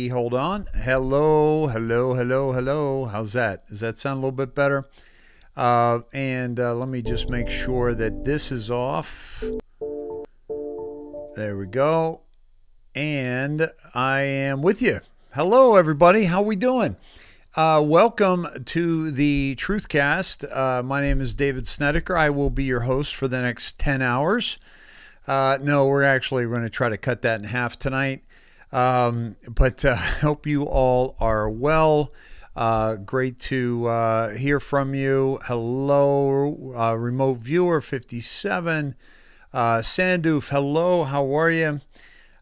Hold on. Hello, hello, hello, hello. How's that? Does that sound a little bit better? And let me just make sure that this is off. There we go. And I am with you. Hello, everybody. How we doing? Welcome to the Truthcast. My name is David Snedeker. I will be your host for the next 10 hours. No, we're actually going to try to cut that in half tonight. But I hope you all are well. Great to hear from you. Hello, remote viewer 57. Sandoof, hello, how are you?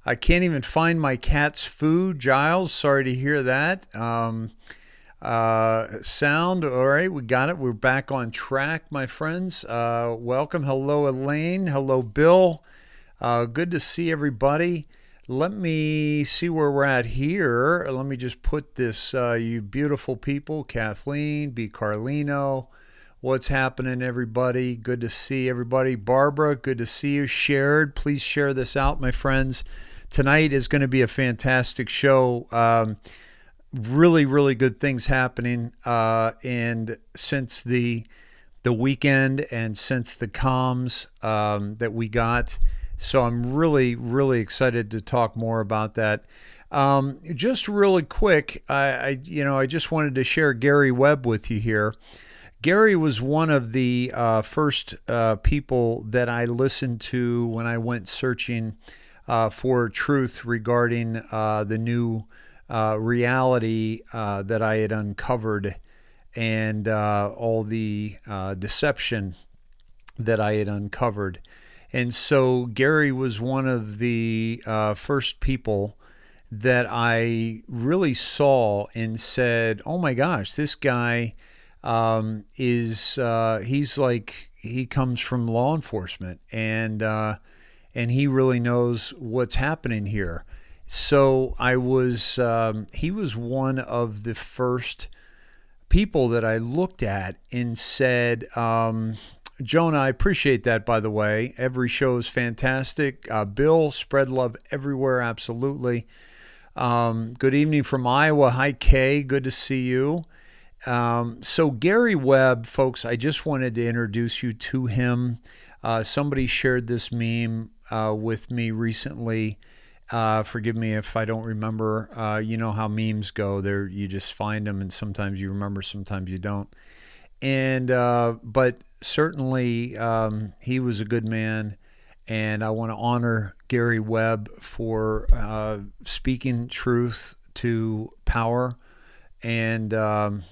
I can't even find my cat's food. Giles, sorry to hear that. Sound, all right, we got it. We're back on track, my friends. Welcome. Hello, Elaine. Hello, Bill. Good to see everybody. Let me see where we're at here. Let me just put this, you beautiful people, Kathleen, B. Carlino. What's happening, everybody? Good to see everybody. Barbara, good to see you. Shared, please share this out, my friends. Tonight is going to be a fantastic show. Really, really good things happening. And since the weekend and since the comms that we got, so I'm really, really excited to talk more about that. Just really quick, I just wanted to share Gary Webb with you here. Gary was one of the first people that I listened to when I went searching for truth regarding the new reality that I had uncovered and all the deception that I had uncovered. And so Gary was one of the first people that I really saw and said, oh my gosh, this guy he comes from law enforcement and he really knows what's happening here. So he was one of the first people that I looked at and said, Jonah, I appreciate that, by the way. Every show is fantastic. Bill, spread love everywhere, absolutely. Good evening from Iowa. Hi, Kay. Good to see you. So Gary Webb, folks, I just wanted to introduce you to him. Somebody shared this meme with me recently. Forgive me if I don't remember. You know how memes go. There, you just find them, and sometimes you remember, sometimes you don't. And but certainly he was a good man, and I want to honor Gary Webb for speaking truth to power, and some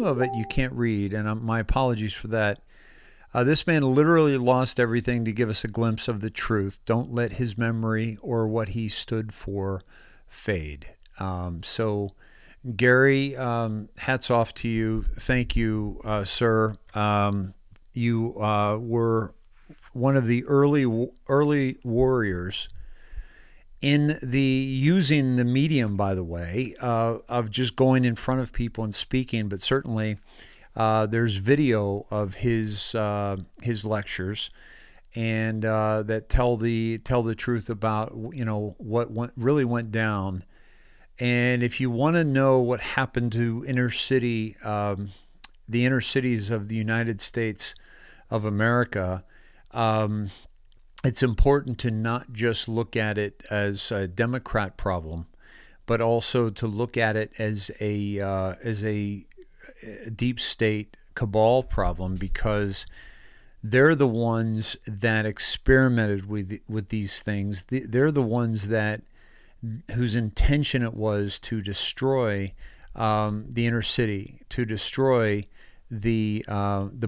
of it you can't read, and my apologies for that. This man literally lost everything to give us a glimpse of the truth. Don't let his memory or what he stood for fade. So Gary, hats off to you. Thank you, sir. You were one of the early warriors in the using the medium, by the way, of just going in front of people and speaking. But certainly, there's video of his lectures, and that tell the truth about what really went down. And if you want to know what happened to the inner cities of the United States of America, it's important to not just look at it as a Democrat problem, but also to look at it as a deep state cabal problem, because they're the ones that experimented with these things. They're the ones whose intention it was to destroy the inner city, to destroy the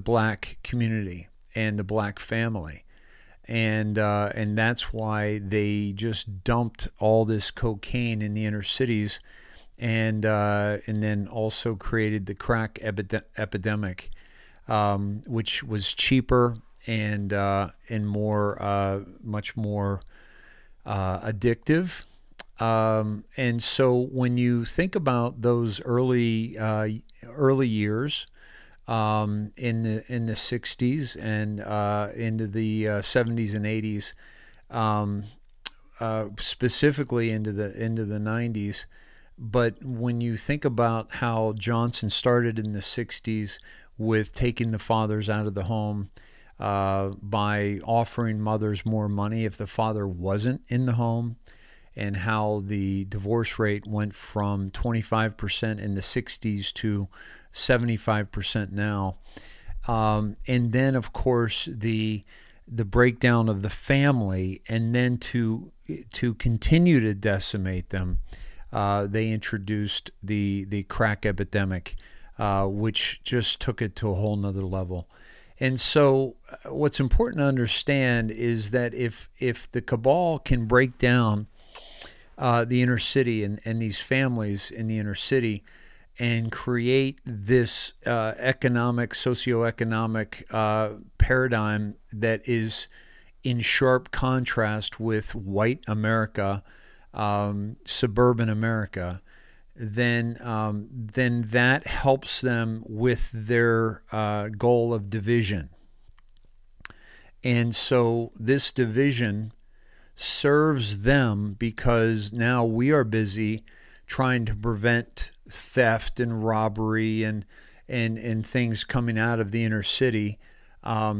black community and the black family, and that's why they just dumped all this cocaine in the inner cities, and then also created the crack epidemic, which was cheaper and more much more addictive. And so when you think about those early years in the 60s and into the 70s and 80s, specifically into the 90s. But when you think about how Johnson started in the 60s with taking the fathers out of the home by offering mothers more money if the father wasn't in the home, and how the divorce rate went from 25% in the 60s to 75% now. And then, of course, the breakdown of the family, and then to continue to decimate them, they introduced the crack epidemic, which just took it to a whole nother level. And so what's important to understand is that if the cabal can break down the inner city and these families in the inner city and create this socioeconomic paradigm that is in sharp contrast with white America, suburban America, then that helps them with their goal of division. And so this division serves them, because now we are busy trying to prevent theft and robbery and things coming out of the inner city,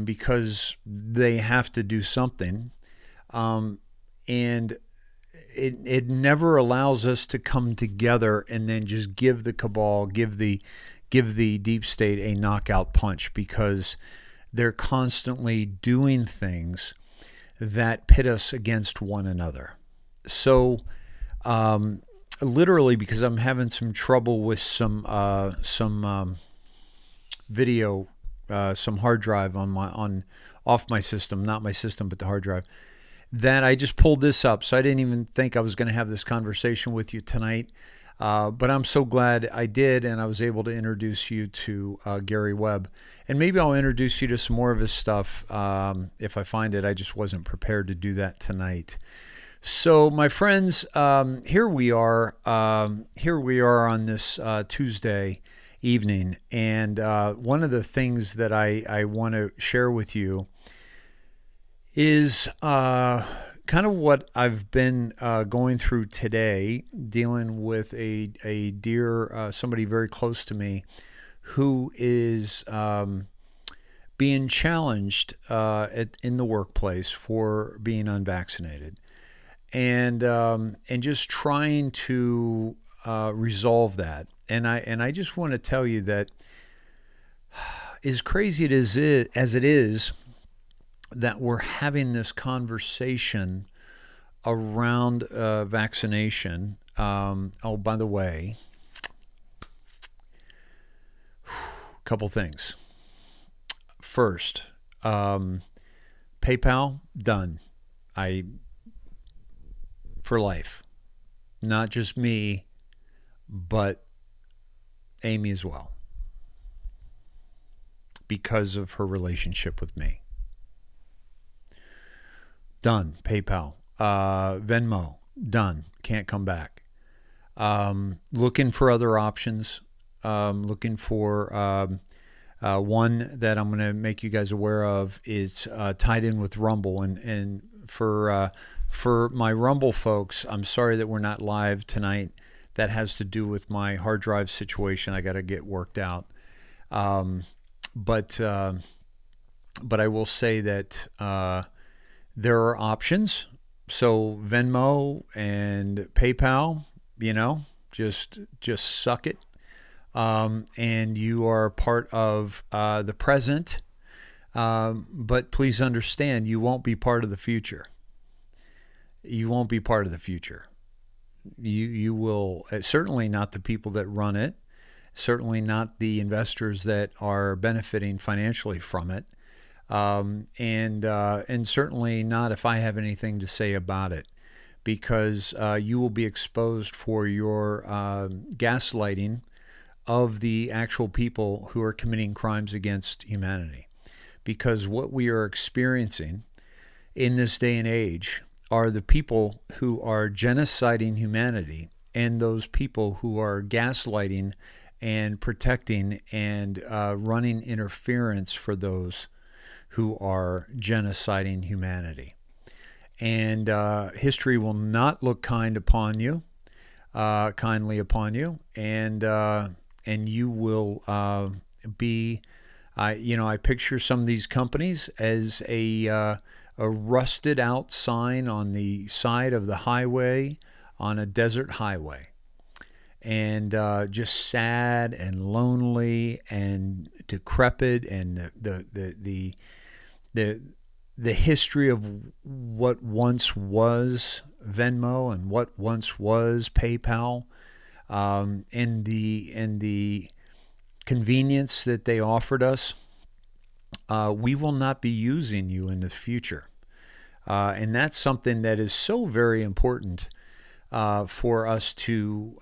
because they have to do something. And it never allows us to come together and then just give the cabal, give the deep state a knockout punch, because they're constantly doing things that pit us against one another. So literally, because I'm having some trouble with some video, some hard drive off my system, not my system, but the hard drive, that I just pulled this up. So I didn't even think I was going to have this conversation with you tonight. But I'm so glad I did, and I was able to introduce you to Gary Webb. And maybe I'll introduce you to some more of his stuff if I find it. I just wasn't prepared to do that tonight. So, my friends, here we are. Here we are on this Tuesday evening. And one of the things that I want to share with you is kind of what I've been going through today, dealing with a dear, somebody very close to me, who is being challenged in the workplace for being unvaccinated, and just trying to resolve that. And I just want to tell you that, as crazy as it is, that we're having this conversation around vaccination. Oh, by the way, a couple things. First, PayPal, done. For life. Not just me, but Amy as well, because of her relationship with me. Done. PayPal. Venmo. Done. Can't come back. Looking for other options. Looking for one that I'm going to make you guys aware of is tied in with Rumble. And for my Rumble folks, I'm sorry that we're not live tonight. That has to do with my hard drive situation. I got to get worked out. But I will say that there are options. So Venmo and PayPal, just suck it. And you are part of the present. But please understand, you won't be part of the future. You won't be part of the future. You will, certainly not the people that run it, certainly not the investors that are benefiting financially from it. And certainly not if I have anything to say about it, because you will be exposed for your gaslighting of the actual people who are committing crimes against humanity. Because what we are experiencing in this day and age are the people who are genociding humanity, and those people who are gaslighting and protecting and running interference for those who are genociding humanity. and history will not look kindly upon you, and you will be. I picture some of these companies as a rusted out sign on the side of the highway on a desert highway, and just sad and lonely and decrepit, and the the history of what once was Venmo and what once was PayPal, and the convenience that they offered us. We will not be using you in the future, and that's something that is so very important for us to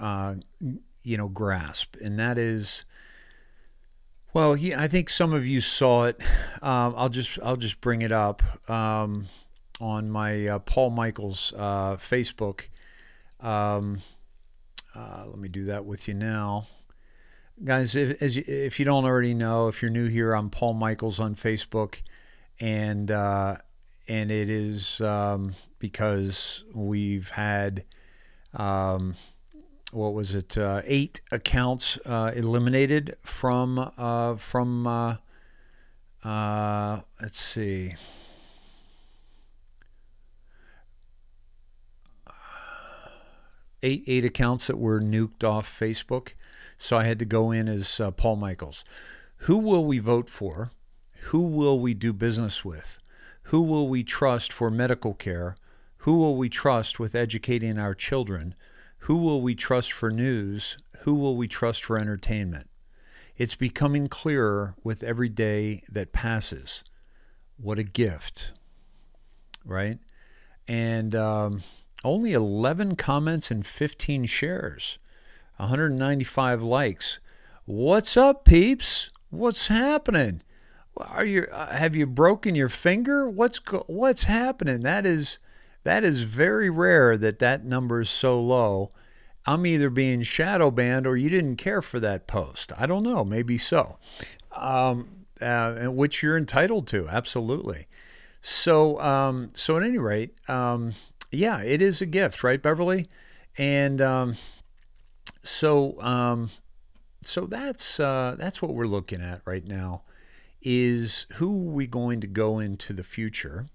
grasp, and that is. Well, I think some of you saw it. I'll just bring it up on my Paul Michaels Facebook. Um, Let me do that with you now, guys. If you don't already know, if you're new here, I'm Paul Michaels on Facebook, and it is because we've had what was it, 8 accounts eliminated from let's see, eight accounts that were nuked off Facebook. So I had to go in as Paul Michaels. Who will we vote for? Who will we do business with? Who will we trust for medical care? Who will we trust with educating our children? Who will we trust for news? Who will we trust for entertainment? It's becoming clearer with every day that passes. What a gift, right? And only 11 comments and 15 shares, 195 likes. What's up, peeps? What's happening? Have you broken your finger? What's happening? That is very rare that number is so low. I'm either being shadow banned or you didn't care for that post. I don't know. Maybe so. Which you're entitled to. Absolutely. So at any rate, yeah, it is a gift, right, Beverly? And so that's what we're looking at right now. Is who are we going to go into the future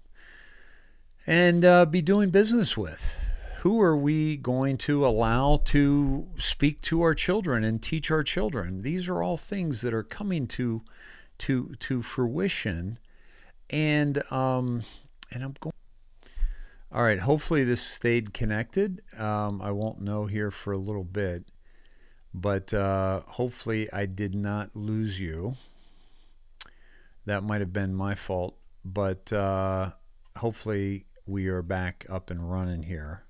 and be doing business with? Who are we going to allow to speak to our children and teach our children? These are all things that are coming to fruition, and I'm going. All right. Hopefully this stayed connected. I won't know here for a little bit, but hopefully I did not lose you. That might have been my fault, but hopefully we are back up and running here.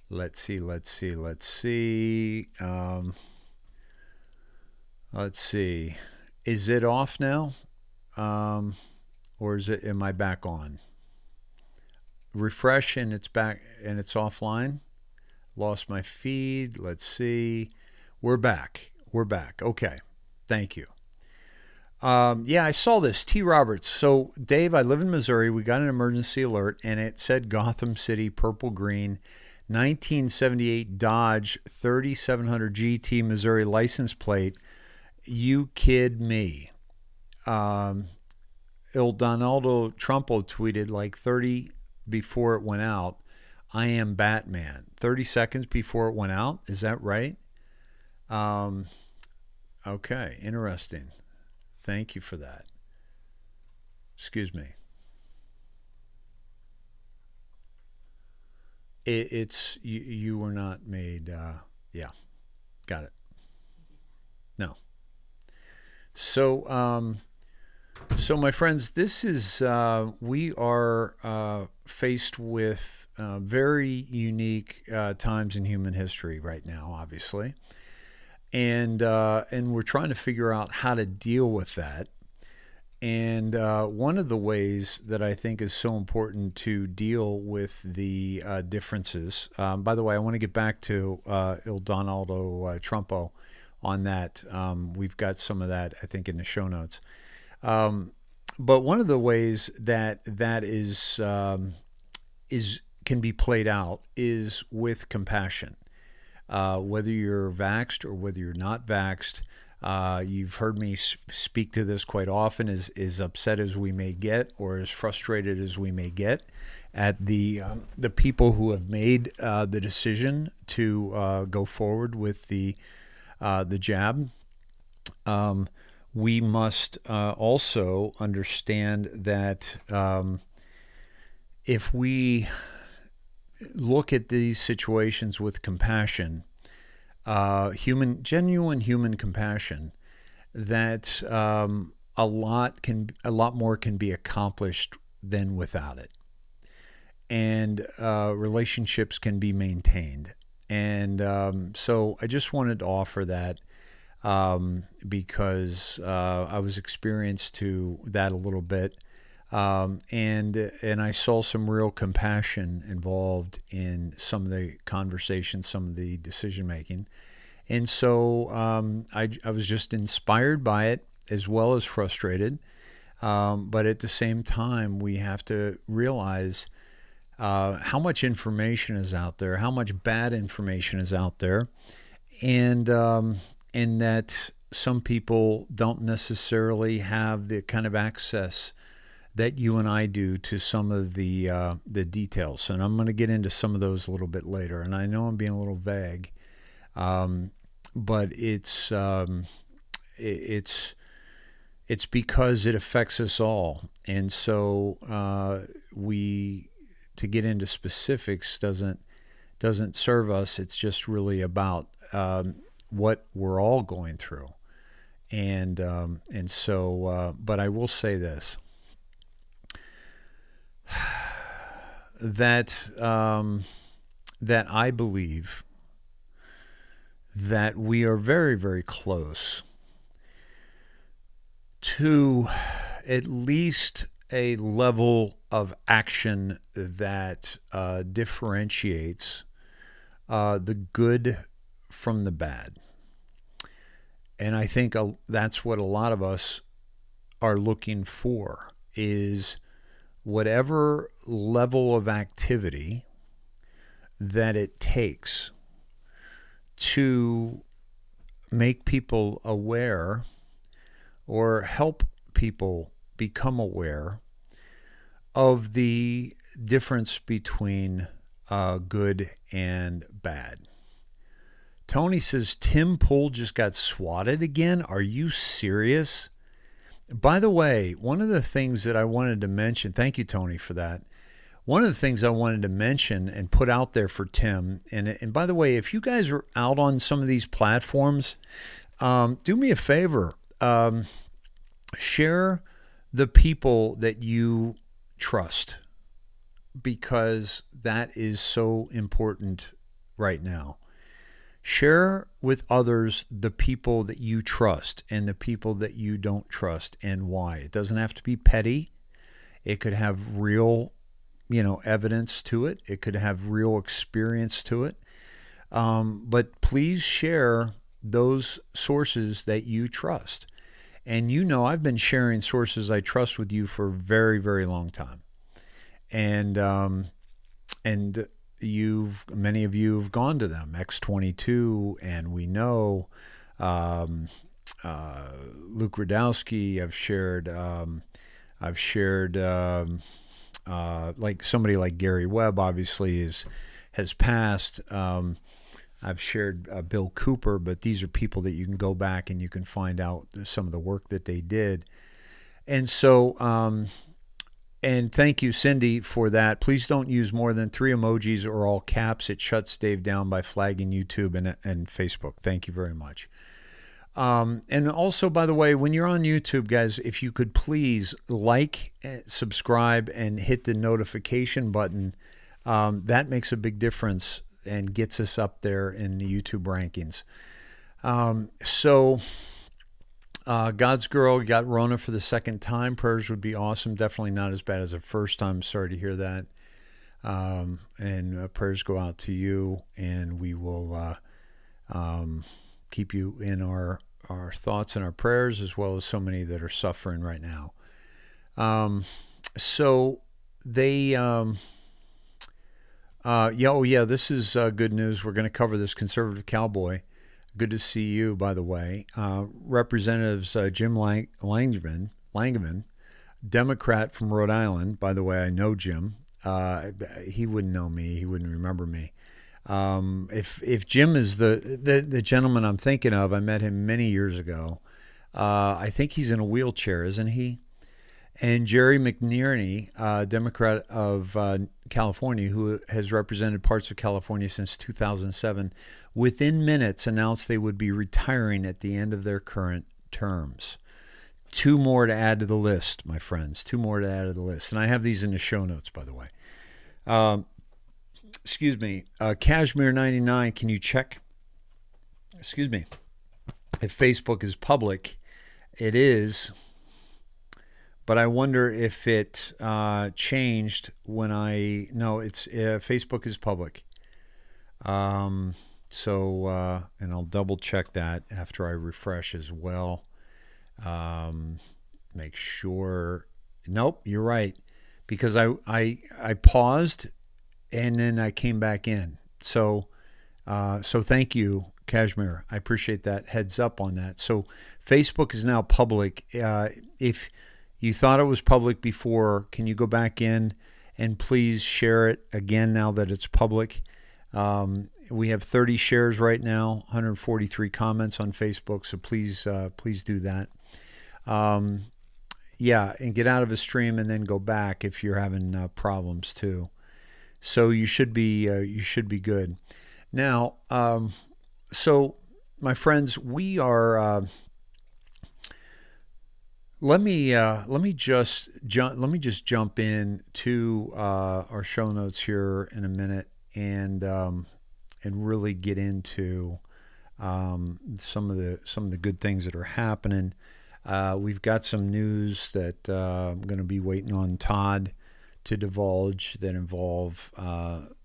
Let's see. Let's see. Is it off now? Or am I back on? Refresh and it's back and it's offline. Lost my feed. Let's see. We're back. Okay. Thank you. Yeah, I saw this. T. Roberts. So, Dave, I live in Missouri. We got an emergency alert, and it said Gotham City, purple green, 1978 Dodge 3700 GT, Missouri license plate. You kid me. Il Donaldo Trumpo tweeted like 30 before it went out. I am Batman. 30 seconds before it went out. Is that right? Okay, interesting. Thank you for that. Excuse me. It's you were not made. Yeah, got it. No. So my friends, this is we are faced with very unique times in human history right now, obviously. And we're trying to figure out how to deal with that. And one of the ways that I think is so important to deal with the differences. By the way, I want to get back to Il Donaldo Trumpo on that. We've got some of that, I think, in the show notes. But one of the ways that is can be played out is with compassion. Whether you're vaxxed or whether you're not vaxxed, you've heard me speak to this quite often. As upset as we may get, or as frustrated as we may get, at the people who have made the decision to go forward with the jab. We must also understand that if we look at these situations with compassion, genuine human compassion, that a lot more can be accomplished than without it, and relationships can be maintained. And so I just wanted to offer that because I was experienced to that a little bit, and I saw some real compassion involved in some of the conversations, some of the decision making, and so I was just inspired by it as well as frustrated. But at the same time, we have to realize how much information is out there, how much bad information is out there, and that some people don't necessarily have the kind of access that you and I do to some of the details. And I'm going to get into some of those a little bit later. And I know I'm being a little vague, but it's because it affects us all. And so we to get into specifics doesn't serve us. It's just really about what we're all going through. And so, but I will say this, that that I believe that we are very, very close to at least a level of action that differentiates the good from the bad. And I think that's what a lot of us are looking for, is whatever level of activity that it takes to make people aware or help people become aware of the difference between good and bad. Tony says Tim Pool just got swatted again. Are you serious? By the way, one of the things that I wanted to mention, thank you, Tony, for that. One of the things I wanted to mention and put out there for Tim, and by the way, if you guys are out on some of these platforms, do me a favor. Share the people that you trust, because that is so important right now. Share with others the people that you trust and the people that you don't trust, and why. It doesn't have to be petty. It could have real, evidence to it. It could have real experience to it. But please share those sources that you trust. And I've been sharing sources I trust with you for a very, very long time. And many of you have gone to them, X22, and we know Luke Radowski. I've shared like somebody like Gary Webb, obviously has passed. I've shared Bill Cooper, but these are people that you can go back and you can find out some of the work that they did. And so, and thank you, Cindy, for that. Please don't use more than 3 emojis or all caps. It shuts Dave down by flagging YouTube and Facebook. Thank you very much. And also, by the way, when you're on YouTube, guys, if you could please like, subscribe, and hit the notification button, that makes a big difference and gets us up there in the YouTube rankings. God's girl got Rona for the second time. Prayers would be awesome. Definitely not as bad as the first time. Sorry to hear that. And prayers go out to you, and we will keep you in our thoughts and our prayers, as well as so many that are suffering right now. Um, so they, yeah, oh yeah, this is good news. We're going to cover this conservative cowboy. Good to see you, by the way. Representatives Jim Langevin, Democrat from Rhode Island. By the way, I know Jim. He wouldn't know me. He wouldn't remember me. If Jim is the gentleman I'm thinking of, I met him many years ago. I think he's in a wheelchair, isn't he? And Jerry McNerney, Democrat of California, who has represented parts of California since 2007, within minutes announced they would be retiring at the end of their current terms. Two more to add to the list, my friends. Two more to add to the list. And I have these in the show notes, by the way. Excuse me. Cashmere99, can you check? Excuse me. If Facebook is public, it is. But I wonder if it changed when I... No, it's Facebook is public. And I'll double check that after I refresh as well. Make sure... Nope, you're right. Because I paused and then I came back in. So thank you, Kashmir. I appreciate that heads up on that. So Facebook is now public. If you thought it was public before, can you go back in and please share it again now that it's public? We have 30 shares right now, 143 comments on Facebook, so please do that. Yeah, and get out of a stream and then go back if you're having problems too. So you should be good. Now, so my friends, we are. Let me just jump in to our show notes here in a minute and really get into some of the good things that are happening. We've got some news that I'm going to be waiting on Todd to divulge that involve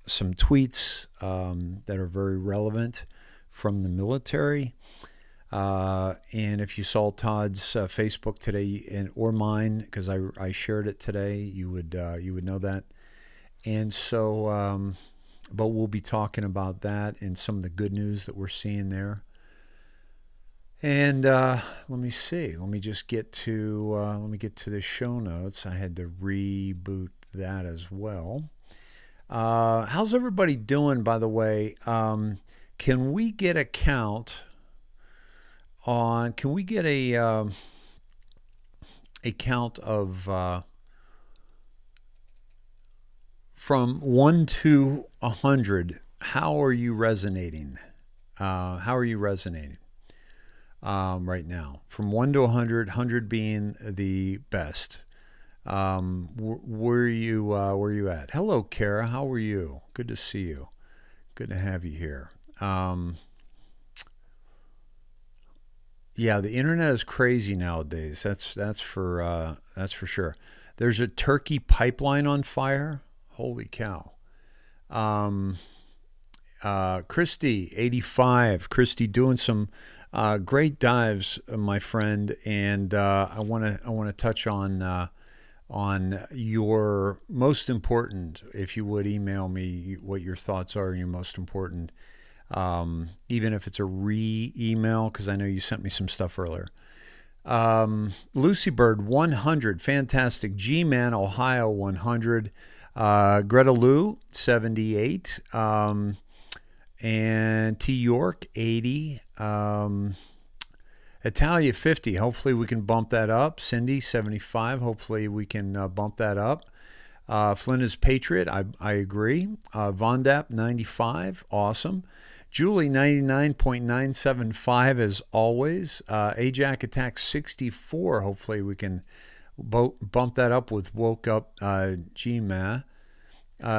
some tweets that are very relevant from the military. And if you saw Todd's Facebook today or mine, because I shared it today, you would know that. And so, but we'll be talking about that and some of the good news that we're seeing there. And let me see. Let me get to the show notes. I had to reboot that as well. How's everybody doing, by the way? Can we get a count on? Can we get a count of from 1 to 100? How are you resonating? Right now? From 1 to 100, 100 being the best. Where are you at? Hello, Kara. How are you? Good to see you. Good to have you here. Yeah, the internet is crazy nowadays. That's for sure. There's a Turkey pipeline on fire. Holy cow. Christy, 85. Christy doing some great dives, my friend, and I want to touch on your most important. If you would email me what your thoughts are, your most important, even if it's a re-email, because I know you sent me some stuff earlier. Lucy Bird 100, fantastic. G-Man Ohio 100, Greta Lou 78, and T York 80. Italia 50. Hopefully we can bump that up. Cindy 75. Hopefully we can bump that up. Flynn is Patriot. I agree. Vondap 95. Awesome. Julie 99.975 as always. Ajax Attack 64. Hopefully we can bump that up with Woke Up GMA.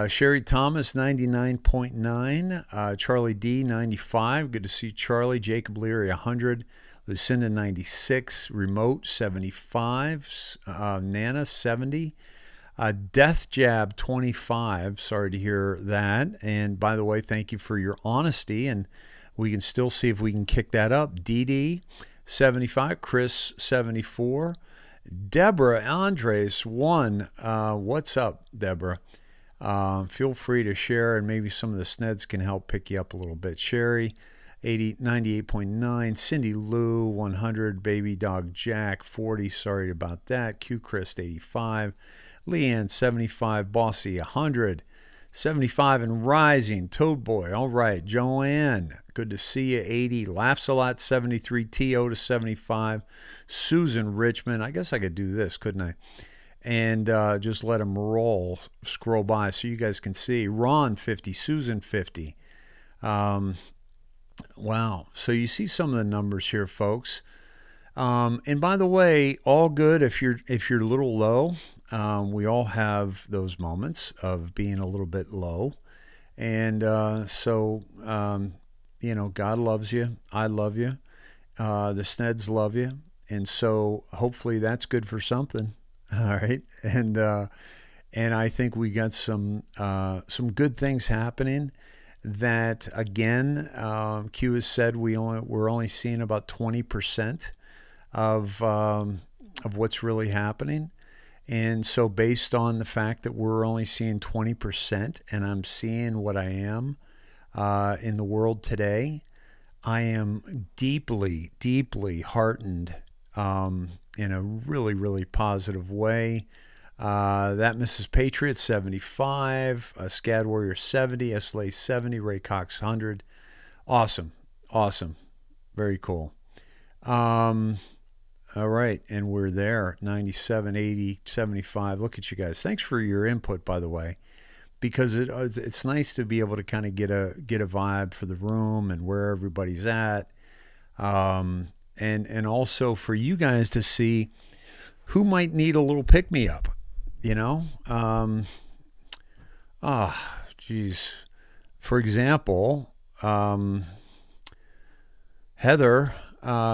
Sherry Thomas 99.9. Charlie D 95. Good to see Charlie. Jacob Leary 100. Lucinda 96. Remote 75. Nana 70. Death Jab 25. Sorry to hear that. And by the way, thank you for your honesty. And we can still see if we can kick that up. DD 75. Chris 74. Deborah Andres won. What's up, Deborah? Feel free to share, and maybe some of the Sneds can help pick you up a little bit. Sherry, 98.9. Cindy Lou, 100. Baby Dog Jack, 40. Sorry about that. Q Chris, 85. Leanne, 75. Bossy, 100. 75 and rising. Toad Boy, all right. Joanne, good to see you, 80. Laughs a lot, 73. T.O. to 75. Susan Richmond, I guess I could do this, couldn't I? And just let them scroll by so you guys can see. Ron, 50. Susan, 50. Wow. So you see some of the numbers here, folks. And by the way, all good if you're a little low. We all have those moments of being a little bit low. And so, God loves you. I love you. The Sneds love you. And so hopefully that's good for something. All right. And I think we got some good things happening that, again, Q has said we're only seeing about 20% of what's really happening. And so based on the fact that we're only seeing 20% and I'm seeing what I am in the world today, I am deeply, deeply heartened in a really, really positive way. That Mrs. Patriot, 75. Scad Warrior, 70. SLA, 70. Ray Cox, 100. Awesome. Awesome. Very cool. All right, and we're there, 97, 80, 75. Look at you guys. Thanks for your input, by the way, because it's nice to be able to kind of get a vibe for the room and where everybody's at, and also for you guys to see who might need a little pick-me-up, geez. For example, Heather,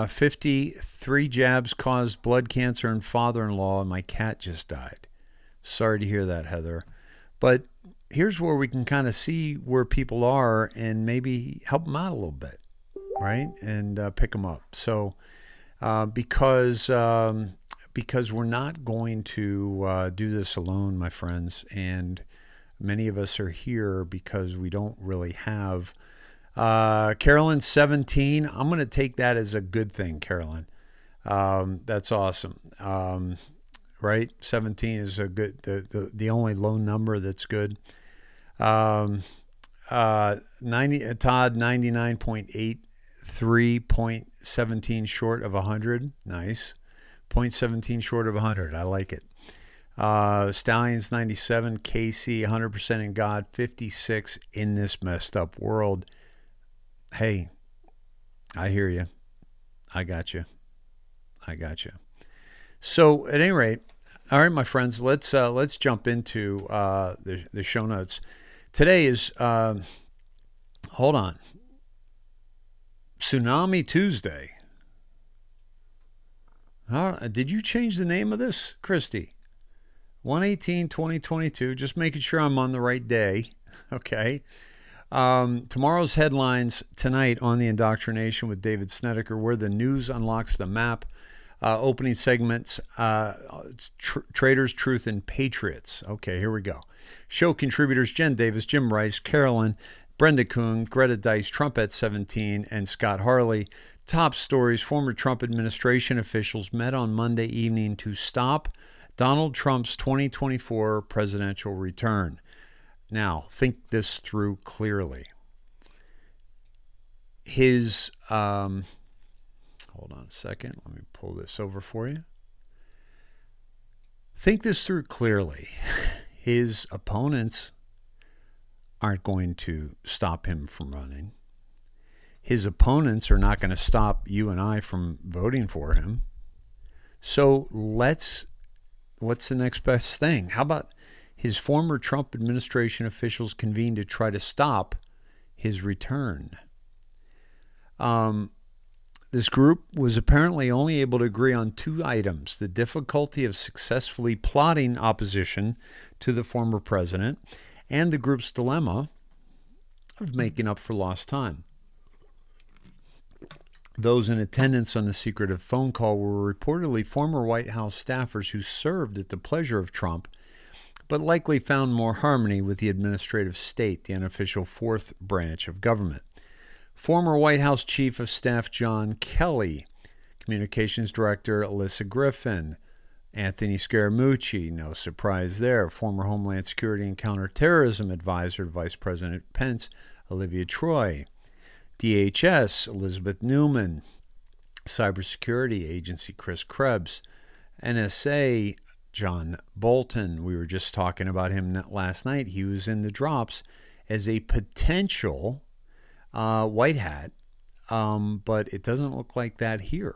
53 jabs caused blood cancer in father-in-law, and my cat just died. Sorry to hear that, Heather. But here's where we can kind of see where people are and maybe help them out a little bit, right? And pick them up. So because we're not going to do this alone, my friends, and many of us are here because we don't really have Carolyn, 17. I'm going to take that as a good thing, Carolyn. That's awesome. Right? 17 is a good, the only low number that's good. 90, Todd, 99.83, 0.17 short of 100. Nice. 0.17 short of 100. I like it. Stallions, 97. Casey, 100% in God. 56 in this messed up world. Hey, I hear you. I got you. So at any rate, all right, my friends, let's jump into the show notes. Today is hold on, Tsunami Tuesday. Did you change the name of this, Christy? 1/18/2022. Just making sure I'm on the right day. Okay. Tomorrow's headlines tonight on The Indoctrination with David Snedeker, where the news unlocks the map. Opening segments, Traitors, Truth, and Patriots. Okay, here we go. Show contributors Jen Davis, Jim Rice, Carolyn, Brenda Kuhn, Greta Dice, Trump at 17, and Scott Harley. Top stories: former Trump administration officials met on Monday evening to stop Donald Trump's 2024 presidential return. Now, think this through clearly. His, hold on a second. Let me pull this over for you. Think this through clearly. His opponents aren't going to stop him from running. His opponents are not going to stop you and I from voting for him. So what's the next best thing? How about his former Trump administration officials convened to try to stop his return? This group was apparently only able to agree on two items: the difficulty of successfully plotting opposition to the former president and the group's dilemma of making up for lost time. Those in attendance on the secretive phone call were reportedly former White House staffers who served at the pleasure of Trump, but likely found more harmony with the administrative state, the unofficial fourth branch of government. Former White House Chief of Staff John Kelly, Communications Director Alyssa Griffin, Anthony Scaramucci, no surprise there, former Homeland Security and Counterterrorism Advisor to Vice President Pence, Olivia Troy, DHS, Elizabeth Newman, Cybersecurity Agency, Chris Krebs, NSA, John Bolton. We were just talking about him last night. He was in the drops as a potential white hat, but it doesn't look like that here.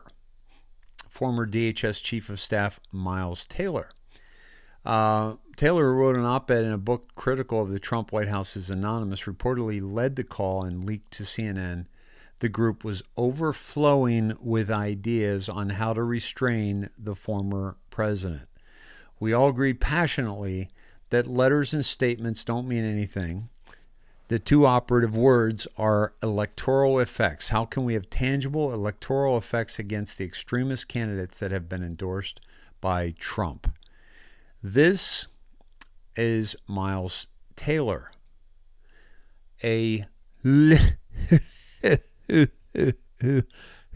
Former DHS Chief of Staff Miles Taylor. Taylor wrote an op-ed in a book critical of the Trump White House is Anonymous, reportedly led the call and leaked to CNN. The group was overflowing with ideas on how to restrain the former president. We all agreed passionately that letters and statements don't mean anything. The two operative words are electoral effects. How can we have tangible electoral effects against the extremist candidates that have been endorsed by Trump? This is Miles Taylor, a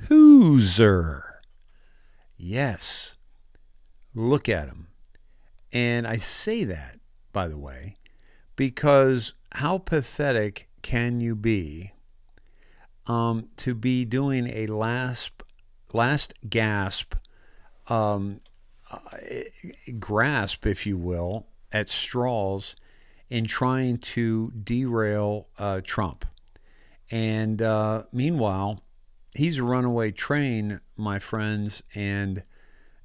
hooser. Yes, look at him. And I say that, by the way, because how pathetic can you be to be doing a last gasp grasp, if you will, at straws in trying to derail Trump. And meanwhile, he's a runaway train, my friends, and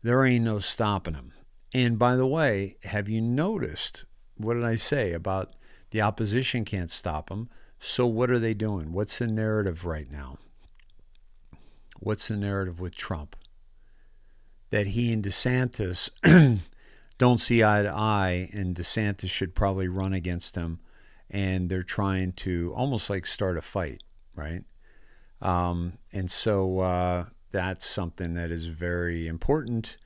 there ain't no stopping him. And by the way, have you noticed, what did I say about the opposition can't stop him? So what are they doing? What's the narrative right now? What's the narrative with Trump? That he and DeSantis don't see eye to eye, and DeSantis should probably run against him, and they're trying to almost like start a fight, right? And so that's something that is very important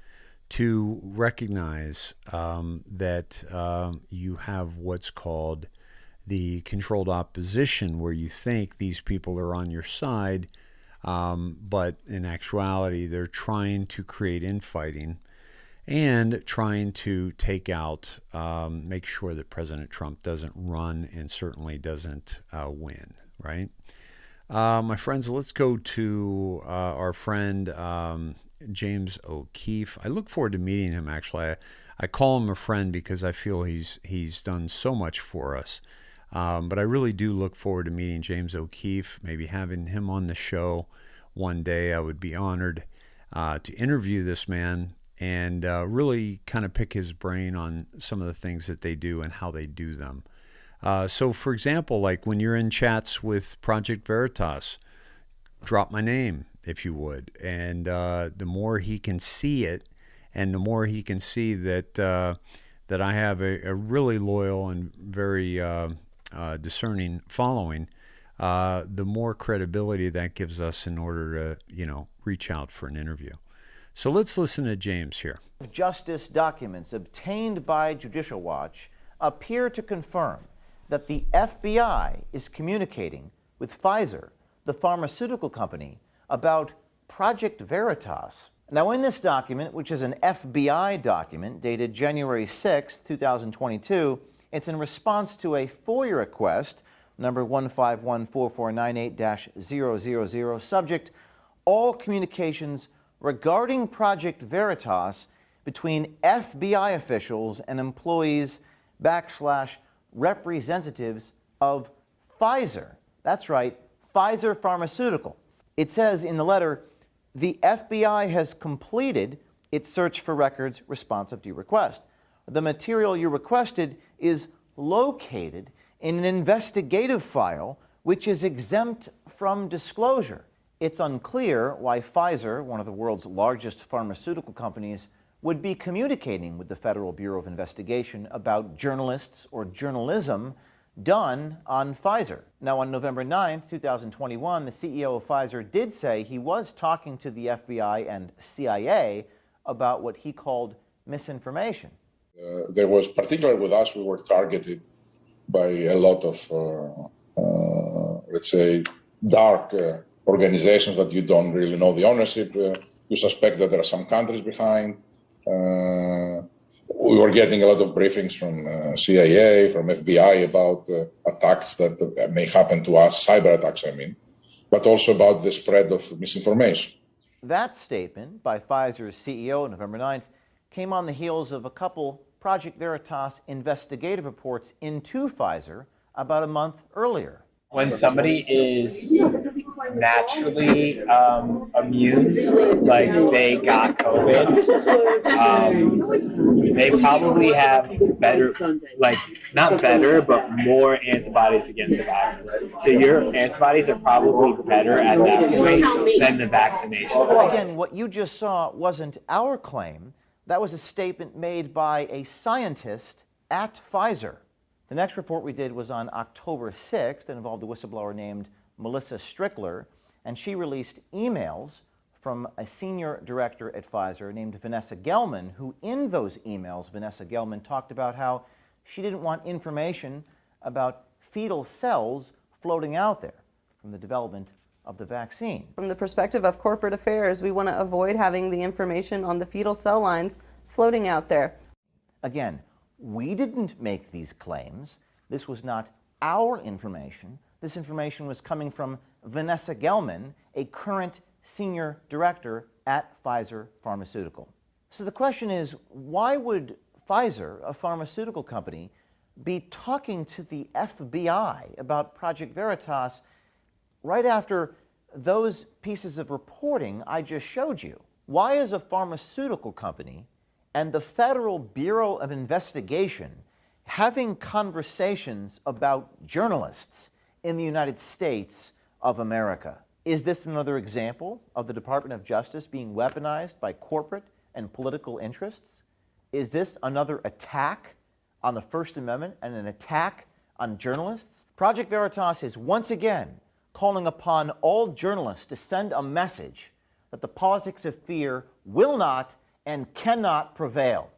to recognize, that you have what's called the controlled opposition, where you think these people are on your side, but in actuality, they're trying to create infighting and trying to take out, make sure that President Trump doesn't run and certainly doesn't win, right? My friends, let's go to our friend James O'Keefe. I look forward to meeting him, actually. I call him a friend because I feel he's done so much for us. But I really do look forward to meeting James O'Keefe, maybe having him on the show one day. I would be honored to interview this man and really kind of pick his brain on some of the things that they do and how they do them. So, for example, like when you're in chats with Project Veritas, drop my name, if you would. And the more he can see it, and the more he can see that that I have a really loyal and very discerning following, the more credibility that gives us in order to, reach out for an interview. So let's listen to James here. Justice documents obtained by Judicial Watch appear to confirm that the FBI is communicating with Pfizer, the pharmaceutical company, about Project Veritas. Now, in this document, which is an FBI document dated January 6, 2022, it's in response to a FOIA request, number 1514498-000, subject, all communications regarding Project Veritas between FBI officials and employees / representatives of Pfizer. That's right, Pfizer Pharmaceutical. It says in the letter, the FBI has completed its search for records responsive to your request. The material you requested is located in an investigative file which is exempt from disclosure. It's unclear why Pfizer, one of the world's largest pharmaceutical companies, would be communicating with the Federal Bureau of Investigation about journalists or journalism done on Pfizer. Now, on November 9th, 2021, the CEO of Pfizer did say he was talking to the FBI and CIA about what he called misinformation. There was, particularly with us, we were targeted by a lot of, let's say, dark organizations that you don't really know the ownership. You suspect that there are some countries behind. We were getting a lot of briefings from CIA, from FBI about attacks that may happen to us, cyber attacks, I mean, but also about the spread of misinformation. That statement by Pfizer's CEO November 9th came on the heels of a couple Project Veritas investigative reports into Pfizer about a month earlier. When somebody is naturally immune, like they got COVID, they probably have better, like not better, but more antibodies against the virus. So your antibodies are probably better at that point than the vaccination. Well, again, what you just saw wasn't our claim. That was a statement made by a scientist at Pfizer. The next report we did was on October 6th and involved a whistleblower named Melissa Strickler, and she released emails from a senior director at Pfizer named Vanessa Gelman, who in those emails, Vanessa Gelman talked about how she didn't want information about fetal cells floating out there from the development of the vaccine. From the perspective of corporate affairs, we want to avoid having the information on the fetal cell lines floating out there. Again, we didn't make these claims. This was not our information. This information was coming from Vanessa Gelman, a current senior director at Pfizer Pharmaceutical. So the question is, why would Pfizer, a pharmaceutical company, be talking to the FBI about Project Veritas right after those pieces of reporting I just showed you? Why is a pharmaceutical company and the Federal Bureau of Investigation having conversations about journalists in the United States of America? Is this another example of the Department of Justice being weaponized by corporate and political interests? Is this another attack on the First Amendment and an attack on journalists? Project Veritas is once again calling upon all journalists to send a message that the politics of fear will not and cannot prevail.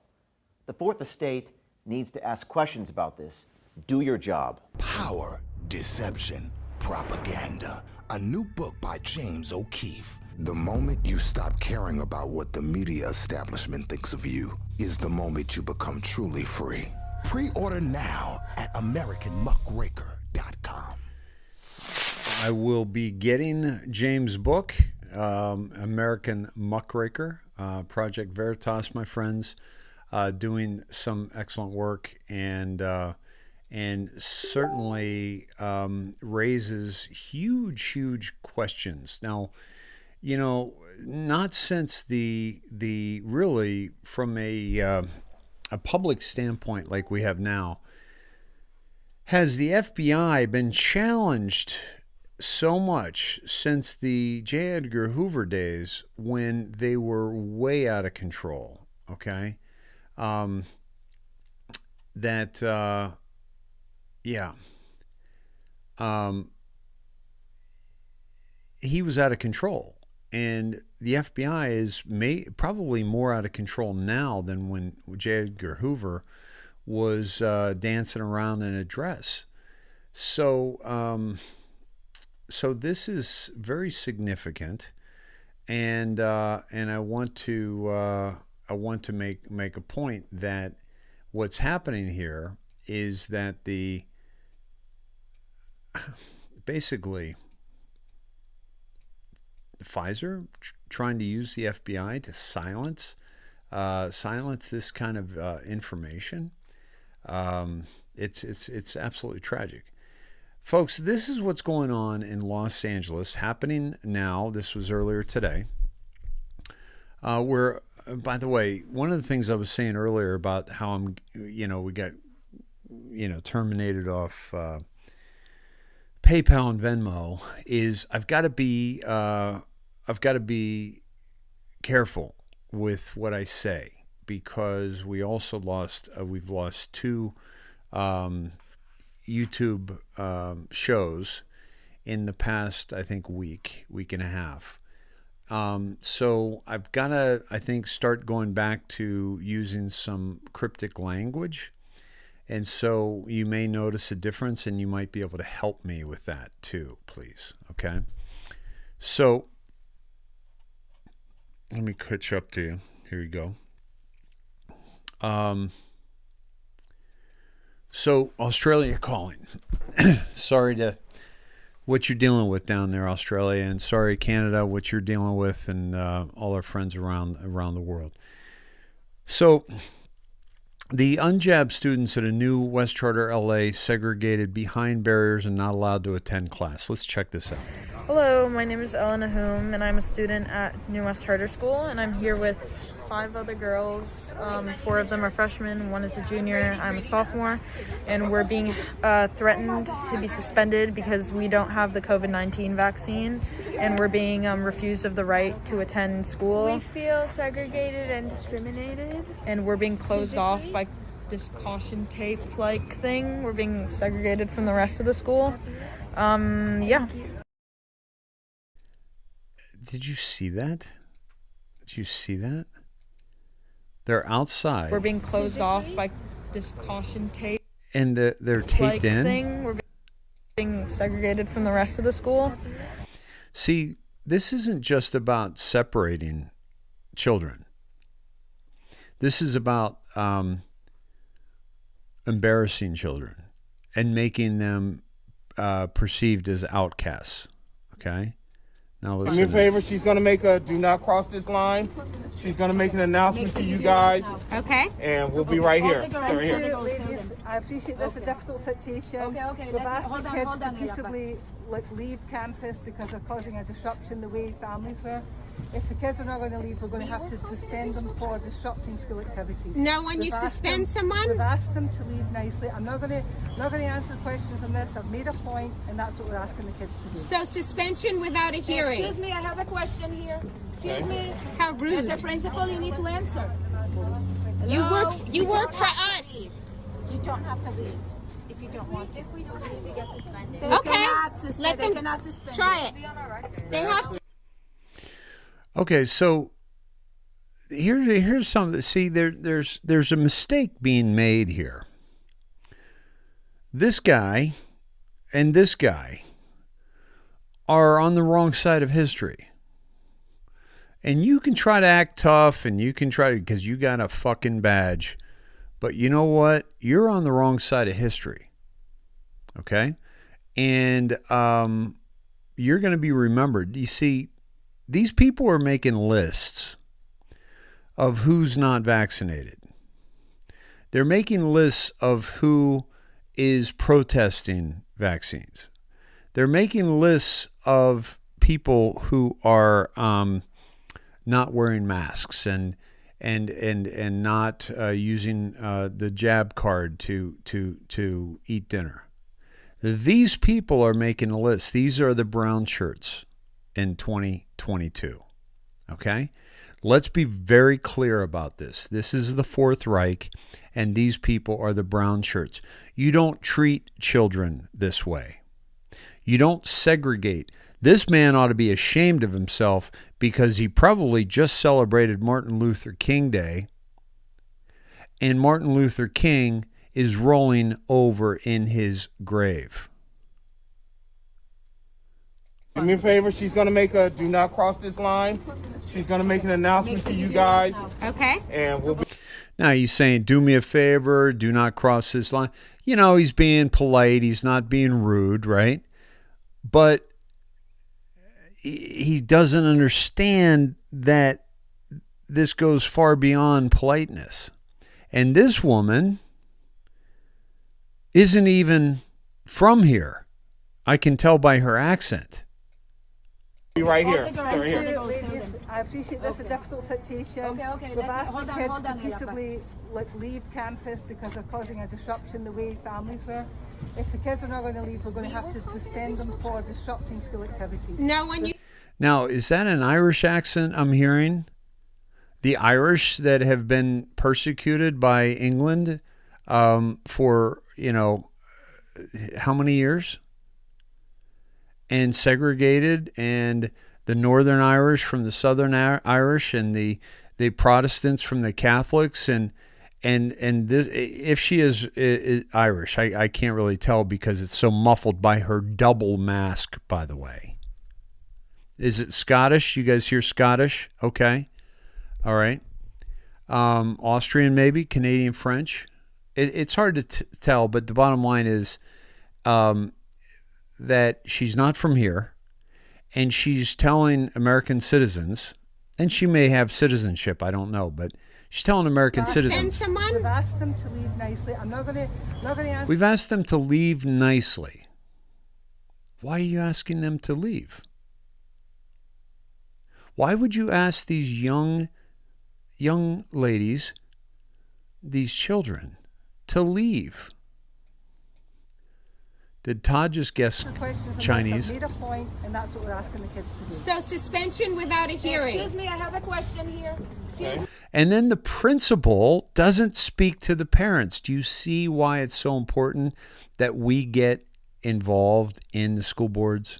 The Fourth Estate needs to ask questions about this. Do your job. Power, Deception, Propaganda. A new book by James O'Keefe. The moment you stop caring about what the media establishment thinks of you is the moment you become truly free. Pre-order now at AmericanMuckraker.com. I will be getting James' book, American Muckraker, Project Veritas, my friends, doing some excellent work and certainly raises huge questions. Now, you know, not since the really from a public standpoint like we have now, has the FBI been challenged so much since the J. Edgar Hoover days when they were way out of control, okay? He was out of control. And the FBI is probably more out of control now than when J. Edgar Hoover was dancing around in a dress. So this is very significant, and I want to make a point that what's happening here is that basically Pfizer trying to use the FBI to silence this kind of information. It's absolutely tragic. Folks, this is what's going on in Los Angeles, happening now. This was earlier today. Where, by the way, one of the things I was saying earlier about how we got, terminated off PayPal and Venmo is I've got to be careful with what I say, because we also we've lost two YouTube shows in the past, I think, week and a half. So I've got to, I think, start going back to using some cryptic language. And so you may notice a difference, and you might be able to help me with that too, please. Okay? So let me catch up to you. Here you go. So Australia calling. Sorry to what you're dealing with down there, Australia, and sorry, Canada, what you're dealing with, and all our friends around the world. So the unjabbed students at a new West Charter LA segregated behind barriers and not allowed to attend class. Let's check this out. Hello, my name is Ellen Ahum, and I'm a student at New West Charter School, and I'm here with 5 other girls. 4 of them are freshmen, 1 is a junior, I'm a sophomore, and we're being threatened to be suspended because we don't have the COVID-19 vaccine, and we're being refused of the right to attend school. We feel segregated and discriminated. And we're being closed off by this caution tape-like thing. We're being segregated from the rest of the school. Yeah. Did you see that? Did you see that? They're outside. We're being closed off by this caution tape. And they're taped in. Thing. We're being segregated from the rest of the school. See, this isn't just about separating children. This is about embarrassing children and making them perceived as outcasts. Okay? Now listen. Do me a favor, she's going to make a do not cross this line. She's going to make an announcement to you guys. Okay. And we'll be right here. So right here. Ladies, I appreciate this is a difficult situation. Okay. We've asked the kids to peaceably leave campus because they're causing a disruption the way families were. If the kids are not going to leave, we're going to have to suspend them for disrupting school activities. Now, when you suspend someone, we've asked them to leave nicely. I'm not going to answer questions on this. I've made a point, and that's what we're asking the kids to do. so suspension without a hearing. Excuse me, I have a question here. Excuse me. How rude. As a principal, you need to answer. You Hello? work for us. You don't have to leave if you don't want to. If we don't leave, we get suspended. Okay. Let They them cannot suspend. try it. They have to. Okay, so here's something. See, there's a mistake being made here. This guy and this guy are on the wrong side of history. And you can try to act tough, and you can try to, because you got a fucking badge. But you know what? You're on the wrong side of history. Okay? And you're going to be remembered. You see, these people are making lists of who's not vaccinated. They're making lists of who is protesting vaccines. They're making lists of people who are not wearing masks and not using the jab card to eat dinner. These people are making a list. These are the brown shirts in 2022. Okay? Let's be very clear about this. This is the Fourth Reich, and these people are the brown shirts. You don't treat children this way. You don't segregate. This man ought to be ashamed of himself because he probably just celebrated Martin Luther King Day, and Martin Luther King is rolling over in his grave. Do me a favor, she's going to make a do not cross this line. She's going to make an announcement to you guys. Okay. And we'll be... Now he's saying, do me a favor, do not cross this line. You know, he's being polite. He's not being rude, right? But he doesn't understand that this goes far beyond politeness. And this woman isn't even from here. I can tell by her accent. Be right here. Right here. Ladies, I appreciate this is a difficult situation. Okay. We've asked the kids to peaceably leave campus because they're causing a disruption the way families were. If the kids are not going to leave, we're going to have to suspend them for disrupting school activities. Now, is that an Irish accent I'm hearing? The Irish that have been persecuted by England for, how many years? And segregated, and the Northern Irish from the Southern Irish, and the Protestants from the Catholics, and this, if she is Irish, I can't really tell because it's so muffled by her double mask, by the way. Is it Scottish? You guys hear Scottish? Okay. All right. Austrian, maybe. Canadian, French. It's hard to tell, but the bottom line is that she's not from here, and she's telling American citizens, and she may have citizenship, I don't know, but she's telling American citizens. We've asked them to leave nicely. I'm not going to answer. We've asked them to leave nicely. Why are you asking them to leave? Why would you ask these young ladies, these children, to leave? Did Todd just guess Chinese? Made a point, and that's what we're asking the kids to do. So suspension without a hearing. Excuse me, I have a question here. Excuse me. And then the principal doesn't speak to the parents. Do you see why it's so important that we get involved in the school boards?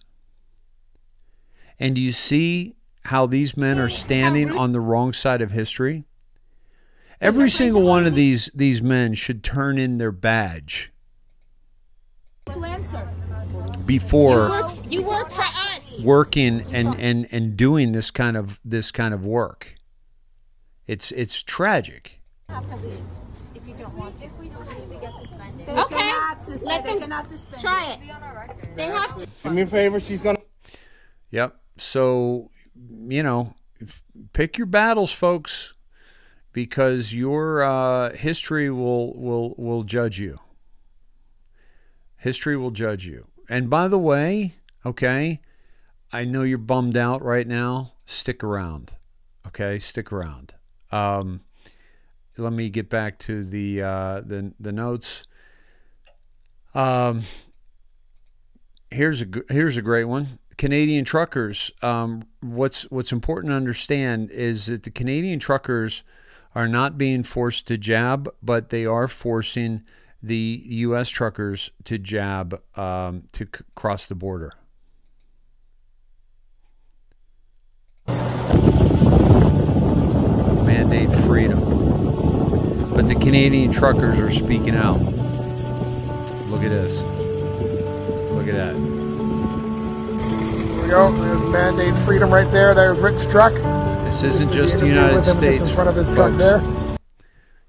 And do you see how these men are standing on the wrong side of history? Every single one of these men should turn in their badge before You work for us. working and doing this kind of work. It's tragic. You have to leave if you don't want to. If we don't leave, we get suspended. Okay, let them try it. They have to. Do me a favor. She's gonna. Yep. So, pick your battles, folks, because your history will judge you. History will judge you. And by the way, okay, I know you're bummed out right now. Stick around. Okay, stick around. Let me get back to the notes. Here's a great one. Canadian truckers. What's important to understand is that the Canadian truckers are not being forced to jab, but they are forcing the U.S. truckers to jab to cross the border. Mandate freedom. But the Canadian truckers are speaking out. Look at this. Look at that. There we go. There's mandate freedom right there. There's Rick's truck. This isn't just the United States, in front of his folks. truck there.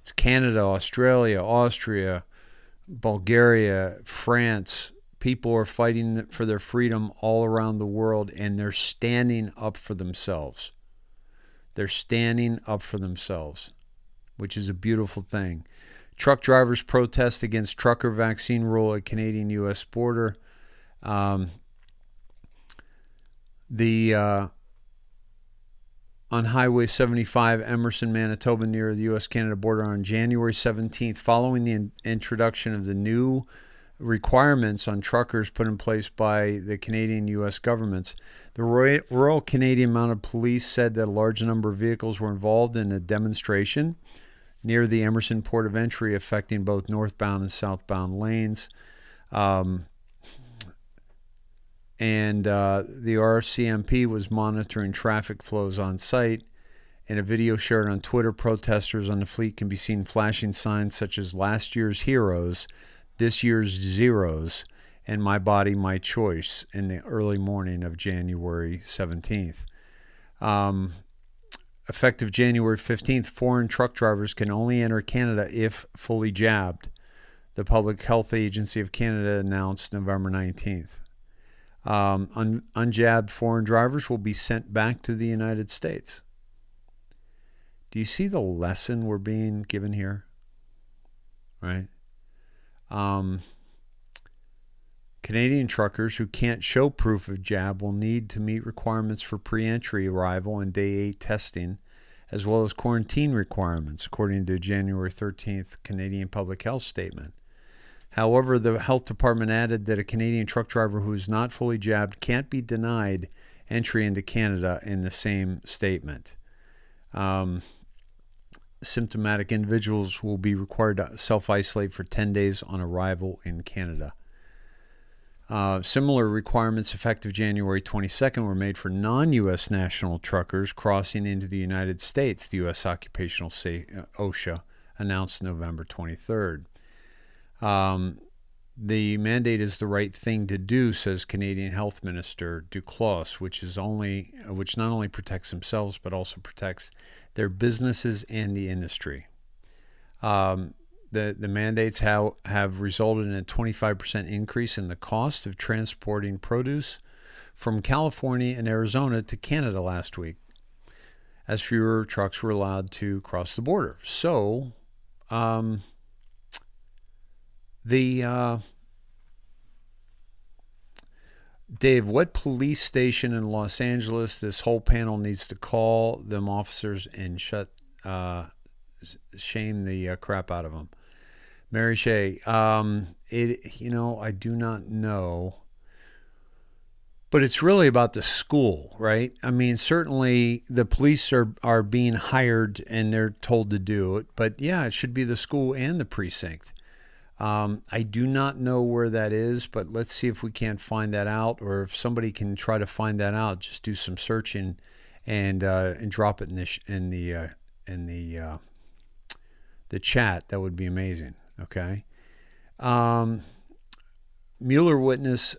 It's Canada, Australia, Austria, Bulgaria, France. People are fighting for their freedom all around the world, and they're standing up for themselves. They're standing up for themselves, which is a beautiful thing. Truck drivers protest against trucker vaccine rule at Canadian-U.S. border. On Highway 75, Emerson, Manitoba, near the U.S.-Canada border on January 17th, following the introduction of the new requirements on truckers put in place by the Canadian-U.S. governments, the Royal Canadian Mounted Police said that a large number of vehicles were involved in a demonstration near the Emerson port of entry, affecting both northbound and southbound lanes. And the RCMP was monitoring traffic flows on site. In a video shared on Twitter, protesters on the fleet can be seen flashing signs such as "Last year's heroes, this year's zeros," and "My body, my choice" in the early morning of January 17th. Effective January 15th, foreign truck drivers can only enter Canada if fully jabbed, the Public Health Agency of Canada announced November 19th. Unjabbed foreign drivers will be sent back to the United States. Do you see the lesson we're being given here? Right? Canadian truckers who can't show proof of jab will need to meet requirements for pre-entry arrival and day 8 testing, as well as quarantine requirements, according to January 13th Canadian Public Health Statement. However, the health department added that a Canadian truck driver who is not fully jabbed can't be denied entry into Canada in the same statement. Symptomatic individuals will be required to self-isolate for 10 days on arrival in Canada. Similar requirements effective January 22nd were made for non-U.S. national truckers crossing into the United States, the U.S. Occupational OSHA announced November 23rd. The mandate is the right thing to do, says Canadian Health Minister Duclos, which not only protects themselves but also protects their businesses and the industry. The mandates have resulted in a 25% increase in the cost of transporting produce from California and Arizona to Canada last week, as fewer trucks were allowed to cross the border. So, Dave, what police station in Los Angeles this whole panel needs to call them officers and shame the crap out of them? Mary Shea, I do not know, but it's really about the school, right? I mean, certainly the police are being hired and they're told to do it, but yeah, it should be the school and the precinct. I do not know where that is, but let's see if we can't find that out, or if somebody can try to find that out. Just do some searching and drop it in the chat. That would be amazing. Okay. Mueller witness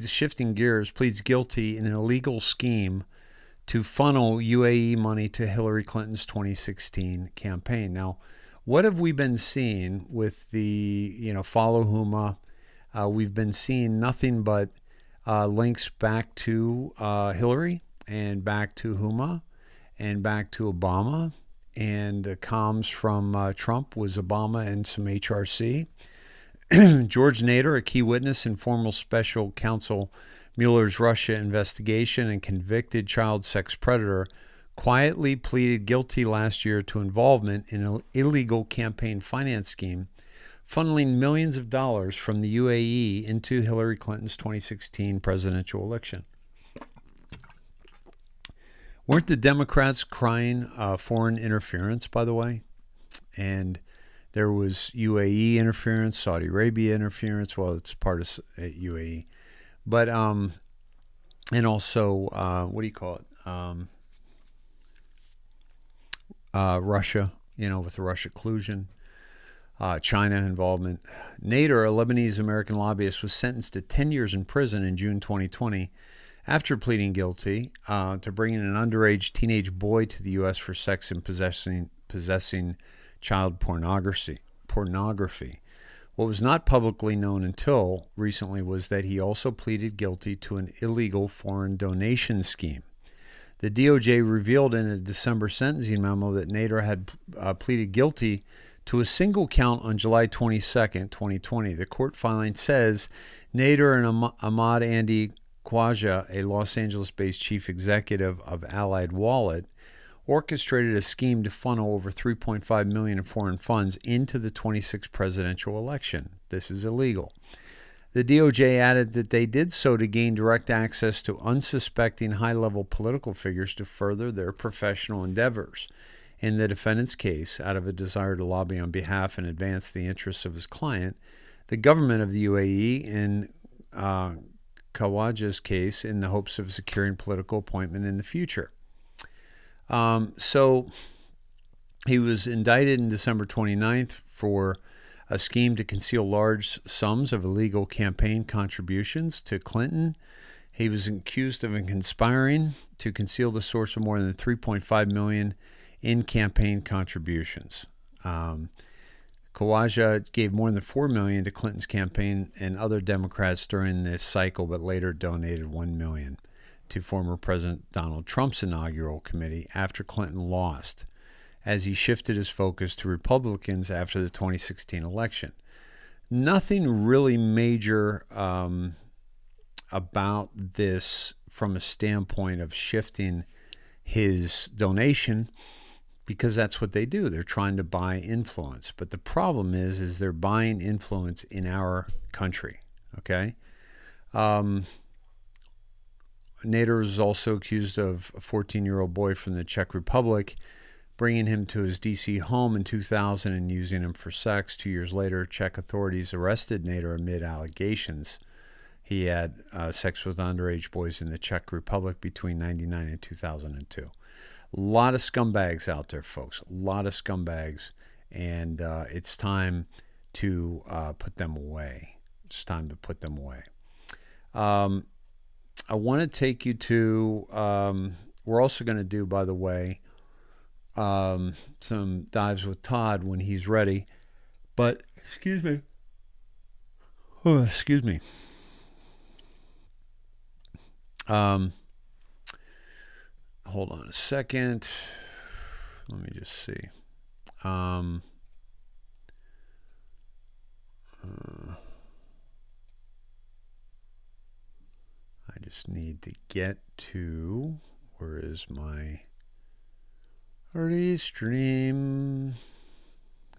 shifting gears, pleads guilty in an illegal scheme to funnel UAE money to Hillary Clinton's 2016 campaign. Now, what have we been seeing with the, follow Huma? We've been seeing nothing but links back to Hillary and back to Huma and back to Obama. And the comms from Trump was Obama and some HRC. George Nader, a key witness in former special counsel Mueller's Russia investigation and convicted child sex predator, quietly pleaded guilty last year to involvement in an illegal campaign finance scheme, funneling millions of dollars from the UAE into Hillary Clinton's 2016 presidential election. Weren't the Democrats crying foreign interference, by the way? And there was UAE interference, Saudi Arabia interference. Well, it's part of UAE. But, and also, what do you call it? Russia, with the Russia collusion. China involvement. Nader, a Lebanese-American lobbyist, was sentenced to 10 years in prison in June 2020 after pleading guilty to bringing an underage teenage boy to the U.S. for sex and possessing child pornography. What was not publicly known until recently was that he also pleaded guilty to an illegal foreign donation scheme. The DOJ revealed in a December sentencing memo that Nader had pleaded guilty to a single count on July 22nd, 2020. The court filing says Nader and Ahmad Andy Khwaja, a Los Angeles-based chief executive of Allied Wallet, orchestrated a scheme to funnel over $3.5 million in foreign funds into the 26th presidential election. This is illegal. The DOJ added that they did so to gain direct access to unsuspecting high-level political figures to further their professional endeavors. In the defendant's case, out of a desire to lobby on behalf and advance the interests of his client, the government of the UAE, in Khawaja's case, in the hopes of securing political appointment in the future. So he was indicted in December 29th for a scheme to conceal large sums of illegal campaign contributions to Clinton. He was accused of conspiring to conceal the source of more than $3.5 million in campaign contributions. Khawaja gave more than $4 million to Clinton's campaign and other Democrats during this cycle, but later donated $1 million to former President Donald Trump's inaugural committee after Clinton lost, as he shifted his focus to Republicans after the 2016 election. Nothing really major about this from a standpoint of shifting his donation, because that's what they do. They're trying to buy influence. But the problem is they're buying influence in our country, okay? Nader was also accused of a 14-year-old boy from the Czech Republic, bringing him to his D.C. home in 2000 and using him for sex. 2 years later, Czech authorities arrested Nader amid allegations he had sex with underage boys in the Czech Republic between 1999 and 2002. A lot of scumbags out there, folks. A lot of scumbags. And it's time to put them away. It's time to put them away. I want to take you to, we're also going to do, by the way, some dives with Todd when he's ready. But, excuse me. Oh, excuse me. Hold on a second. Let me just see. I just need to get to, where is my restream?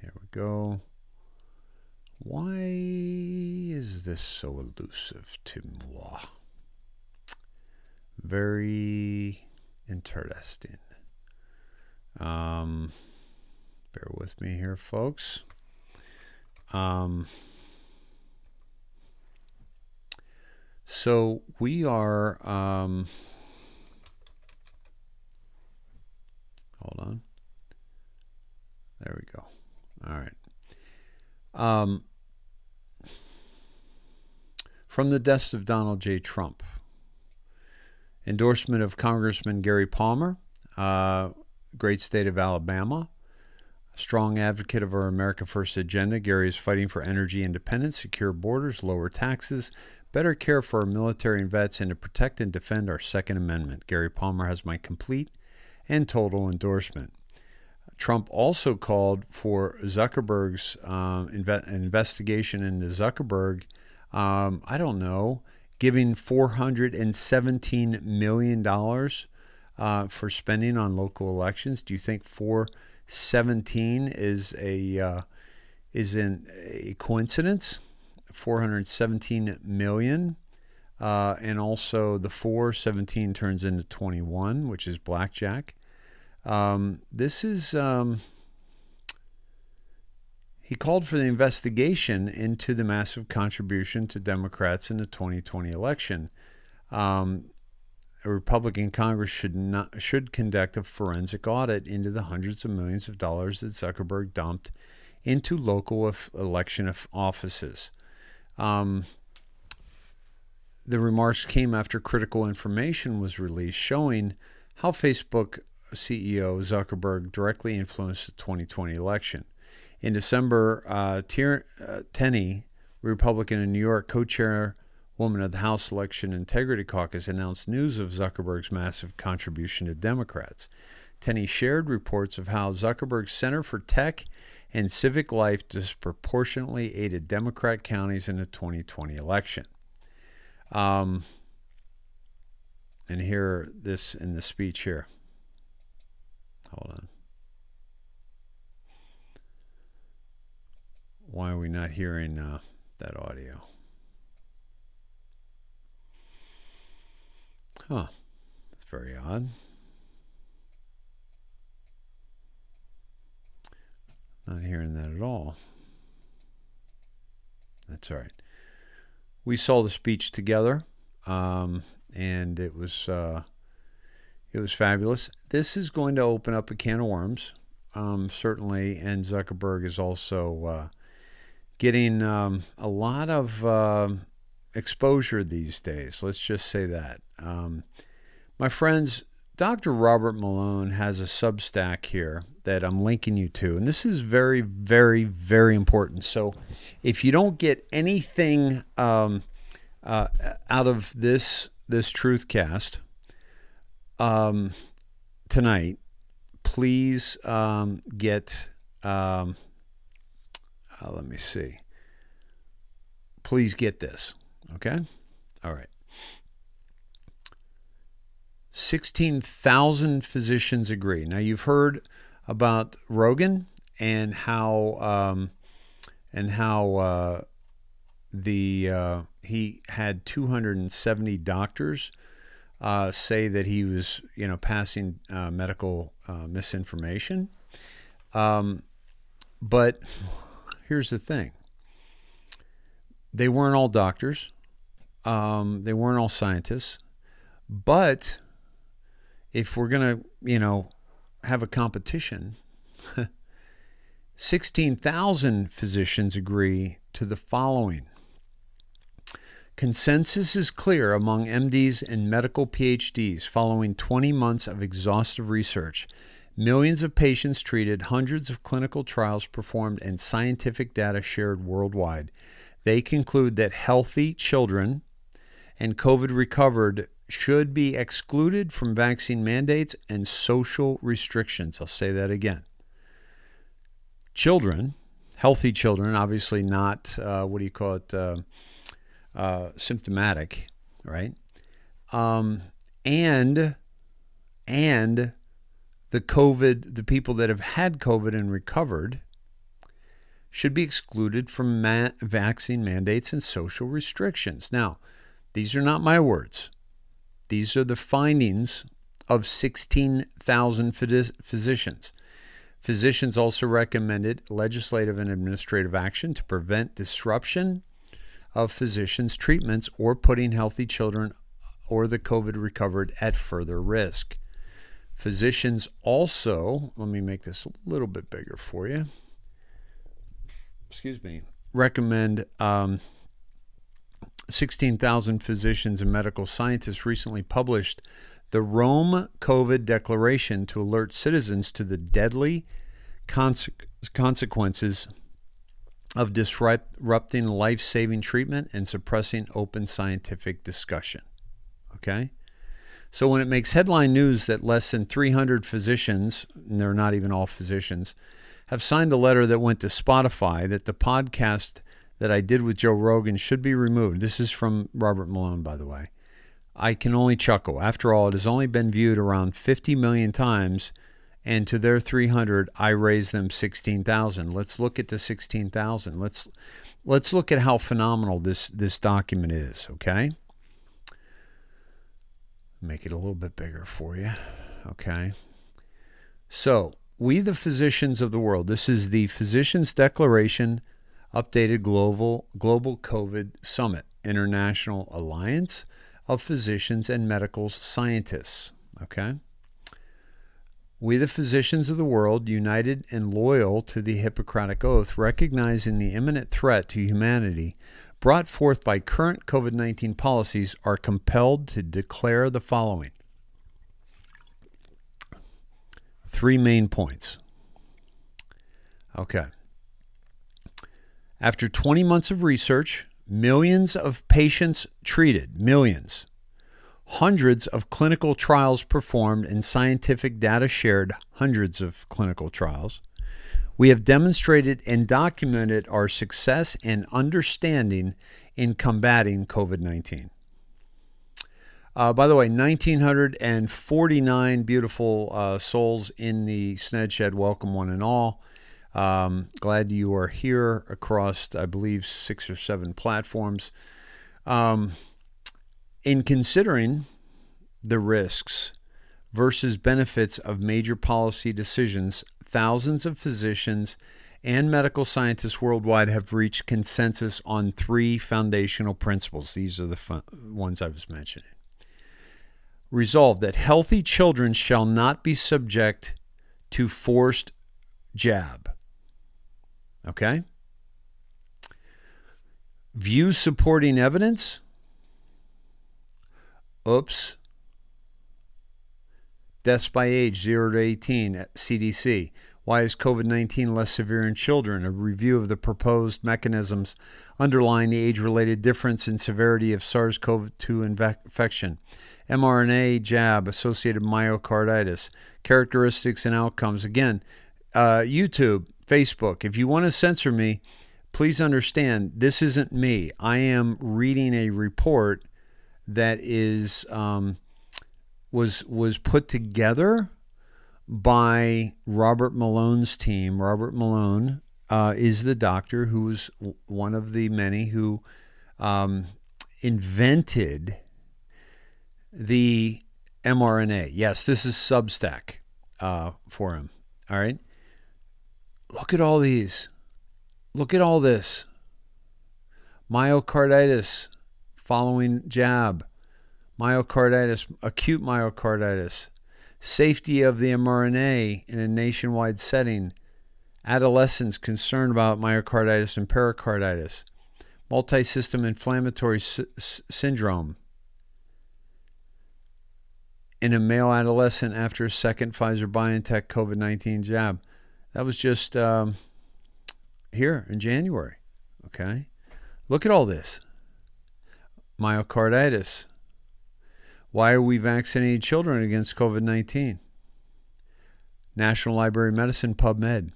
Here we go. Why is this so elusive to moi? Very interesting. Bear with me here, folks. So we are, hold on. There we go. All right. From the desk of Donald J. Trump. Endorsement of Congressman Gary Palmer, great state of Alabama. Strong advocate of our America First agenda, Gary is fighting for energy independence, secure borders, lower taxes, better care for our military and vets, and to protect and defend our Second Amendment. Gary Palmer has my complete and total endorsement. Trump also called for Zuckerberg's investigation into Zuckerberg, I don't know, giving $417 million for spending on local elections. Do you think 417 is a coincidence? 417 million, and also the 417 turns into 21, which is blackjack. This is he called for the investigation into the massive contribution to Democrats in the 2020 election. A Republican Congress should conduct a forensic audit into the hundreds of millions of dollars that Zuckerberg dumped into local election offices. The remarks came after critical information was released showing how Facebook CEO Zuckerberg directly influenced the 2020 election. In December, Tenney, Republican in New York, co-chairwoman of the House Election Integrity Caucus, announced news of Zuckerberg's massive contribution to Democrats. Tenney shared reports of how Zuckerberg's Center for Tech and Civic Life disproportionately aided Democrat counties in the 2020 election. And hear this in the speech here. Hold on. Why are we not hearing that audio? Huh. That's very odd. Not hearing that at all. That's all right. We saw the speech together, and it was fabulous. This is going to open up a can of worms, certainly, and Zuckerberg is also getting a lot of exposure these days. Let's just say that. My friends, Dr. Robert Malone has a Substack here that I'm linking you to, and this is very, very, very important. So if you don't get anything out of this Truthcast tonight, please get... let me see. Please get this. Okay? All right. 16,000 physicians agree. Now, you've heard about Rogan and how he had 270 doctors say that he was, passing medical misinformation. But here's the thing. They weren't all doctors. They weren't all scientists. But if we're going to, have a competition, 16,000 physicians agree to the following. Consensus is clear among MDs and medical PhDs following 20 months of exhaustive research, millions of patients treated, hundreds of clinical trials performed, and scientific data shared worldwide. They conclude that healthy children and COVID recovered should be excluded from vaccine mandates and social restrictions. I'll say that again. Children, healthy children, obviously not, symptomatic, right? And the people that have had COVID and recovered should be excluded from vaccine mandates and social restrictions. Now, these are not my words. These are the findings of 16,000 physicians. Physicians also recommended legislative and administrative action to prevent disruption of physicians' treatments or putting healthy children or the COVID recovered at further risk. Physicians also, let me make this a little bit bigger for you. Recommend 16,000 physicians and medical scientists recently published the Rome COVID Declaration to alert citizens to the deadly consequences of disrupting life-saving treatment and suppressing open scientific discussion. Okay? So when it makes headline news that less than 300 physicians, and they're not even all physicians, have signed a letter that went to Spotify that the podcast that I did with Joe Rogan should be removed. This is from Robert Malone, by the way. I can only chuckle. After all, it has only been viewed around 50 million times, and to their 300, I raised them 16,000. Let's look at the 16,000. Let's look at how phenomenal this document is, okay? Make it a little bit bigger for you, okay? So, we the physicians of the world. This is the Physicians Declaration Updated Global COVID Summit, International Alliance of Physicians and Medical Scientists, okay? We the physicians of the world, united and loyal to the Hippocratic Oath, recognizing the imminent threat to humanity brought forth by current COVID-19 policies, are compelled to declare the following. 3 main points. Okay. After 20 months of research, millions of patients treated, millions, hundreds of clinical trials performed, and scientific data shared, hundreds of clinical trials, we have demonstrated and documented our success and understanding in combating COVID-19. By the way, 1,949 beautiful souls in the Sned Shed. Welcome, one and all. Glad you are here across, I believe, 6 or 7 platforms. In considering the risks versus benefits of major policy decisions, thousands of physicians and medical scientists worldwide have reached consensus on 3 foundational principles. These are the ones I was mentioning. Resolve that healthy children shall not be subject to forced jab. Okay? View supporting evidence. Oops. Deaths by age 0 to 18 at CDC. Why is COVID-19 less severe in children? A review of the proposed mechanisms underlying the age-related difference in severity of SARS-CoV-2 infection. mRNA jab, associated myocarditis, characteristics and outcomes. Again, YouTube, Facebook, if you want to censor me, please understand this isn't me. I am reading a report that is was put together by Robert Malone's team. Robert Malone is the doctor who's one of the many who invented the mRNA. Yes, this is Substack for him. All right. Look at all these. Look at all this. Myocarditis, following jab, myocarditis, acute myocarditis, safety of the mRNA in a nationwide setting, adolescents concerned about myocarditis and pericarditis, multisystem inflammatory syndrome in a male adolescent after a second Pfizer-BioNTech COVID-19 jab. That was just here in January, okay? Look at all this. Myocarditis. Why are we vaccinating children against COVID-19? National Library of Medicine, PubMed.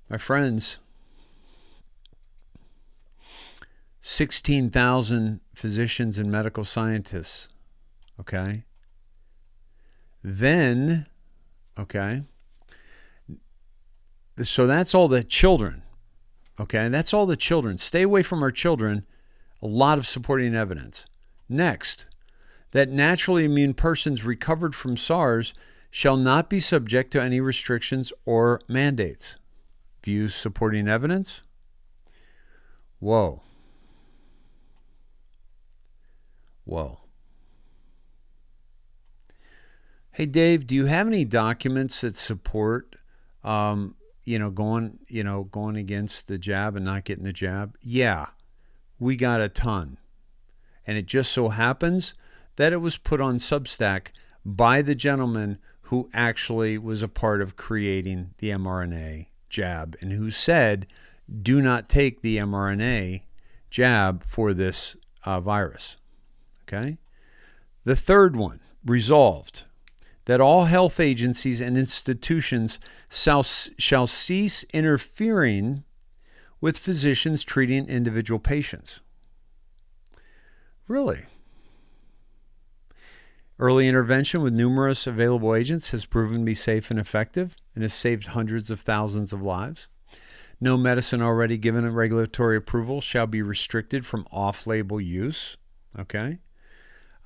My friends, 16,000 physicians and medical scientists, okay? Then, okay, so that's all the children, okay? That's all the children. Stay away from our children. A lot of supporting evidence. Next, that naturally immune persons recovered from SARS shall not be subject to any restrictions or mandates. Views supporting evidence? Whoa. Whoa. Hey, Dave, do you have any documents that support, going against the jab and not getting the jab? Yeah, we got a ton. And it just so happens that it was put on Substack by the gentleman who actually was a part of creating the mRNA jab and who said, do not take the mRNA jab for this virus. Okay? The third one, resolved, that all health agencies and institutions shall cease interfering with physicians treating individual patients. Really? Early intervention with numerous available agents has proven to be safe and effective and has saved hundreds of thousands of lives. No medicine already given a regulatory approval shall be restricted from off-label use. Okay?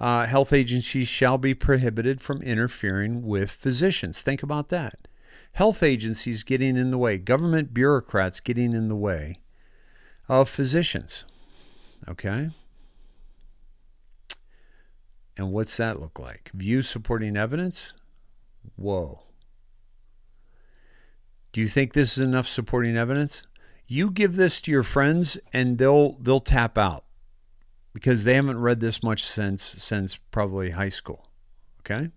Health agencies shall be prohibited from interfering with physicians. Think about that. Health agencies getting in the way, government bureaucrats getting in the way of physicians. Okay? And what's that look like? Views supporting evidence? Whoa. Do you think this is enough supporting evidence? You give this to your friends and they'll tap out because they haven't read this much since probably high school. Okay?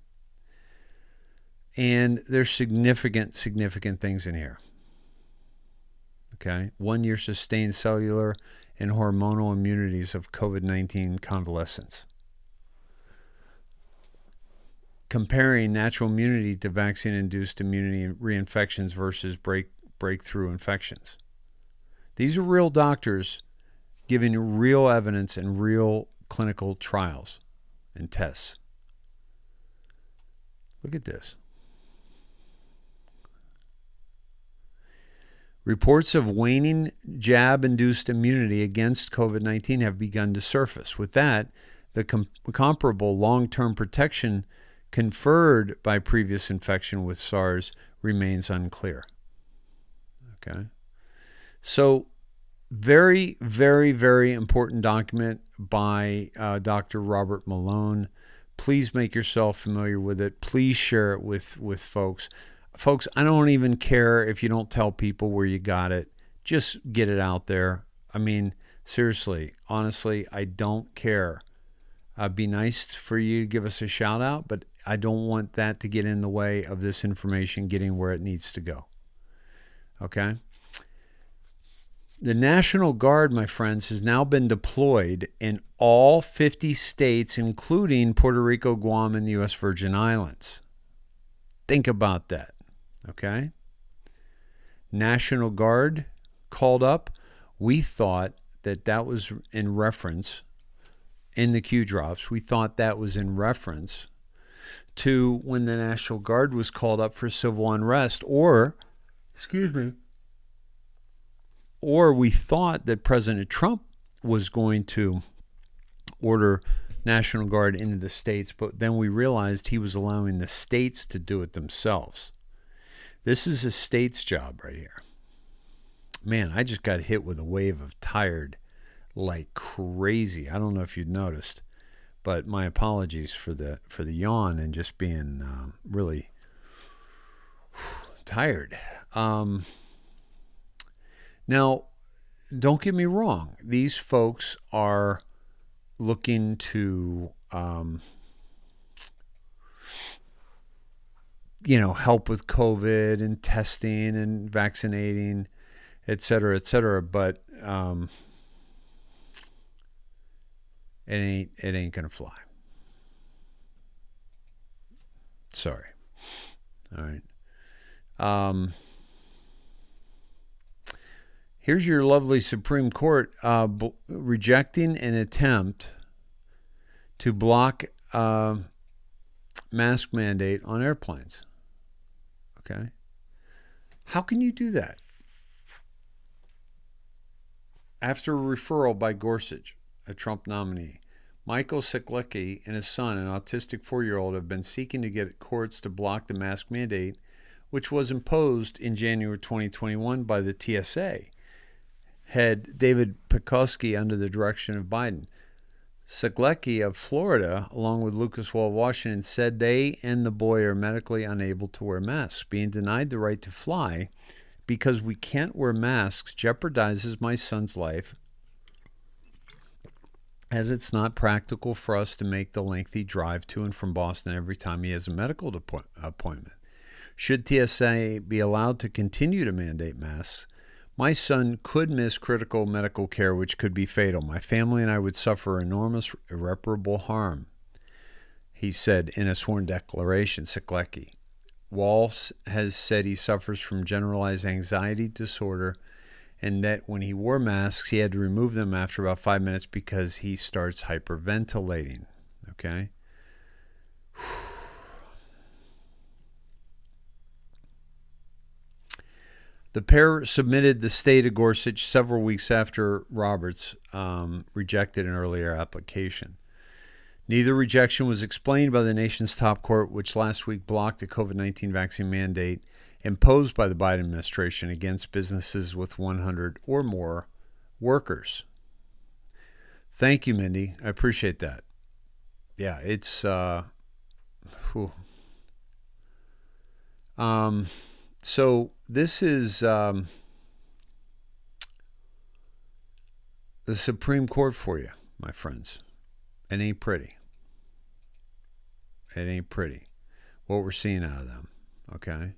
And there's significant things in here. Okay? 1 year sustained cellular and hormonal immunities of COVID-19 convalescents. Comparing natural immunity to vaccine-induced immunity and reinfections versus breakthrough infections. These are real doctors giving real evidence and real clinical trials and tests. Look at this. Reports of waning jab-induced immunity against COVID-19 have begun to surface. With that, the comparable long-term protection conferred by previous infection with SARS remains unclear. Okay. So very, very, very important document by Dr. Robert Malone. Please make yourself familiar with it. Please share it with folks. Folks, I don't even care if you don't tell people where you got it. Just get it out there. I mean, seriously, honestly, I don't care. Be nice for you to give us a shout out, but I don't want that to get in the way of this information getting where it needs to go. Okay? The National Guard, my friends, has now been deployed in all 50 states, including Puerto Rico, Guam, and the U.S. Virgin Islands. Think about that. Okay? National Guard called up. We thought that was in reference, in the Q drops, we thought that was in reference to when the National Guard was called up for civil unrest, or we thought that President Trump was going to order National Guard into the states, but then we realized he was allowing the states to do it themselves. This is a state's job right here. Man, I just got hit with a wave of tired, like crazy. I don't know if you'd noticed, but my apologies for the yawn and just being really tired. Now, don't get me wrong. These folks are looking to, help with COVID and testing and vaccinating, et cetera, et cetera. But it ain't gonna fly. Sorry. All right. Here's your lovely Supreme Court rejecting an attempt to block mask mandate on airplanes. Okay. How can you do that? After a referral by Gorsuch, a Trump nominee, Michael Snedeker and his son, an autistic 4-year-old, have been seeking to get courts to block the mask mandate, which was imposed in January 2021 by the TSA head David Pekoski under the direction of Biden. Snedeker of Florida, along with Lucas Wall of Washington, said they and the boy are medically unable to wear masks. Being denied the right to fly because we can't wear masks jeopardizes my son's life, as it's not practical for us to make the lengthy drive to and from Boston every time he has a medical appointment. Should TSA be allowed to continue to mandate masks, my son could miss critical medical care, which could be fatal. My family and I would suffer enormous irreparable harm, he said in a sworn declaration. Snedeker. Walsh has said he suffers from generalized anxiety disorder and that when he wore masks, he had to remove them after about 5 minutes because he starts hyperventilating. Okay? The pair submitted the stay to Gorsuch several weeks after Roberts rejected an earlier application. Neither rejection was explained by the nation's top court, which last week blocked the COVID-19 vaccine mandate imposed by the Biden administration against businesses with 100 or more workers. Thank you, Mindy. I appreciate that. Yeah, it's so this is the Supreme Court for you, my friends. It ain't pretty. It ain't pretty what we're seeing out of them. Okay.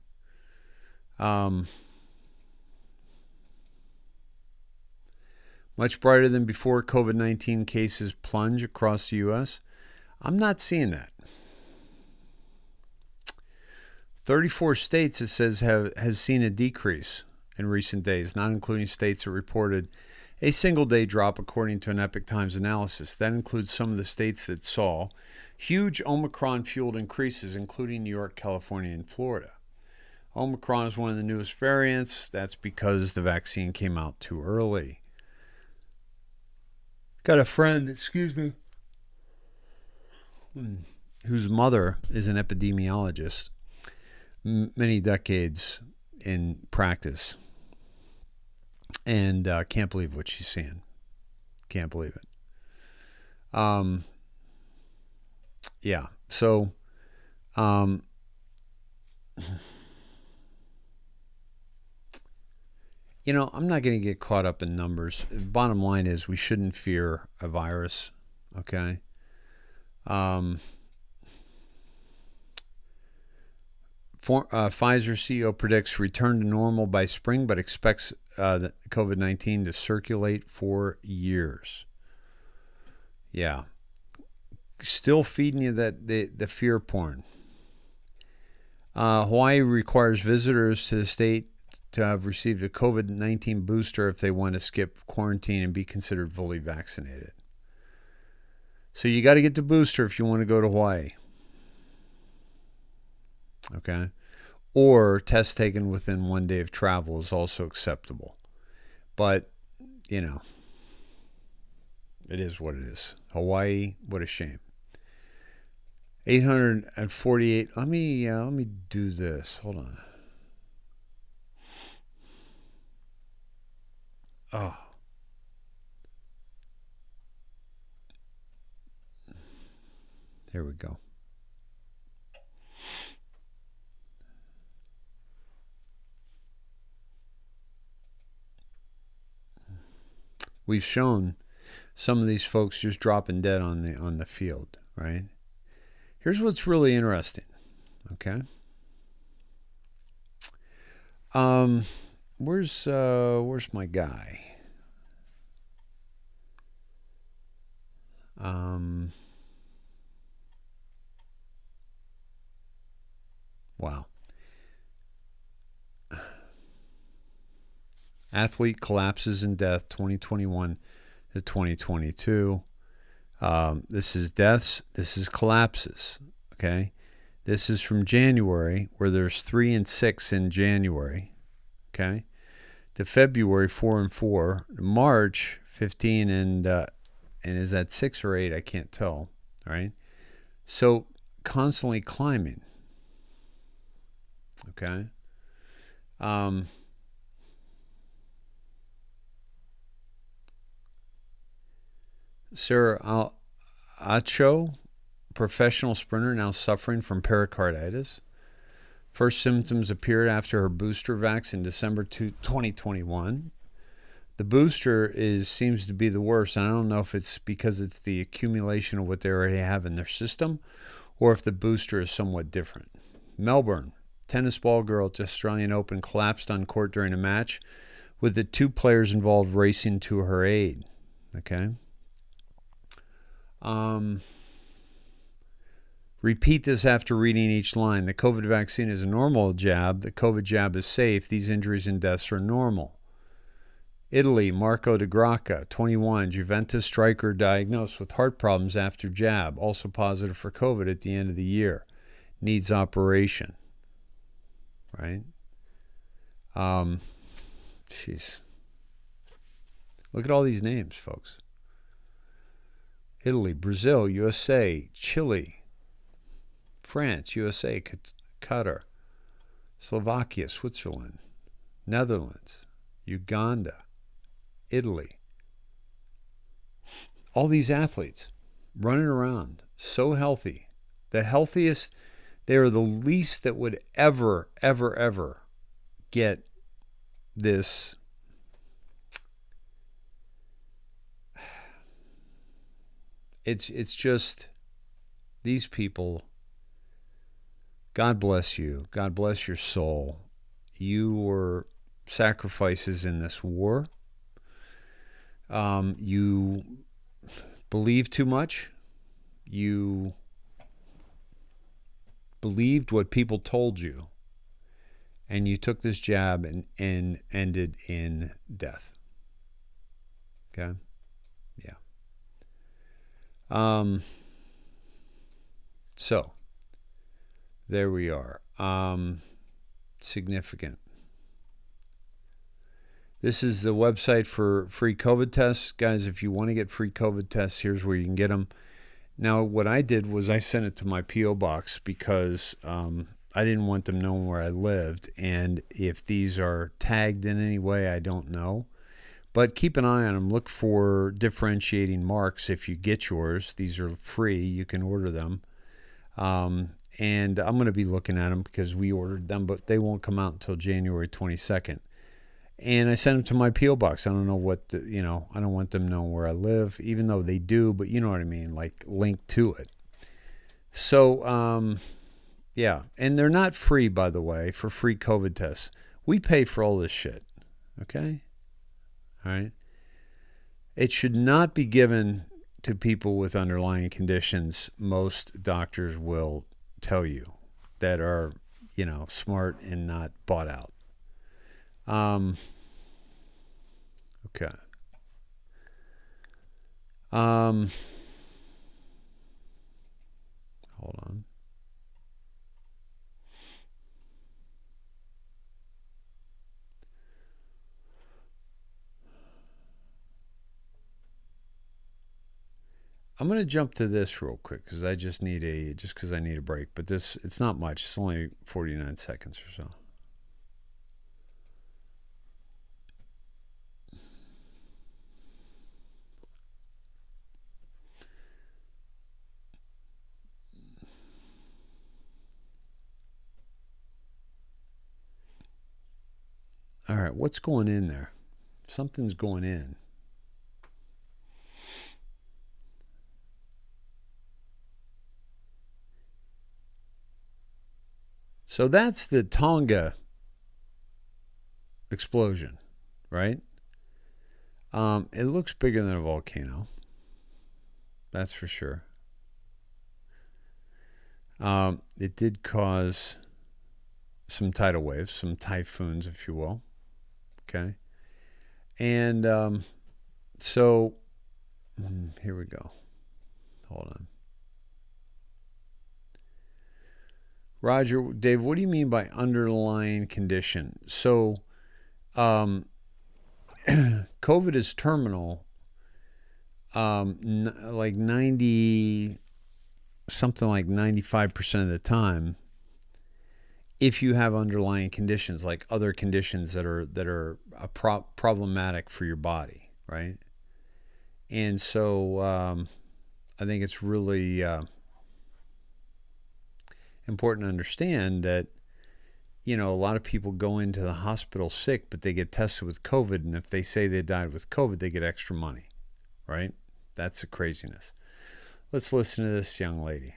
Much brighter than before, COVID-19 cases plunge across the U.S. I'm not seeing that. 34 states, it says, has seen a decrease in recent days, not including states that reported a single-day drop, according to an Epoch Times analysis. That includes some of the states that saw huge Omicron-fueled increases, including New York, California, and Florida. Omicron is one of the newest variants. That's because the vaccine came out too early. Got a friend, whose mother is an epidemiologist, many decades in practice, and can't believe what she's seeing. Can't believe it. Yeah. So, I'm not going to get caught up in numbers. Bottom line is we shouldn't fear a virus. Okay. Pfizer CEO predicts return to normal by spring, but expects the COVID-19 to circulate for years. Yeah. Still feeding you the fear porn. Hawaii requires visitors to the state to have received a COVID-19 booster if they want to skip quarantine and be considered fully vaccinated. So you got to get the booster if you want to go to Hawaii. Okay. Or test taken within 1 day of travel is also acceptable. But, it is what it is. Hawaii, what a shame. 848. Let me do this. Hold on. Oh. we go. We've shown some of these folks just dropping dead on the field, right? Here's what's really interesting, okay? Where's my guy? Wow. Athlete collapses in death 2021 to 2022. This is deaths. This is collapses. Okay. This is from January, where there's 3 and 6 in January. Okay. To February, 4 and 4. To March, 15 and is that 6 or 8? I can't tell. All right. So constantly climbing. Okay. Sarah Acho, professional sprinter, now suffering from pericarditis. First symptoms appeared after her booster vax in December 2021. The booster seems to be the worst, and I don't know if it's because it's the accumulation of what they already have in their system or if the booster is somewhat different. Melbourne, tennis ball girl at the Australian Open collapsed on court during a match with the 2 players involved racing to her aid. Okay. Repeat this after reading each line. The COVID vaccine is a normal jab. The COVID jab is safe. These injuries and deaths are normal. Italy, Marco De Gracca, 21, Juventus striker diagnosed with heart problems after jab, also positive for COVID at the end of the year. Needs operation. Right? Jeez. Look at all these names, folks. Italy, Brazil, USA, Chile, France, USA, Qatar, Slovakia, Switzerland, Netherlands, Uganda, Italy. All these athletes running around, so healthy. The healthiest, they are the least that would ever get this. It's just these people. God bless you. God bless your soul. You were sacrifices in this war. You believed too much. You believed what people told you. And you took this jab and ended in death. Okay? Yeah. So there we are. Significant. This is the website for free COVID tests. Guys, if you want to get free COVID tests, here's where you can get them. Now, what I did was I sent it to my P.O. box because I didn't want them knowing where I lived. And if these are tagged in any way, I don't know. But keep an eye on them. Look for differentiating marks if you get yours. These are free. You can order them. And I'm going to be looking at them because we ordered them, but they won't come out until January 22nd. And I sent them to my P.O. box. I don't know what, I don't want them knowing where I live, even though they do, but you know what I mean, like link to it. So, yeah. And they're not free, by the way, for free COVID tests. We pay for all this shit. Okay? All right. It should not be given to people with underlying conditions. Most doctors will tell you that are, smart and not bought out. Okay. Hold on. I'm going to jump to this real quick because I just need a break. But it's not much. It's only 49 seconds or so. right, what's going in there? Something's going in. So that's the Tonga explosion, right? It looks bigger than a volcano. That's for sure. It did cause some tidal waves, some typhoons, if you will. Okay. And so here we go. Hold on. Roger, Dave, what do you mean by underlying condition? So COVID is terminal, like 90, something like 95% of the time, if you have underlying conditions, like other conditions that are problematic for your body, right? And so I think it's really important to understand that, you know, a lot of people go into the hospital sick, but they get tested with COVID, and if they say they died with COVID, they get extra money, right? That's the craziness. Let's listen to this young lady.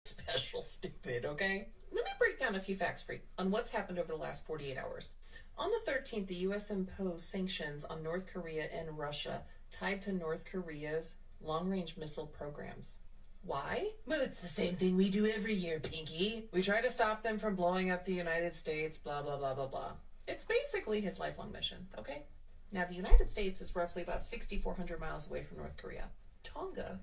Special stupid, okay? Let me break down a few facts for you on what's happened over the last 48 hours. On the 13th, the U.S. imposed sanctions on North Korea and Russia tied to North Korea's long-range missile programs. Why? Well, it's the same thing we do every year, Pinky. We try to stop them from blowing up the United States, blah, blah, blah, blah, blah. It's basically his lifelong mission, okay? Now, the United States is roughly about 6,400 miles away from North Korea. Tonga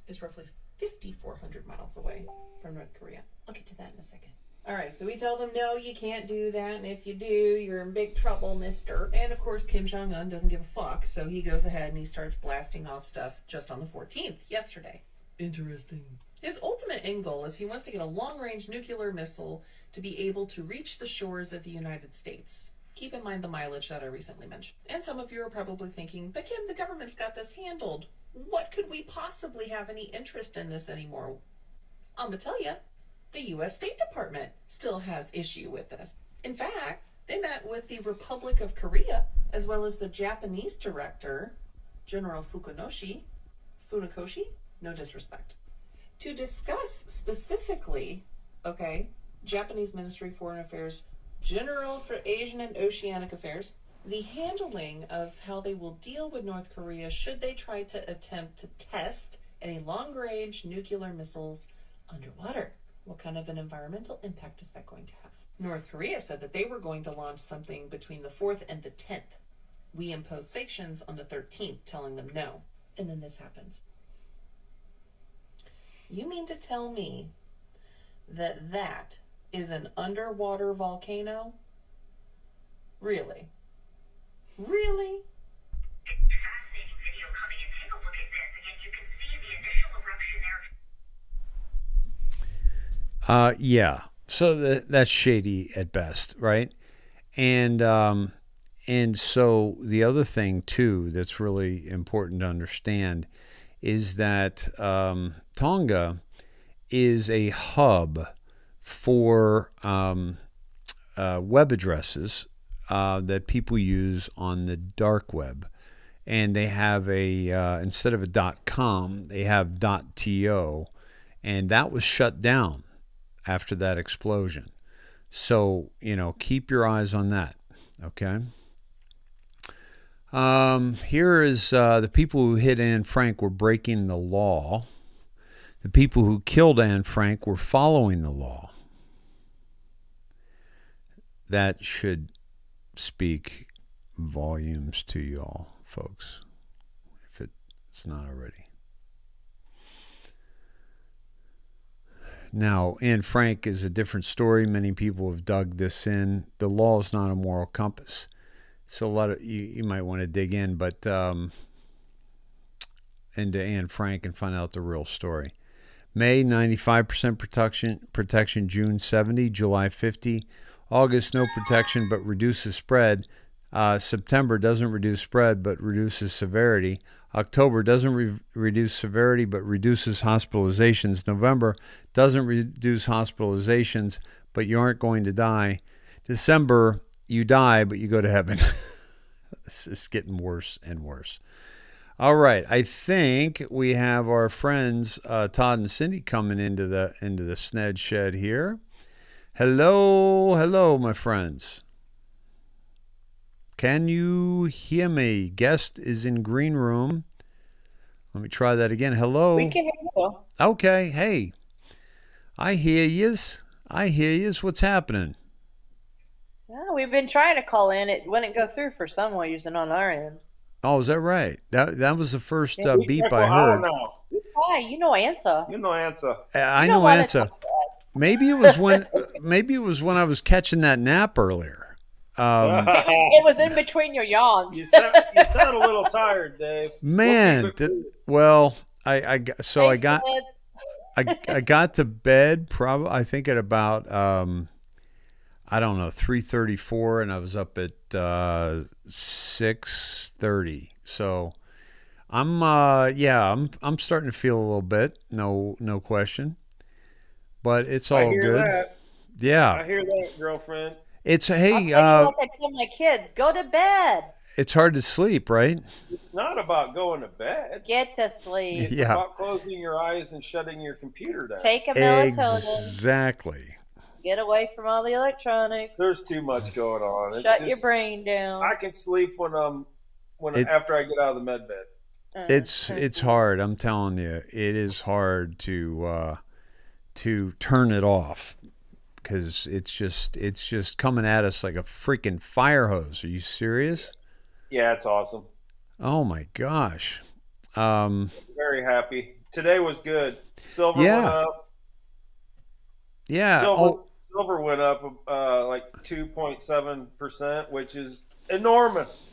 is roughly 5,400 miles away from North Korea. I'll get to that in a second. All right, so we tell them, no, you can't do that, and if you do, you're in big trouble, mister. And of course, Kim Jong-un doesn't give a fuck, so he goes ahead and he starts blasting off stuff just on the 14th, yesterday. Interesting. His ultimate end goal is he wants to get a long-range nuclear missile to be able to reach the shores of the United States. Keep in mind the mileage that I recently mentioned. And some of you are probably thinking, but Kim, the government's got this handled. What could we possibly have any interest in this anymore? I'm going to tell you, the U.S. State Department still has issue with this. In fact, they met with the Republic of Korea, as well as the Japanese director, General Funakoshi, no disrespect, to discuss specifically, okay, Japanese Ministry of Foreign Affairs, General for Asian and Oceanic Affairs, the handling of how they will deal with North Korea should they try to attempt to test any long-range nuclear missiles underwater. What kind of an environmental impact is that going to have? North Korea said that they were going to launch something between the 4th and the 10th. We imposed sanctions on the 13th, telling them no. And then this happens. You mean to tell me that that is an underwater volcano? Really? Really? Fascinating video coming in. Take a look at this. Again, you can see the initial eruption there. Yeah. So that's shady at best, right? And so the other thing too that's really important to understand is that Tonga is a hub for web addresses that people use on the dark web, and they have instead of a .com, they have .to, and that was shut down after that explosion. So, you know, keep your eyes on that, okay? Here is the people who hit Anne Frank were breaking the law. The people who killed Anne Frank were following the law. That should speak volumes to y'all, folks, if it's not already. Now, Anne Frank is a different story. Many people have dug this in. The law is not a moral compass. So a lot of you might want to dig in, but into Anne Frank and find out the real story. May 95% protection, June 70, July 50, August no protection but reduces spread. September doesn't reduce spread but reduces severity. October doesn't reduce severity but reduces hospitalizations. November doesn't reduce hospitalizations but you aren't going to die. December, you die but you go to heaven. This is getting worse and worse. All right, I think we have our friends Todd and Cindy coming into the Sned shed here. Hello, my friends. Can you hear me? Guest is in green room. Let me try that again. Hello. We can hear you. Okay. Hey, I hear yous. What's happening? Yeah, we've been trying to call in. It wouldn't go through for some reason on our end. Oh, is that right? That was the first beep I I heard. don't know. Hi, you know answer. You know answer. I know answer. Maybe it was when I was catching that nap earlier. It was in between your yawns. You sound a little tired, Dave. Man, I got to bed probably I think at about I don't know 3:34 and I was up at 6:30. So I'm starting to feel a little bit, no question. But it's all good. That. Yeah. I hear that, girlfriend. It's like I tell my kids, go to bed. It's hard to sleep, right? It's not about going to bed. Get to sleep. It's about closing your eyes and shutting your computer down. Take a melatonin. Exactly. Get away from all the electronics. There's too much going on. Shut your brain down. I can sleep after I get out of the med bed. It's hard. I'm telling you, it is hard to turn it off because it's just coming at us like a freaking fire hose. Are you serious? Yeah, it's awesome. Oh my gosh. Very happy. Today was good. Silver went up. Yeah. Silver went up like 2.7%, which is enormous.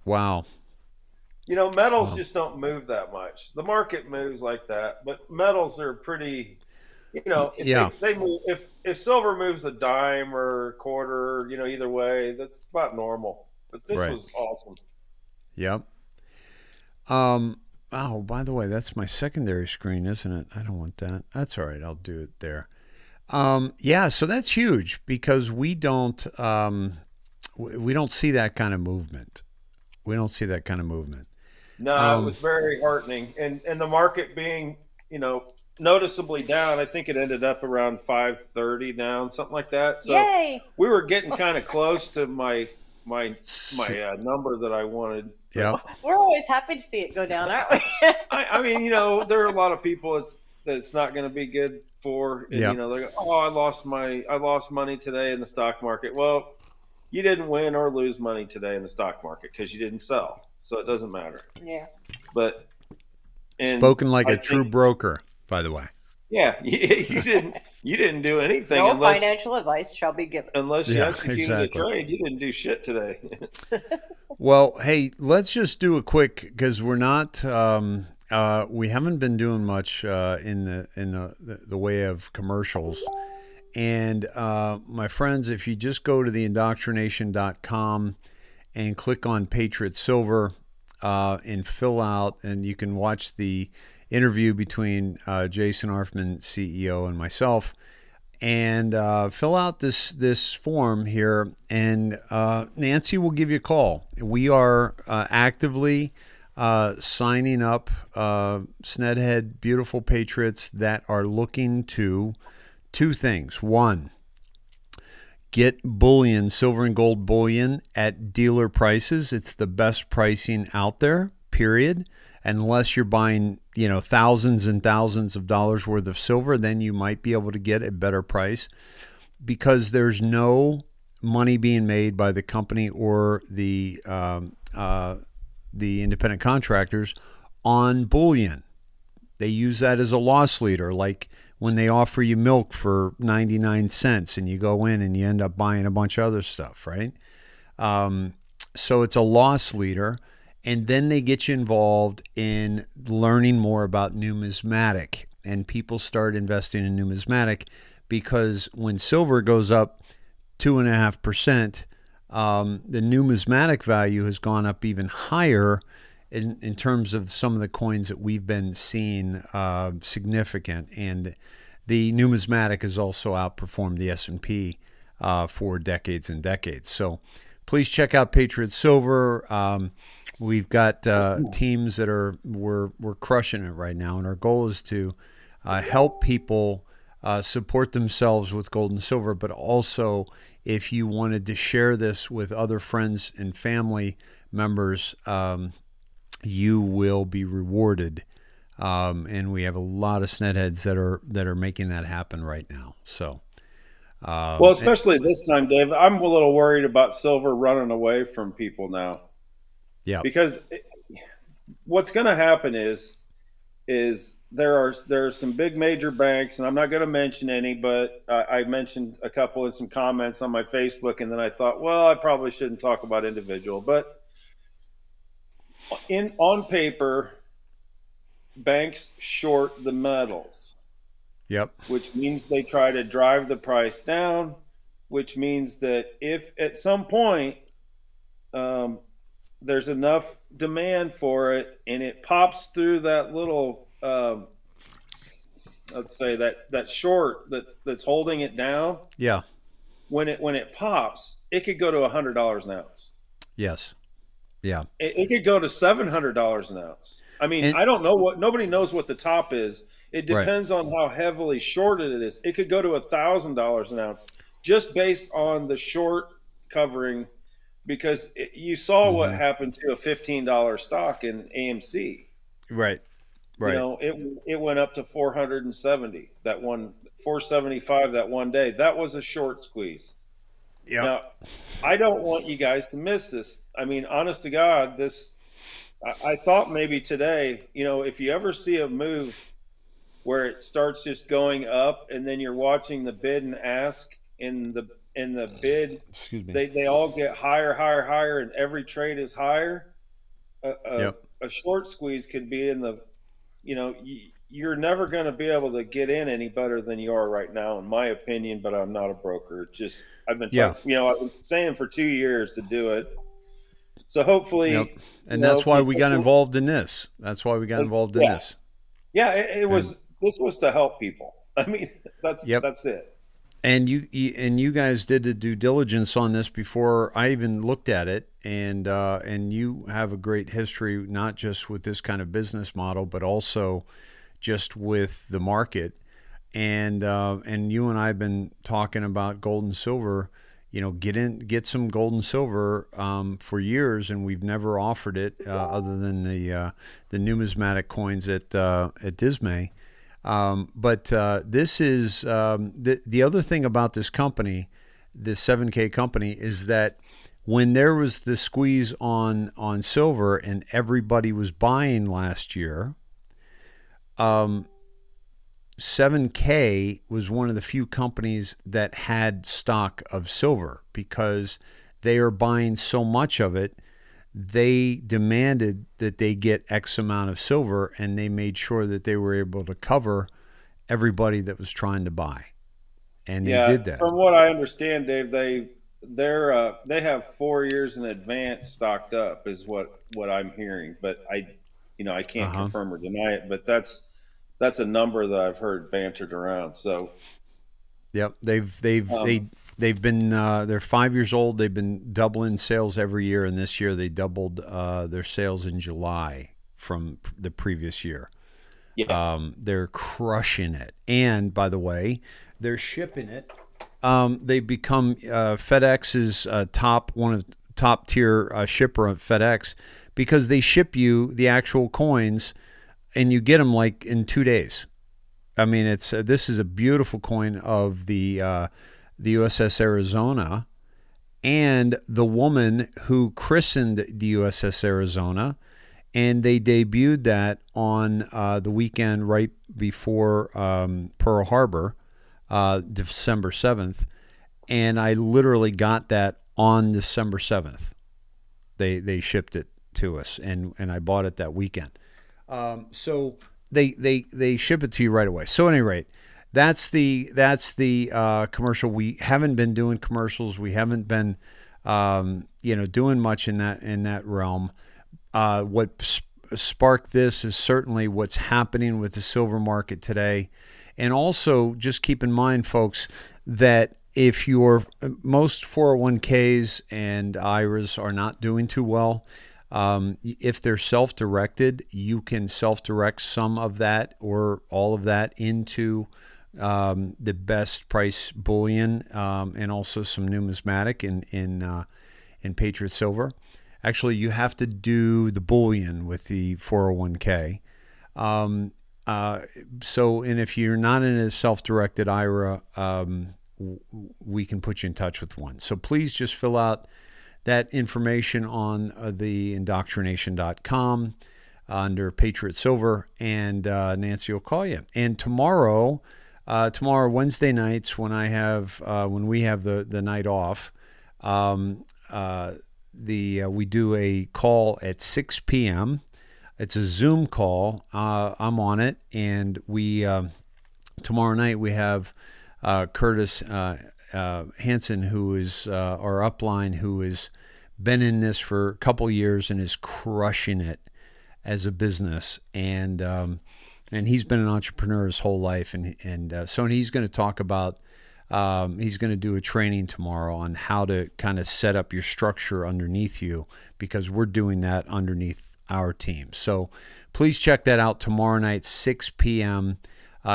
Wow. Metals just don't move that much. The market moves like that, but metals are pretty. They move. If silver moves a dime or a quarter, either way, that's about normal. But this was awesome. Yep. Oh, by the way, that's my secondary screen, isn't it? I don't want that. That's all right. I'll do it there. So that's huge because we don't see that kind of movement. No, it was very heartening, and the market being noticeably down. I think it ended up around 530 down, something like that. So Yay! We were getting kind of close to my number that I wanted. Yeah, we're always happy to see it go down, aren't we? I mean, there are a lot of people that it's not going to be good for. And, they're like, oh, I lost money today in the stock market. Well, you didn't win or lose money today in the stock market because you didn't sell, so it doesn't matter. Yeah. But spoken like a true broker, by the way. Yeah, you didn't do anything. No financial advice shall be given unless you executed a trade. You didn't do shit today. Well, hey, let's just do a quick because we're not. We haven't been doing much in the way of commercials. And my friends, if you just go to theindoctrination.com and click on Patriot Silver and fill out, and you can watch the interview between Jason Arfman, CEO, and myself, and fill out this form here, and Nancy will give you a call. We are actively signing up Snedhead beautiful patriots that are looking to two things. One, get bullion, silver and gold bullion at dealer prices. It's the best pricing out there, period. Unless you're buying, thousands and thousands of dollars worth of silver, then you might be able to get a better price because there's no money being made by the company or the independent contractors on bullion. They use that as a loss leader, like when they offer you milk for 99 cents and you go in and you end up buying a bunch of other stuff, right? So it's a loss leader. And then they get you involved in learning more about numismatic. And people start investing in numismatic because when silver goes up 2.5%, the numismatic value has gone up even higher in terms of some of the coins that we've been seeing significant. And the numismatic has also outperformed the S&P for decades and decades. So please check out Patriot Silver. We've got teams that we're crushing it right now, and our goal is to help people support themselves with gold and silver, but also if you wanted to share this with other friends and family members, you will be rewarded. And we have a lot of Snedheads that are making that happen right now. So, well, especially this time, Dave, I'm a little worried about silver running away from people now. Yeah, because what's going to happen is there are some big major banks, and I'm not going to mention any, but I mentioned a couple in some comments on my Facebook, and then I thought, well, I probably shouldn't talk about individual, but on paper, banks short the metals. Yep. Which means they try to drive the price down, which means that if at some point there's enough demand for it and it pops through that little let's say that short that's holding it down. Yeah. When it pops, it could go to $100 an ounce. Yes. Yeah. It could go to $700 an ounce. I mean, I don't know nobody knows what the top is. It depends on how heavily shorted it is. It could go to $1,000 an ounce just based on the short covering, because you saw what happened to a $15 stock in AMC. Right. You know, it went up to 470 that one, 475 that one day. That was a short squeeze. Yeah. Now, I don't want you guys to miss this. I mean, honest to God, I thought maybe today, you know, if you ever see a move where it starts just going up and then you're watching the bid and ask in the bid, they all get higher, and every trade is higher. A short squeeze could be in the, you know, you're never going to be able to get in any better than you are right now, in my opinion. But I'm not a broker. Just I've been talking, you know, I've been saying for 2 years to do it. So hopefully, and that's why we got involved in this. That's why we got involved in this. Yeah, it was. This was to help people. I mean, that's it. And you guys did the due diligence on this before I even looked at it, and you have a great history, not just with this kind of business model, but also just with the market. And you and I have been talking about gold and silver. You know, get some gold and silver for years, and we've never offered it other than the numismatic coins at Dismay. But this is the other thing about this company, this 7K company, is that when there was the squeeze on silver and everybody was buying last year, 7K was one of the few companies that had stock of silver because they are buying so much of it. They demanded that they get X amount of silver, and they made sure that they were able to cover everybody that was trying to buy. And they did that. From what I understand, Dave, they have 4 years in advance stocked up is what I'm hearing, but I can't confirm or deny it, but that's a number that I've heard bantered around. So, yep, they've been they're 5 years old. They've been doubling sales every year, and this year they doubled their sales in July from the previous year. Yeah. They're crushing it, and by the way, they're shipping it. They become FedEx's one of top tier shipper of FedEx because they ship you the actual coins. And you get them like in 2 days. I mean, this is a beautiful coin of the USS Arizona, and the woman who christened the USS Arizona, and they debuted that on the weekend right before Pearl Harbor, December 7th, and I literally got that on December 7th. They shipped it to us, and I bought it that weekend. So they ship it to you right away. So at any rate, that's the commercial. We haven't been doing commercials. We haven't been doing much in that realm. What sparked this is certainly what's happening with the silver market today. And also just keep in mind, folks, that if most 401ks and IRAs are not doing too well, if they're self-directed, you can self-direct some of that or all of that into the best price bullion, and also some numismatic in Patriot Silver. Actually, you have to do the bullion with the 401k. And if you're not in a self-directed IRA, we can put you in touch with one. So please just fill out that information on the indoctrination.com under Patriot Silver, and Nancy will call you. And tomorrow, Wednesday nights, when we have the night off, we do a call at 6 p.m. It's a Zoom call. I'm on it, and we tomorrow night we have Curtis Hansen, who is our upline, who has been in this for a couple years and is crushing it as a business, and he's been an entrepreneur his whole life, so he's going to talk about. He's going to do a training tomorrow on how to kind of set up your structure underneath you, because we're doing that underneath our team. So please check that out tomorrow night, 6 p.m.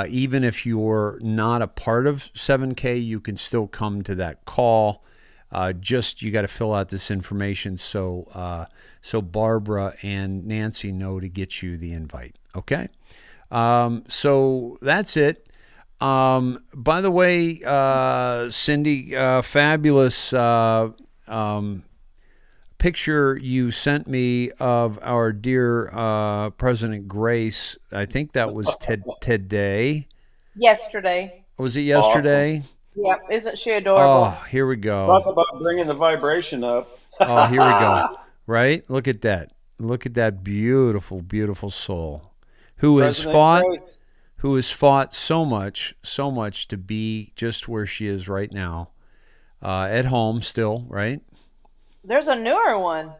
Even if you're not a part of 7K, you can still come to that call. You got to fill out this information so Barbara and Nancy know to get you the invite. Okay? So that's it. By the way, Cindy, fabulous picture you sent me of our dear President Grace. I think that was today. Yesterday. Was it yesterday? Awesome. Yep. Isn't she adorable? Oh, here we go. Talk about bringing the vibration up. Oh, here we go. Right? Look at that. Look at that beautiful, beautiful soul who has fought so much to be just where she is right now, at home still, right? There's a newer one.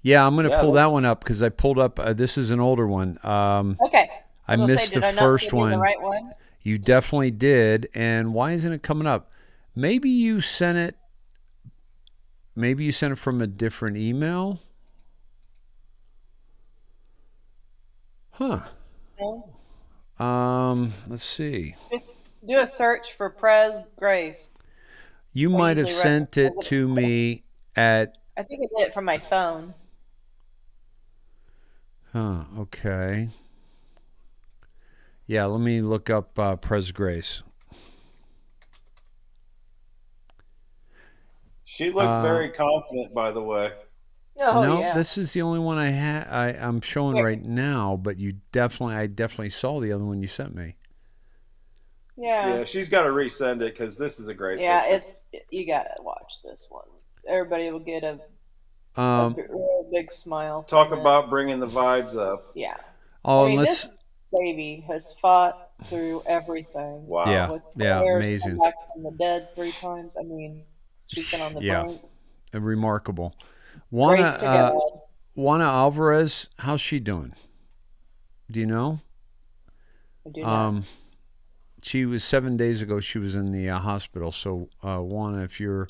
Yeah, I'm going to pull that one up because I pulled up. This is an older one. Okay. I missed the first one. The right one. You definitely did. And why isn't it coming up? Maybe you sent it. Maybe you sent it from a different email. Huh. Let's see. Just do a search for Pres Grace. You might have sent it to me at. I think I did it from my phone. Huh. Okay. Yeah. Let me look up Pres Grace. She looked very confident, by the way. Oh, no, yeah. This is the only one I'm showing right now, but I definitely saw the other one you sent me. Yeah, she's got to resend it because this is a great picture. Yeah, you gotta watch this one. Everybody will get a real big smile. Talk about bringing the vibes up. Yeah. Oh, I mean, this baby has fought through everything. Wow. Yeah, amazing. Come back from the dead 3 times. I mean, she's been on the brink. Remarkable. Juana Alvarez, how's she doing? Do you know? I do not. She was 7 days ago. She was in the hospital. So, Juana, if you're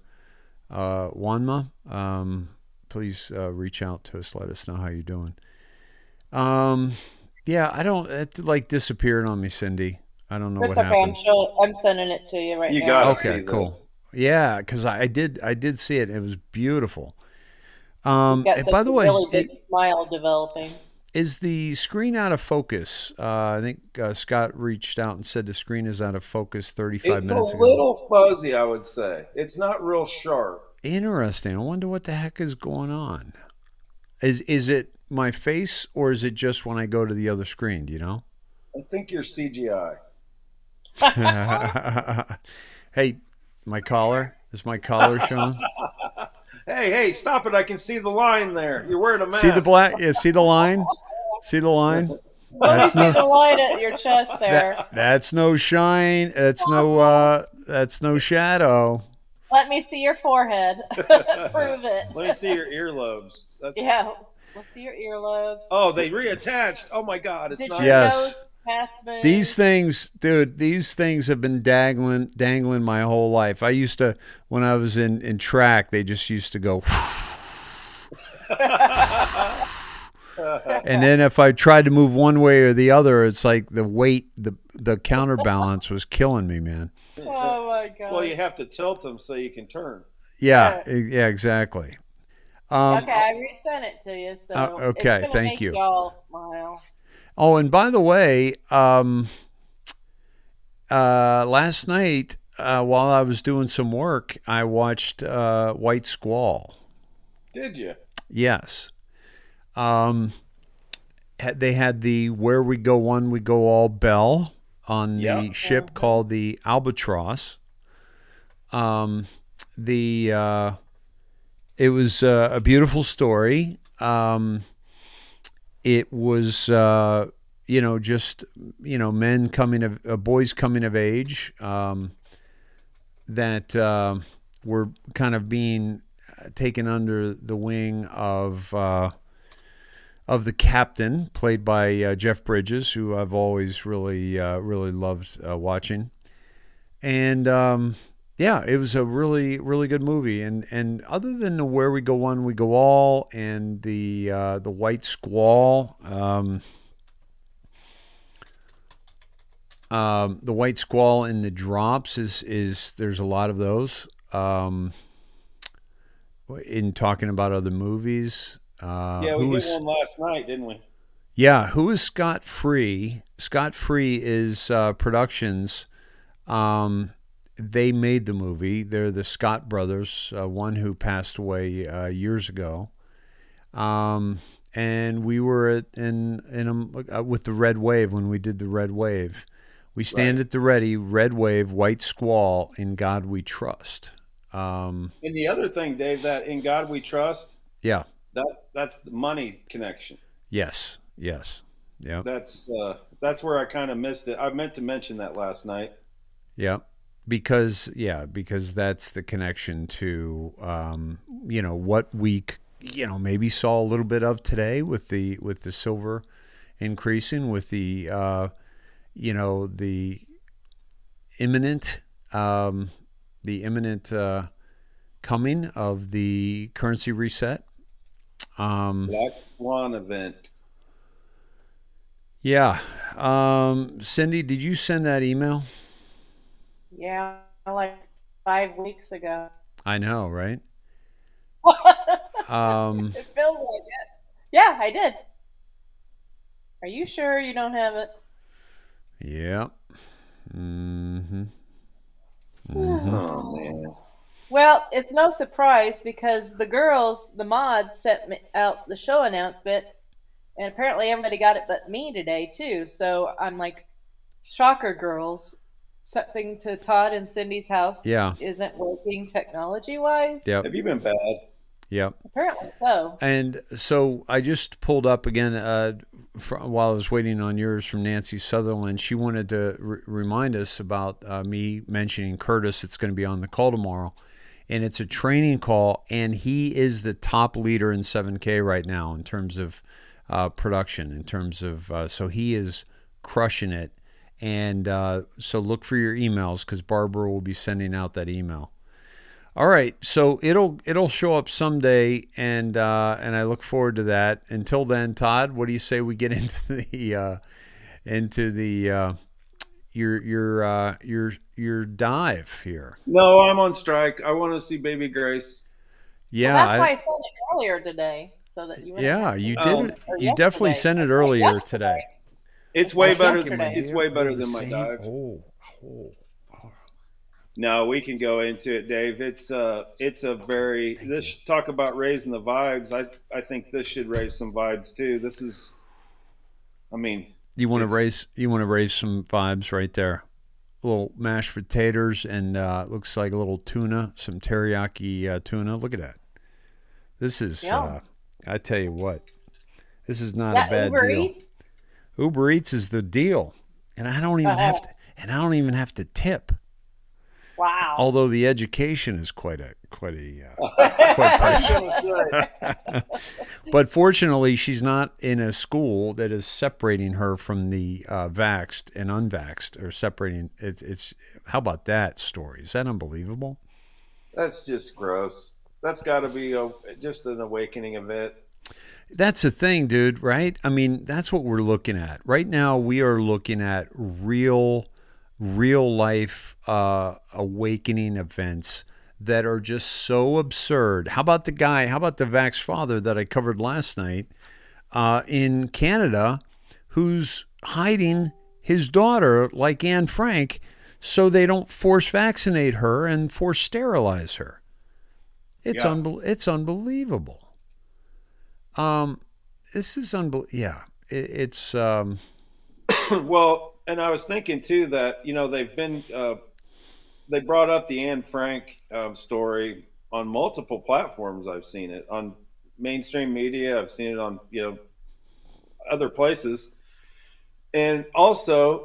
Juanma, please reach out to us. Let us know how you're doing. It disappeared on me, Cindy. I don't know what happened. It's okay. I'm sending it to you right now. You got to see cool. This. Yeah, because I did see it. It was beautiful. He's got such by the way, really big smile developing. Is the screen out of focus? I think Scott reached out and said the screen is out of focus 35 minutes ago. It's a little fuzzy, I would say. It's not real sharp. Interesting. I wonder what the heck is going on. Is it my face or is it just when I go to the other screen? Do you know? I think you're CGI. Hey, my collar. Is my collar showing? Hey, stop it! I can see the line there. You're wearing a mask. See the black? Yeah, see the line? See the line? Let me see the light at your chest there. That's no shine. That's no shadow. Let me see your forehead. Prove it. Let me see your earlobes. Yeah. Let's see your earlobes. Oh, they reattached. Oh my God! It's Did not. your nose pass me? These things, dude. These things have been dangling my whole life. I used to, when I was in track, they just used to go. And then if I tried to move one way or the other, it's like the weight, the counterbalance was killing me, man. Oh my God. Well, you have to tilt them so you can turn. Yeah, exactly. Okay, I resent it to you. So okay, it's thank you. Y'all smile. Oh, and by the way, last night while I was doing some work, I watched White Squall. Did you? Yes. They had the Where We Go One, We Go All bell on the ship called the Albatross. It was a beautiful story. It was, just, men boys coming of age that were kind of being taken under the wing of the captain, played by Jeff Bridges, who I've always really loved watching. And it was a really, really good movie. And other than the Where We Go One, We Go All, and the White Squall, the White Squall and the Drops is there's a lot of those. In talking about other movies. We did one last night, didn't we? Yeah, who is Scott Free? Scott Free is Productions. They made the movie. They're the Scott brothers, one who passed away years ago. And we were with the Red Wave when we did the Red Wave. We stand at the ready, Red Wave, White Squall, In God We Trust. And the other thing, Dave, that In God We Trust. Yeah. That's the money connection. Yes. Yeah. That's where I kind of missed it. I meant to mention that last night. Yeah. Because that's the connection to what we maybe saw a little bit of today with the silver increasing, with the the imminent coming of the currency reset. Black Swan event. Yeah. Cindy, did you send that email? Yeah, like 5 weeks ago. I know, right? It feels like it. Yeah, I did. Are you sure you don't have it? Yeah. Oh, man. Well, it's no surprise because the mods, sent me out the show announcement, and apparently everybody got it but me today, too. So I'm like, shocker, girls. Something to Todd and Cindy's house isn't working technology-wise. Yep. Have you been bad? Yep. Apparently so. And so I just pulled up again while I was waiting on yours from Nancy Sutherland. She wanted to remind us about me mentioning Curtis. It's going to be on the call tomorrow. And it's a training call, and he is the top leader in 7K right now in terms of production, in terms of so he is crushing it. And so look for your emails because Barbara will be sending out that email. All right, so it'll show up someday, and I look forward to that. Until then, Todd, what do you say we get into your dive here? No, I'm on strike. I want to see Baby Grace. Yeah, well, that's why I sent it earlier today, so that you. You did. You definitely sent it earlier today. It's way better than my dive. Oh. No, we can go into it, Dave. It's a very talk about raising the vibes. I think this should raise some vibes too. This is, you want to raise some vibes right there. A little mashed potatoes and looks like a little tuna, some teriyaki tuna. Look at that. This is, Yeah. I tell you what, this is not That a bad Uber deal. Eats? Uber Eats is the deal, and I don't even have to, and I don't even have to tip. Wow. Although the education is quite I was pricey. gonna say. But fortunately, she's not in a school that is separating her from the vaxxed and unvaxxed, or separating. It's how about that story? Is that unbelievable? That's just gross. That's got to be just an awakening event. That's the thing, dude, right? I mean, that's what we're looking at. Right now, we are looking at real life awakening events that are just so absurd. How about the vax father that I covered last night in Canada who's hiding his daughter, like Anne Frank, so they don't force vaccinate her and force sterilize her? It's it's unbelievable. This is unbelievable. Yeah, it's. Well, and I was thinking too that they've been they brought up the Anne Frank story on multiple platforms. I've seen it on mainstream media. I've seen it on other places, and also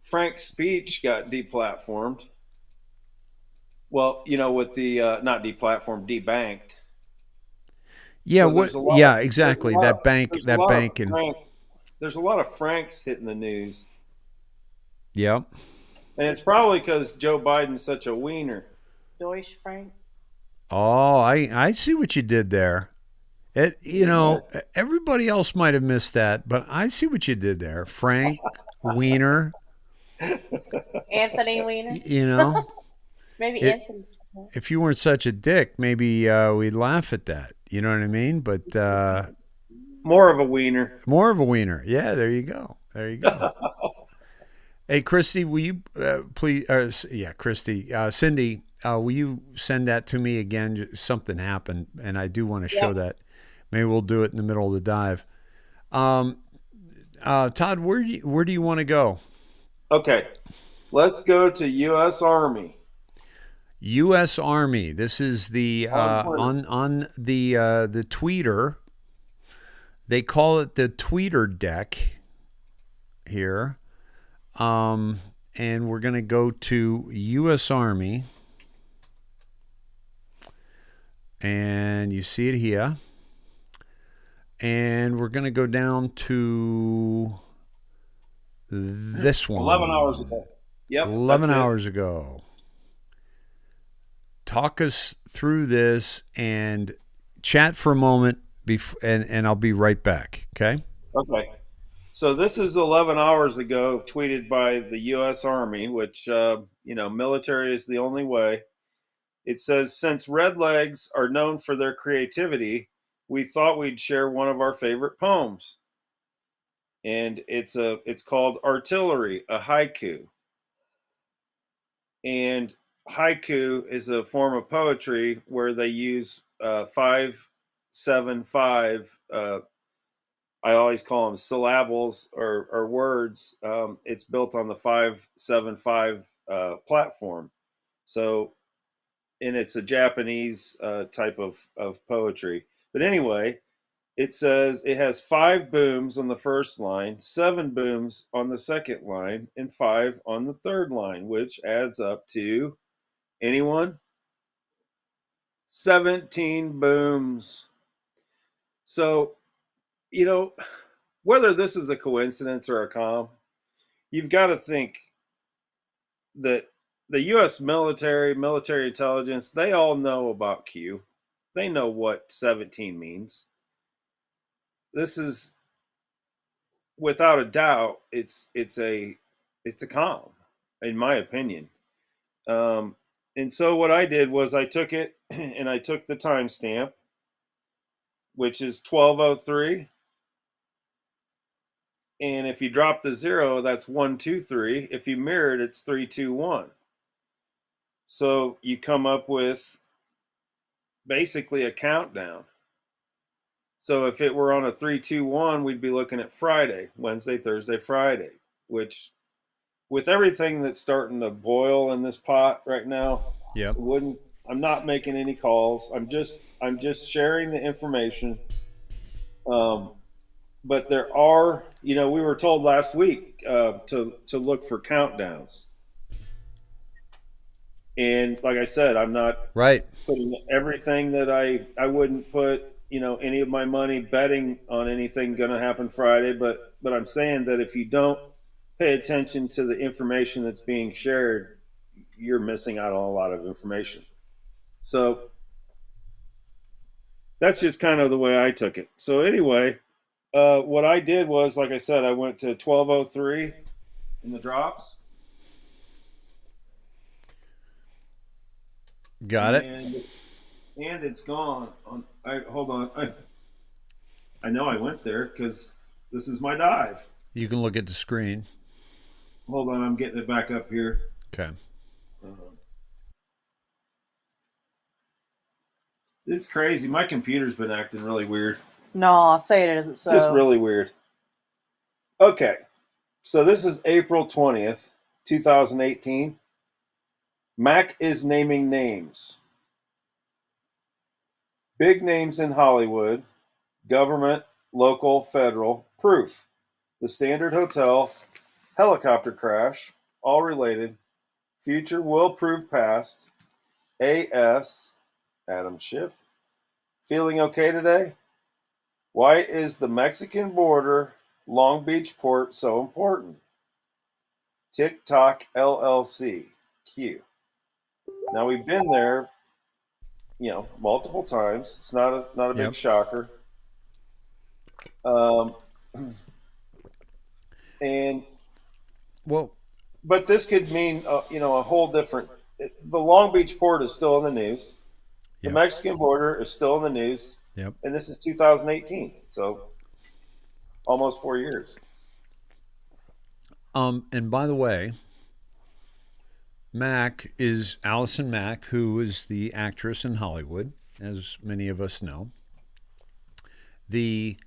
Frank's speech got deplatformed. Well, with the not deplatformed, debanked. Yeah. So What? there's a lot Yeah. of Exactly. That bank. there's a That lot of bank. And Frank, there's a lot of Franks hitting the news, yeah. and it's probably because Joe Biden's such a wiener. Deutsche Frank. Oh, I see what you did there. Everybody else might have missed that, but I see what you did there. Frank Wiener. Anthony Weiner. Maybe Anthony's. If you weren't such a dick, maybe we'd laugh at that. You know what I mean? But more of a wiener. More of a wiener. Yeah, there you go. There you go. Hey, Christy, will you please? Christy, Cindy, will you send that to me again? Something happened, and I do want to show that. Maybe we'll do it in the middle of the dive. Todd, where do you want to go? Okay, let's go to U.S. Army. U.S. Army. This is the on the tweeter. They call it the tweeter deck here. And we're going to go to U.S. Army. And you see it here. And we're going to go down to this one. 11 hours ago. Yep. 11 hours ago. Talk us through this and chat for a moment, and I'll be right back. Okay? Okay. So this is 11 hours ago, tweeted by the U.S. Army, which, military is the only way. It says, since redlegs are known for their creativity, we thought we'd share one of our favorite poems. And it's called Artillery, a haiku. And haiku is a form of poetry where they use 5-7-5. I always call them syllables or words. It's built on the 5-7-5 platform. So, and it's a Japanese type of poetry. But anyway, it says it has 5 booms on the first line, 7 booms on the second line, and 5 on the third line, which adds up to, anyone? 17 booms. So, whether this is a coincidence or a comm, you've got to think that the U.S. military intelligence, they all know about Q. They know what 17 means. This is, without a doubt, it's a comm, in my opinion. And so what I did was I took it and I took the timestamp, which is 12:03. And if you drop the 0, that's 1-2-3. If you mirror it, it's 3-2-1. So you come up with basically a countdown. So if it were on a 3-2-1, we'd be looking at Friday, Wednesday, Thursday, Friday, which, with everything that's starting to boil in this pot right now, yep. I'm not making any calls. I'm just sharing the information. But there are, we were told last week to look for countdowns. And like I said, I'm not putting everything that I wouldn't put, any of my money betting on anything going to happen Friday. But I'm saying that if you don't pay attention to the information that's being shared, you're missing out on a lot of information. So that's just kind of the way I took it. So anyway, what I did was, like I said, I went to 1203 in the drops. Got it. And it's gone. Hold on. I know I went there because this is my dive. You can look at the screen. Hold on, I'm getting it back up here. Okay. It's crazy. My computer's been acting really weird. No, say it isn't so. Just really weird. Okay. So this is April 20th, 2018. Mac is naming names. Big names in Hollywood, government, local, federal, proof. The Standard Hotel, helicopter crash, all related. Future will prove past. AS, Adam Schiff. Feeling okay today? Why is the Mexican border, Long Beach port so important? TikTok LLC, Q. Now we've been there, multiple times. It's not a big shocker. But this could mean a whole different. The Long Beach port is still in the news. The Mexican border is still in the news. Yep. And this is 2018, so almost 4 years. And by the way, Mac is Allison Mack, who is the actress in Hollywood, as many of us know. The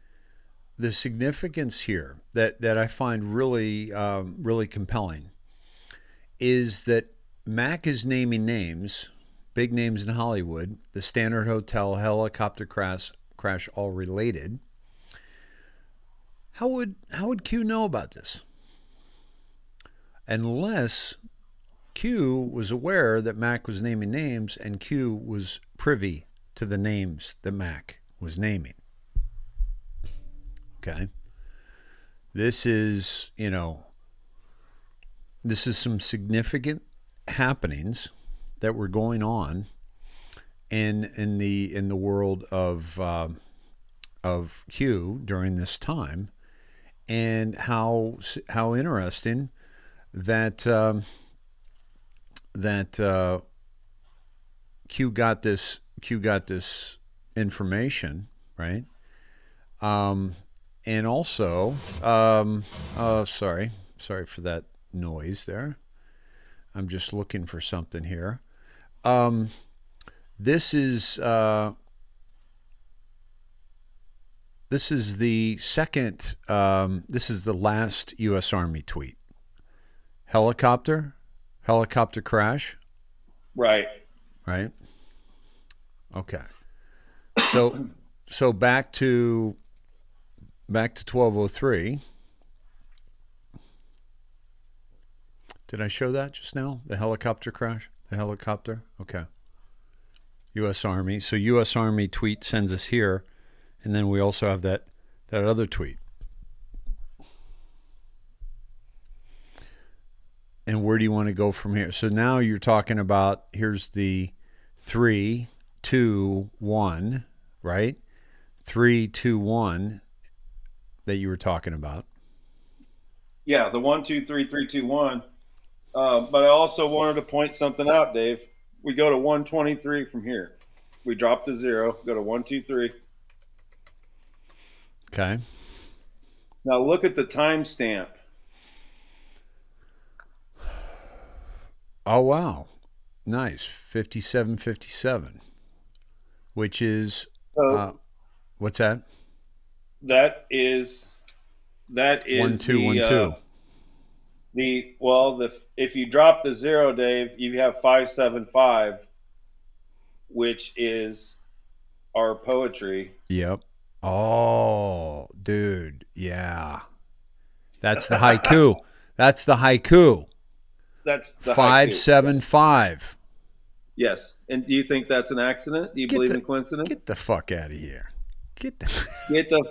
significance here that I find really really compelling is that Mac is naming names, big names in Hollywood, the Standard Hotel, helicopter crash, all related. How would Q know about this? Unless Q was aware that Mac was naming names and Q was privy to the names that Mac was naming. Okay. This is some significant happenings that were going on in the world of Q during this time, and how interesting that Q got this information, right? And also, sorry for that noise there. I'm just looking for something here. This is the second. This is the last U.S. Army tweet. Helicopter crash. Right. Okay. So back to 1203. Did I show that just now? The helicopter crash? The helicopter? Okay. U.S. Army. So U.S. Army tweet sends us here, and then we also have that other tweet. And where do you want to go from here? So now you're talking about, here's the 3, 2, 1, right? 3, 2, 1 that you were talking about. Yeah, the 1, 2, 3, 3, 2, 1. But I also wanted to point something out, Dave. We go to 123 from here. We drop the 0, go to 123. Okay. Now look at the timestamp. Oh, wow. Nice. 5757, which is, what's that? That is 1 2 1 2. If you drop the 0, Dave, you have 575. which is our poetry. Yep. Oh, dude. Yeah. That's the haiku. That's the haiku. That's the 575. Yes. And do you think that's an accident? Do you believe in coincidence? Get the fuck out of here. Get the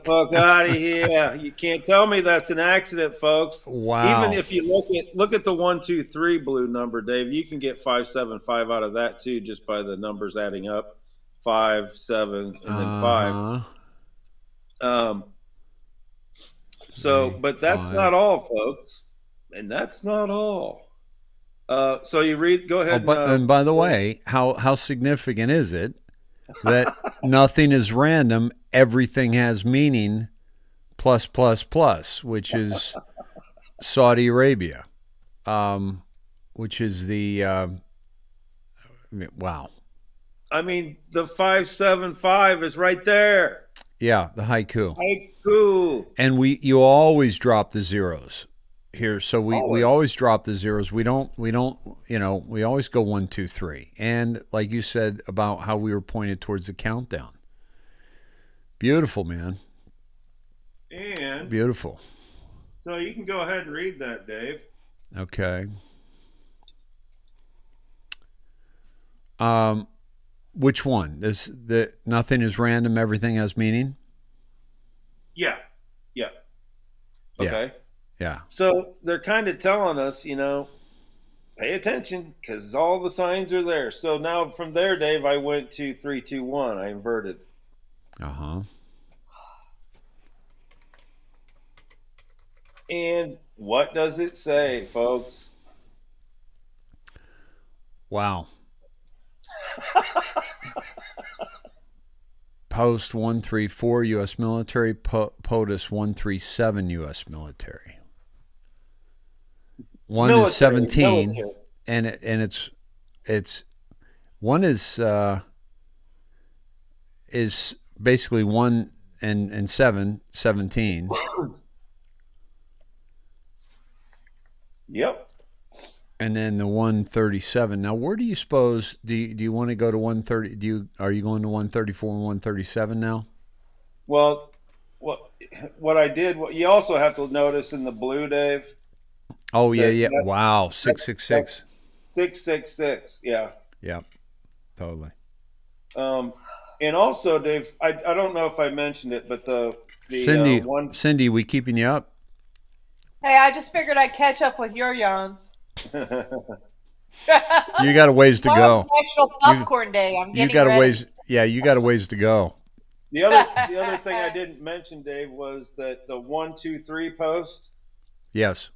fuck out of here. You can't tell me that's an accident, folks. Wow. Even if you look at the 1, 2, 3 blue number, Dave, you can get 575 out of that too, just by the numbers adding up. 5, 7, and then 5. But that's not all, folks. And that's not all. So you read, go ahead. And by the way, how significant is it that nothing is random, everything has meaning, plus, which is Saudi Arabia, which is the, wow. I mean, the 575 is right there. Yeah, the haiku. Haiku. And you always drop the zeros here. So we always drop the zeros. We don't, we always go 1, 2, 3. And like you said about how we were pointed towards the countdown. Beautiful, man. And beautiful. So you can go ahead and read that, Dave. Okay. Which one? The nothing is random, everything has meaning? Yeah. Okay. Yeah. So they're kind of telling us, pay attention because all the signs are there. So now from there, Dave, I went to 3, 2, 1. I inverted. And what does it say, folks? Wow. Post 134 U.S. military, POTUS 137 U.S. military. One is 17, and it's one is basically 1 and 7, 17. Yep. And then the 137. Now, where do you suppose? Do you want to go to 130? Are you going to 134 and 137 now? Well, what I did. What you also have to notice in the blue, Dave. Oh yeah. Wow, 666. 666. Yeah. Yep. Totally. And also, Dave, I don't know if I mentioned it, but the Cindy, we keeping you up? Hey, I just figured I'd catch up with your yawns. You got a ways to go. National Popcorn Day. I'm getting ready. Ways. Yeah, you got a ways to go. The other thing I didn't mention, Dave, was that the 1, 2, 3 post. Yes.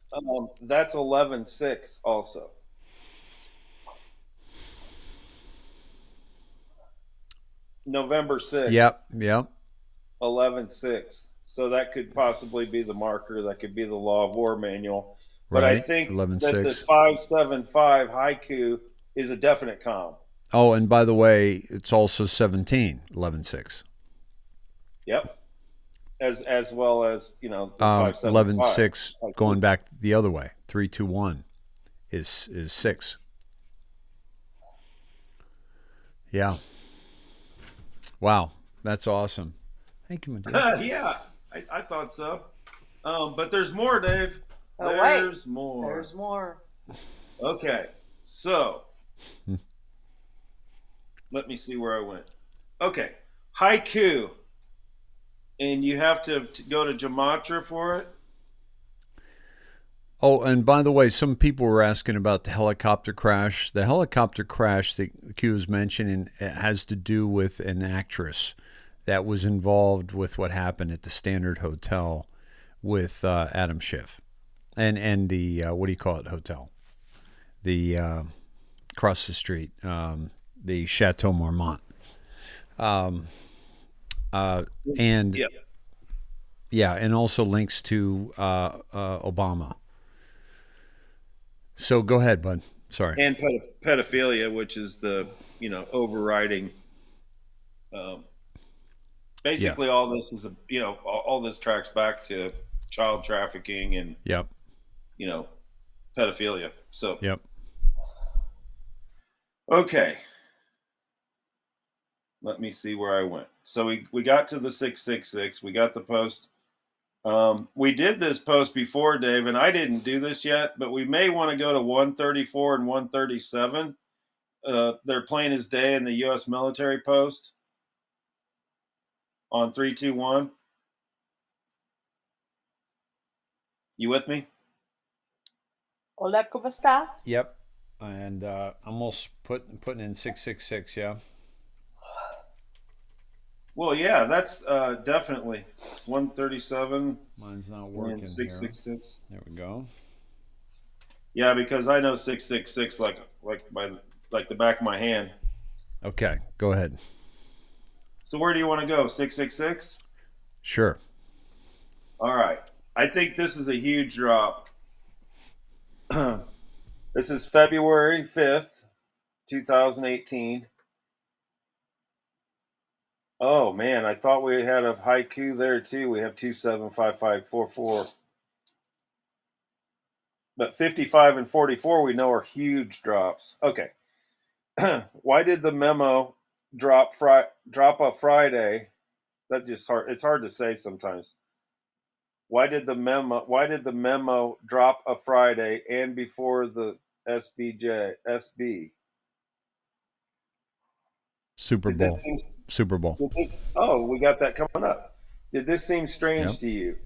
That's 11/6 also. November 6th. Yep. 11/6. So that could possibly be the marker. That could be the Law of War manual. But I think 11/6. that the 575 haiku is a definite com. Oh, and by the way, it's also 17, 11/6. Yep. As well as, 11/6 going back the other way. 3, 2, 1 is 6. Yeah. Wow, that's awesome. Thank you, Madonna. Yeah, I thought so. But there's more, Dave. There's more. There's more. Okay, so let me see where I went. Okay, haiku. And you have to go to Gematria for it? Oh, and by the way, some people were asking about the helicopter crash. The helicopter crash that Q was mentioning has to do with an actress that was involved with what happened at the Standard Hotel with Adam Schiff. And the, what do you call it, hotel? The, across the street, the Chateau Marmont. And and also links to Obama. So go ahead, bud. Sorry. And pedophilia, which is the overriding. Basically, all this is all this tracks back to child trafficking and pedophilia. So Yep. Okay. Let me see where I went. So we got to the 666. We got the post. We did this post before, Dave, and I didn't do this yet, but we may want to go to 134 and 137. They're plain as day in the U.S. military post on 321. You with me? Hola, ¿cómo está? Yep. And almost putting in 666, yeah. Well, yeah, that's definitely 137. Mine's not working 666. There we go. Yeah, because I know 666 like the back of my hand. Okay, go ahead. So where do you want to go? 666? Sure. All right. I think this is a huge drop. This is February 5th, 2018. Oh, man, I thought we had a haiku there, too. We have 275544. But 55 and 44 we know are huge drops. Okay. Why did the memo drop a Friday? That just hard. It's hard to say sometimes. Why did the memo drop a Friday and before the SB? Super Bowl. Oh, we got that coming up. Did this seem strange to you?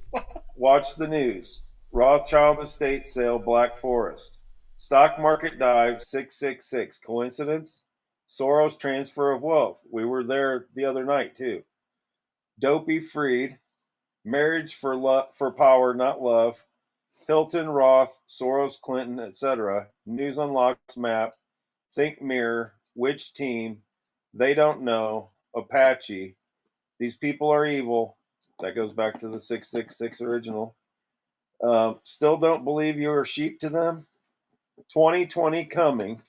Watch the news. Rothschild estate sale, Black Forest. Stock market dive, 666. Coincidence? Soros transfer of wealth. We were there the other night too. Dopey freed. Marriage for power, not love. Hilton, Roth, Soros, Clinton, etc. News unlocks map. Think mirror. Which team? They don't know. Apache. These people are evil. That goes back to the 666 original. Still don't believe you are sheep to them? 2020 coming.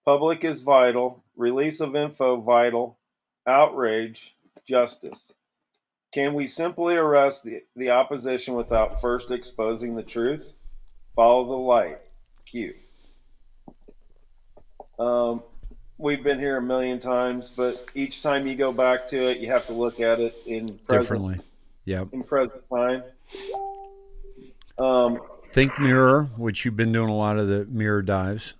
Public is vital. Release of info vital. Outrage. Justice. Can we simply arrest the opposition without first exposing the truth? Follow the light. Q. We've been here a million times, but each time you go back to it, you have to look at it in differently. Yep. In present time. Think mirror, which you've been doing a lot of the mirror dives.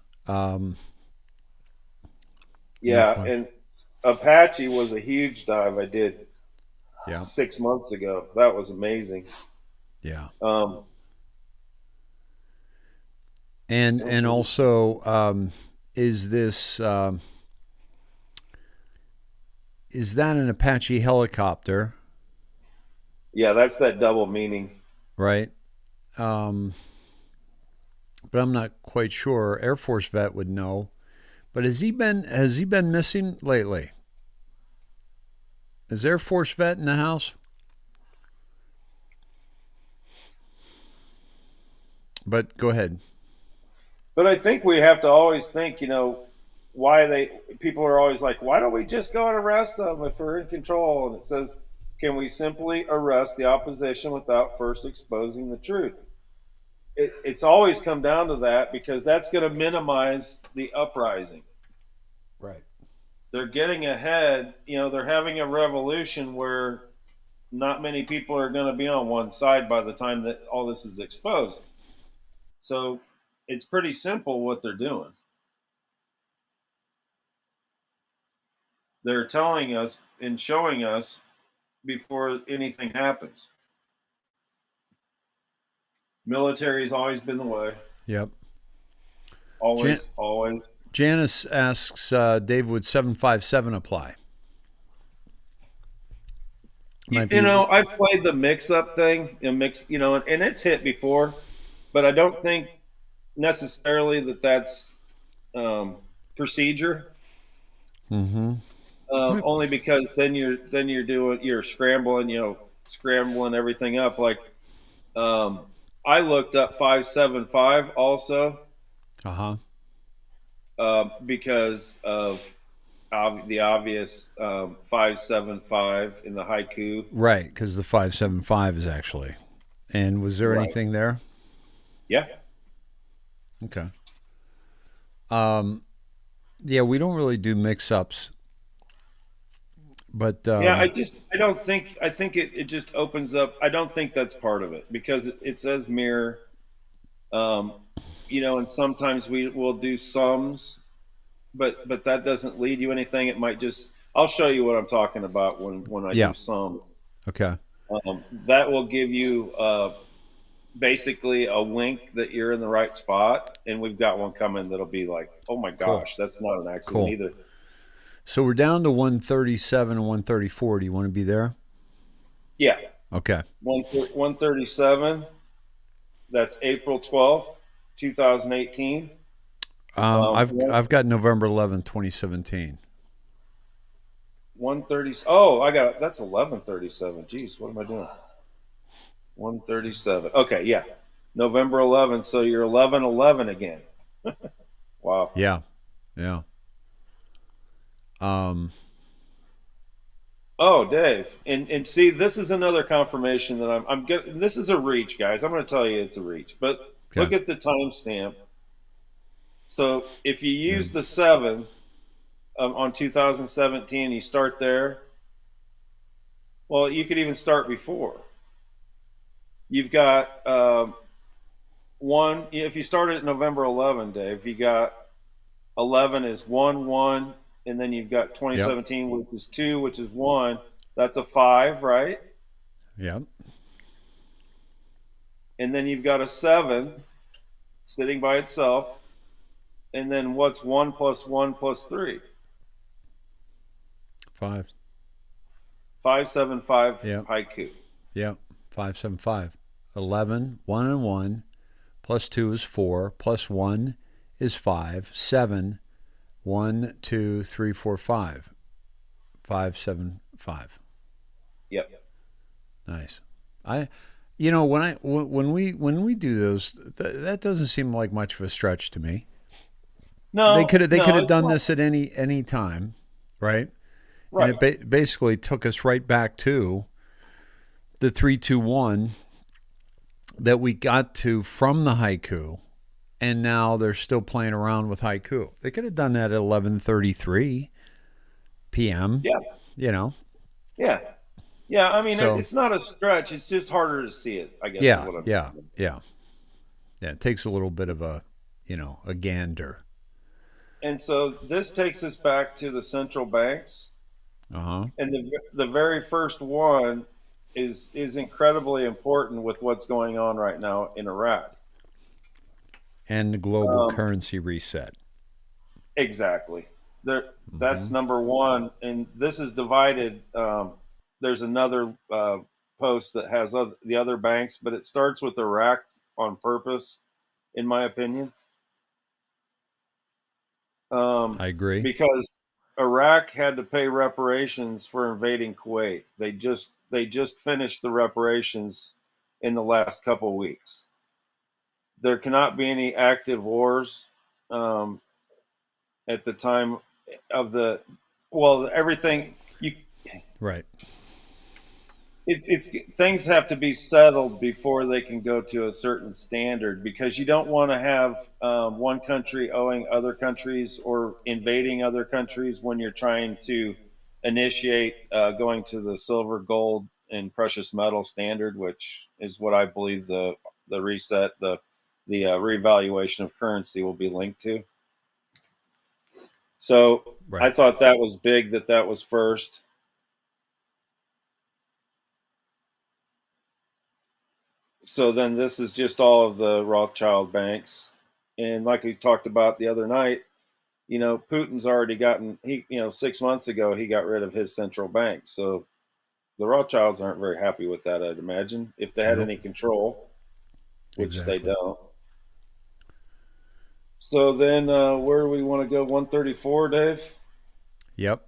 Yeah, and Apache was a huge dive I did 6 months ago. That was amazing. Yeah. And also, is this is that an Apache helicopter? Yeah, that's that double meaning. Right. But I'm not quite sure. Air Force vet would know. But has he been missing lately? Is Air Force vet in the house? But go ahead. But I think we have to always think, why people are always like, why don't we just go and arrest them if we're in control? And it says, can we simply arrest the opposition without first exposing the truth? It's always come down to that because that's going to minimize the uprising. Right. They're getting ahead. They're having a revolution where not many people are going to be on one side by the time that all this is exposed. So it's pretty simple what they're doing. They're telling us and showing us before anything happens. Military's always been the way. Yep. Always. Janice asks, Dave, would 757 apply? I've played the mix-up thing, and it's hit before, but I don't think necessarily that's procedure. Mm-hmm. Only because then you're scrambling everything up. Like, I looked up 575 also. Because of the obvious 575 in the haiku. Right, because the 575 is actually. And was there anything there? Yeah. Okay. Yeah, we don't really do mix-ups But Yeah, I don't think I think it just opens up. I don't think that's part of it because it says mirror. Um, and sometimes we will do sums, but that doesn't lead you anything. It might just. I'll show you what I'm talking about when I yeah. do sum. Okay. That will give you basically a wink that you're in the right spot, and we've got one coming that'll be like, oh my Cool. gosh, that's not an accident Cool. either. So we're down to 137 and 134. Do you want to be there? Yeah. Okay. 137. That's April 12th, 2018. I've got November 11th, 2017. 130. Oh, I got that's 1137. Jeez, what am I doing? 137. Okay, yeah. November 11th. So you're 1111 again. Wow. Yeah. Yeah. Oh, Dave, and see, this is another confirmation that I'm getting. This is a reach, guys. I'm going to tell you it's a reach, but look at the timestamp. So if you use the 7 on 2017, you start there. Well, you could even start before. You've got one. If you started at November 11, Dave, you got 11 is 1-1, and then you've got 2017, which is 2, which is 1. That's a 5, right? Yep. And then you've got a 7 sitting by itself. And then what's 1 plus 1 plus 3? 5. 575 haiku. Yep. 575. 11, 1 and 1, plus 2 is 4, plus 1 is 5, 7, 1, 2, 3, 4, 5. 5, 7, 5. Yep. Nice. When we do those, that doesn't seem like much of a stretch to me. No, they could have done this at any time, right? Right. And it basically took us right back to the 3-2-1 that we got to from the haiku, and now they're still playing around with haiku. They could have done that at 11:33 p.m. Yeah. Yeah. Yeah, I mean, it's not a stretch. It's just harder to see it, I guess. Yeah, is what I'm saying. Yeah. It takes a little bit of a gander. And so this takes us back to the central banks. Uh-huh. And the very first one is incredibly important with what's going on right now in Iraq. And the global currency reset. Exactly. That's number one. And this is divided. There's another post that has the other banks, but it starts with Iraq on purpose, in my opinion. I agree. Because Iraq had to pay reparations for invading Kuwait. They just finished the reparations in the last couple of weeks. There cannot be any active wars at the time of everything. Right. It's things have to be settled before they can go to a certain standard, because you don't want to have one country owing other countries or invading other countries when you're trying to initiate going to the silver, gold, and precious metal standard, which is what I believe the reset, the revaluation of currency will be linked to. So right. I thought that was big that was first. So then this is just all of the Rothschild banks. And like we talked about the other night, Putin's already gotten, 6 months ago, he got rid of his central bank. So the Rothschilds aren't very happy with that, I'd imagine, if they had any control, which they don't. So then where do we want to go? 134, Dave? Yep.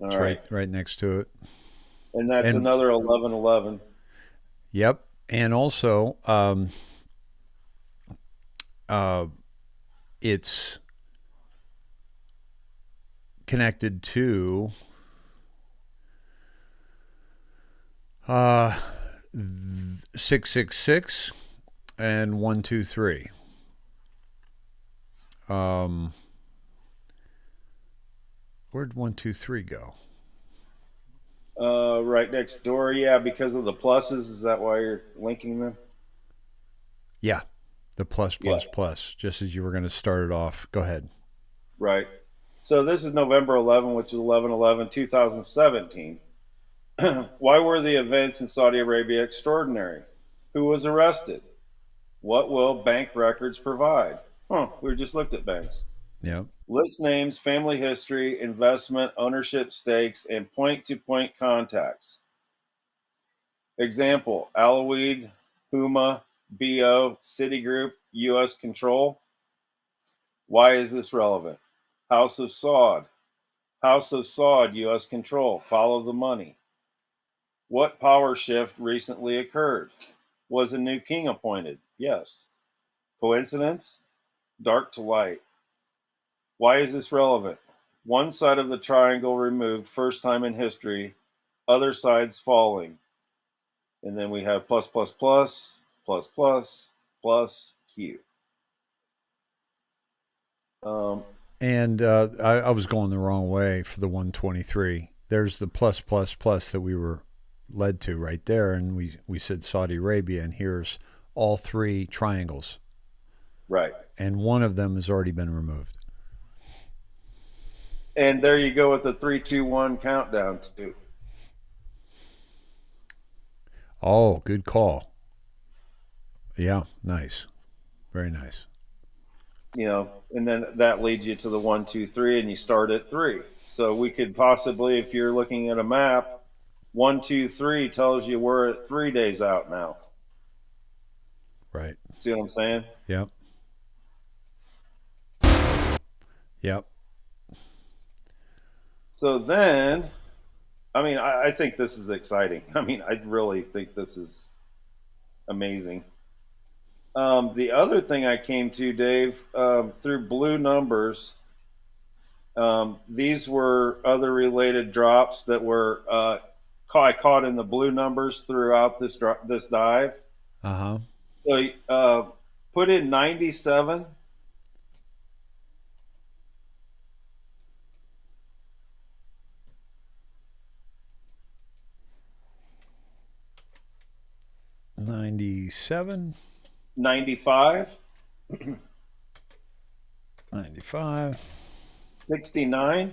All right. Right next to it. And that's another 1111. Yep. And also, it's connected to 666 and 123. Where'd 1, 2, 3 go? Right next door. Yeah, because of the pluses. Is that why you're linking them? Yeah, the plus, just as you were going to start it off. Go ahead. Right. So this is November 11, which is 11/11/2017. Why were the events in Saudi Arabia extraordinary? Who was arrested? What will bank records provide? We just looked at banks. Yeah. List names, family history, investment, ownership stakes, and point-to-point contacts. Example, Alaweed, Huma, BO, Citigroup, U.S. Control. Why is this relevant? House of Saud. House of Saud, U.S. Control. Follow the money. What power shift recently occurred? Was a new king appointed? Yes. Coincidence? Dark to light. Why is this relevant? One side of the triangle removed, first time in history, other sides falling. And then we have plus, plus, plus, plus, plus, plus, Q. And I was going the wrong way for the 123. There's the plus, plus, plus that we were led to right there. And we said Saudi Arabia, and here's all 3 triangles. Right. And one of them has already been removed. And there you go with the 3, 2, 1 countdown too. Oh, good call. Yeah, nice. Very nice. And then that leads you to the 1, 2, 3, and you start at 3. So we could possibly, if you're looking at a map, 1, 2, 3 tells you we're at 3 days out now. Right. See what I'm saying? Yep. Yep. So then, I think this is exciting. I really think this is amazing. The other thing I came to, Dave, through Blue Numbers, these were other related drops that were I caught in the Blue Numbers throughout this dive. Uh-huh. So put in 97. $97. 95. 95. 69.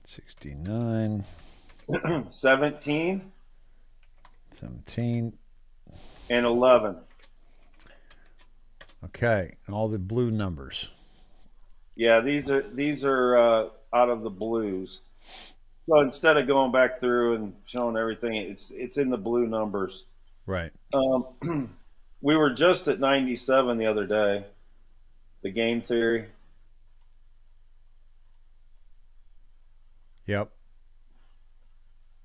69. 17. 17. And 11. Okay, and all the blue numbers. Yeah, these are out of the blues. So instead of going back through and showing everything, it's in the blue numbers. Right. We were just at 97 the other day. The game theory. Yep.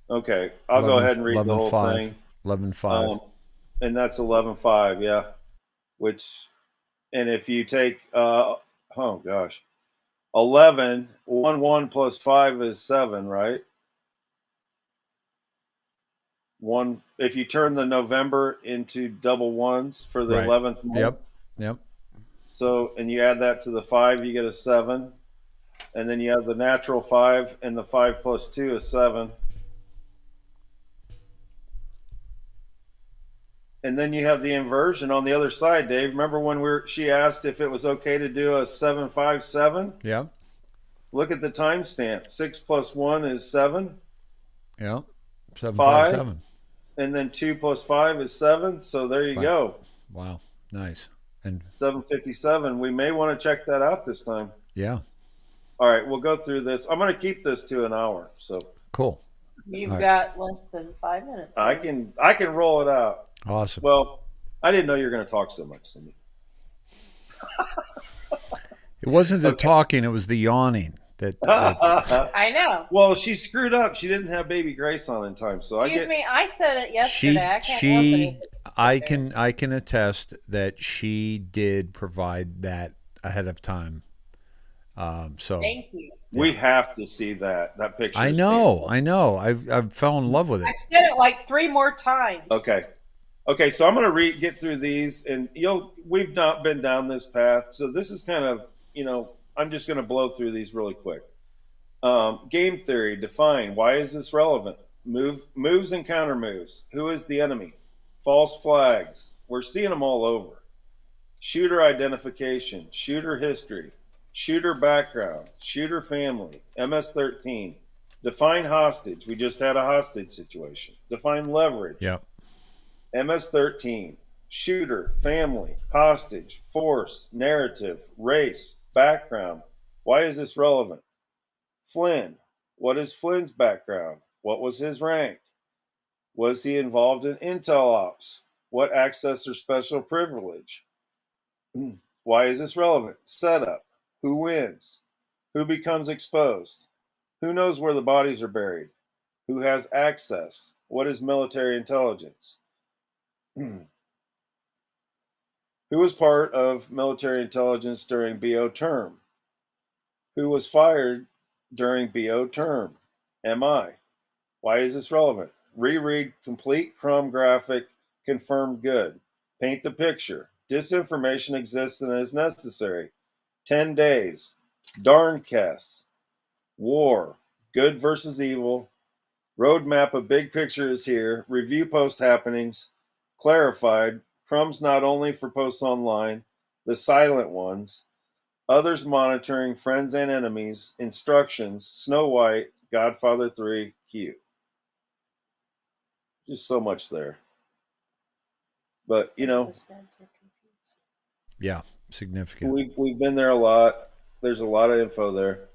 Okay, I'll go ahead and read the whole 5, thing. 11.5. And that's 11.5, yeah. And if you take, 11, 1 plus 5 is 7, right? If you turn the November into double ones for the 11th month. Yep. So, and you add that to the 5, you get a 7. And then you have the natural 5, and the 5 plus 2 is 7. And then you have the inversion on the other side, Dave. Remember when she asked if it was okay to do a 757? Yeah. Look at the timestamp. 6 plus 1 is 7. Yeah. 757. 5. And then 2 plus 5 is 7. So there you go. Wow. Nice. And 757. We may want to check that out this time. Yeah. All right, we'll go through this. I'm going to keep this to an hour. So cool. You've got less than 5 minutes. I can roll it out. Awesome. Well, I didn't know you were going to talk so much, Cindy. It wasn't the talking; it was the yawning. I know. Well, she screwed up. She didn't have Baby Grace on in time, so Excuse me. I said it yesterday. I can't help it. I can attest that she did provide that ahead of time. So thank you. We have to see that picture. I know. I've fell in love with it. I've said it like 3 more times. Okay. So I'm going to get through these, and we've not been down this path, so this is kind of I'm just going to blow through these really quick. Game theory, define. Why is this relevant? Moves and counter moves. Who is the enemy? False flags. We're seeing them all over. Shooter identification, shooter history, shooter background, shooter family, MS-13. Define hostage. We just had a hostage situation. Define leverage. Yep. MS-13. Shooter, family, hostage, force, narrative, race, background. Why is this relevant? Flynn. What is Flynn's background? What was his rank? Was he involved in intel ops? What access or special privilege? Why is this relevant? Setup. Who wins? Who becomes exposed? Who knows where the bodies are buried? Who has access? What is military intelligence? Who was part of military intelligence during BO term? Who was fired during BO term? MI. Why is this relevant? Reread complete Chrome graphic, confirmed good. Paint the picture. Disinformation exists and is necessary. 10 days. Darnkess. War. Good versus evil. Roadmap of big picture is here. Review post happenings. Clarified. Crumbs not only for posts online, the silent ones. Others monitoring friends and enemies. Instructions. Snow White. Godfather 3. Q. Just so much there. But, you know, yeah, significant. We've been there a lot. There's a lot of info there.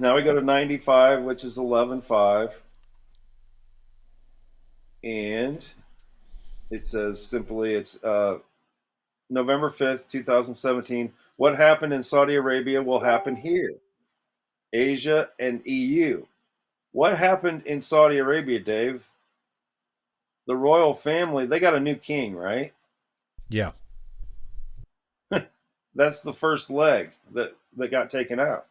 Now we go to 95, which is 11.5. And it says simply, it's November 5th, 2017. What happened in Saudi Arabia will happen here. Asia and EU. What happened in Saudi Arabia, Dave? The royal family, they got a new king, right? Yeah. That's the first leg that got taken out.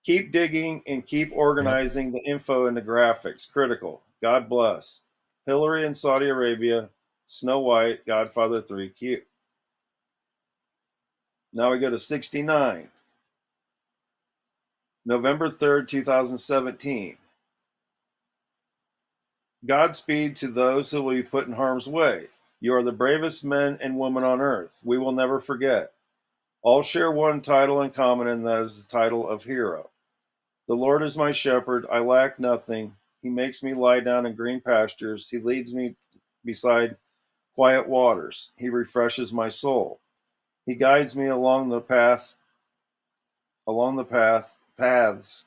Keep digging and keep organizing the info and the graphics. Critical. God bless. Hillary in Saudi Arabia, Snow White, Godfather 3, Q. Now we go to 69. November 3rd, 2017. Godspeed to those who will be put in harm's way. You are the bravest men and women on earth. We will never forget. All share one title in common, and that is the title of hero. The Lord is my shepherd. I lack nothing. He makes me lie down in green pastures. He leads me beside quiet waters. He refreshes my soul. He guides me along the paths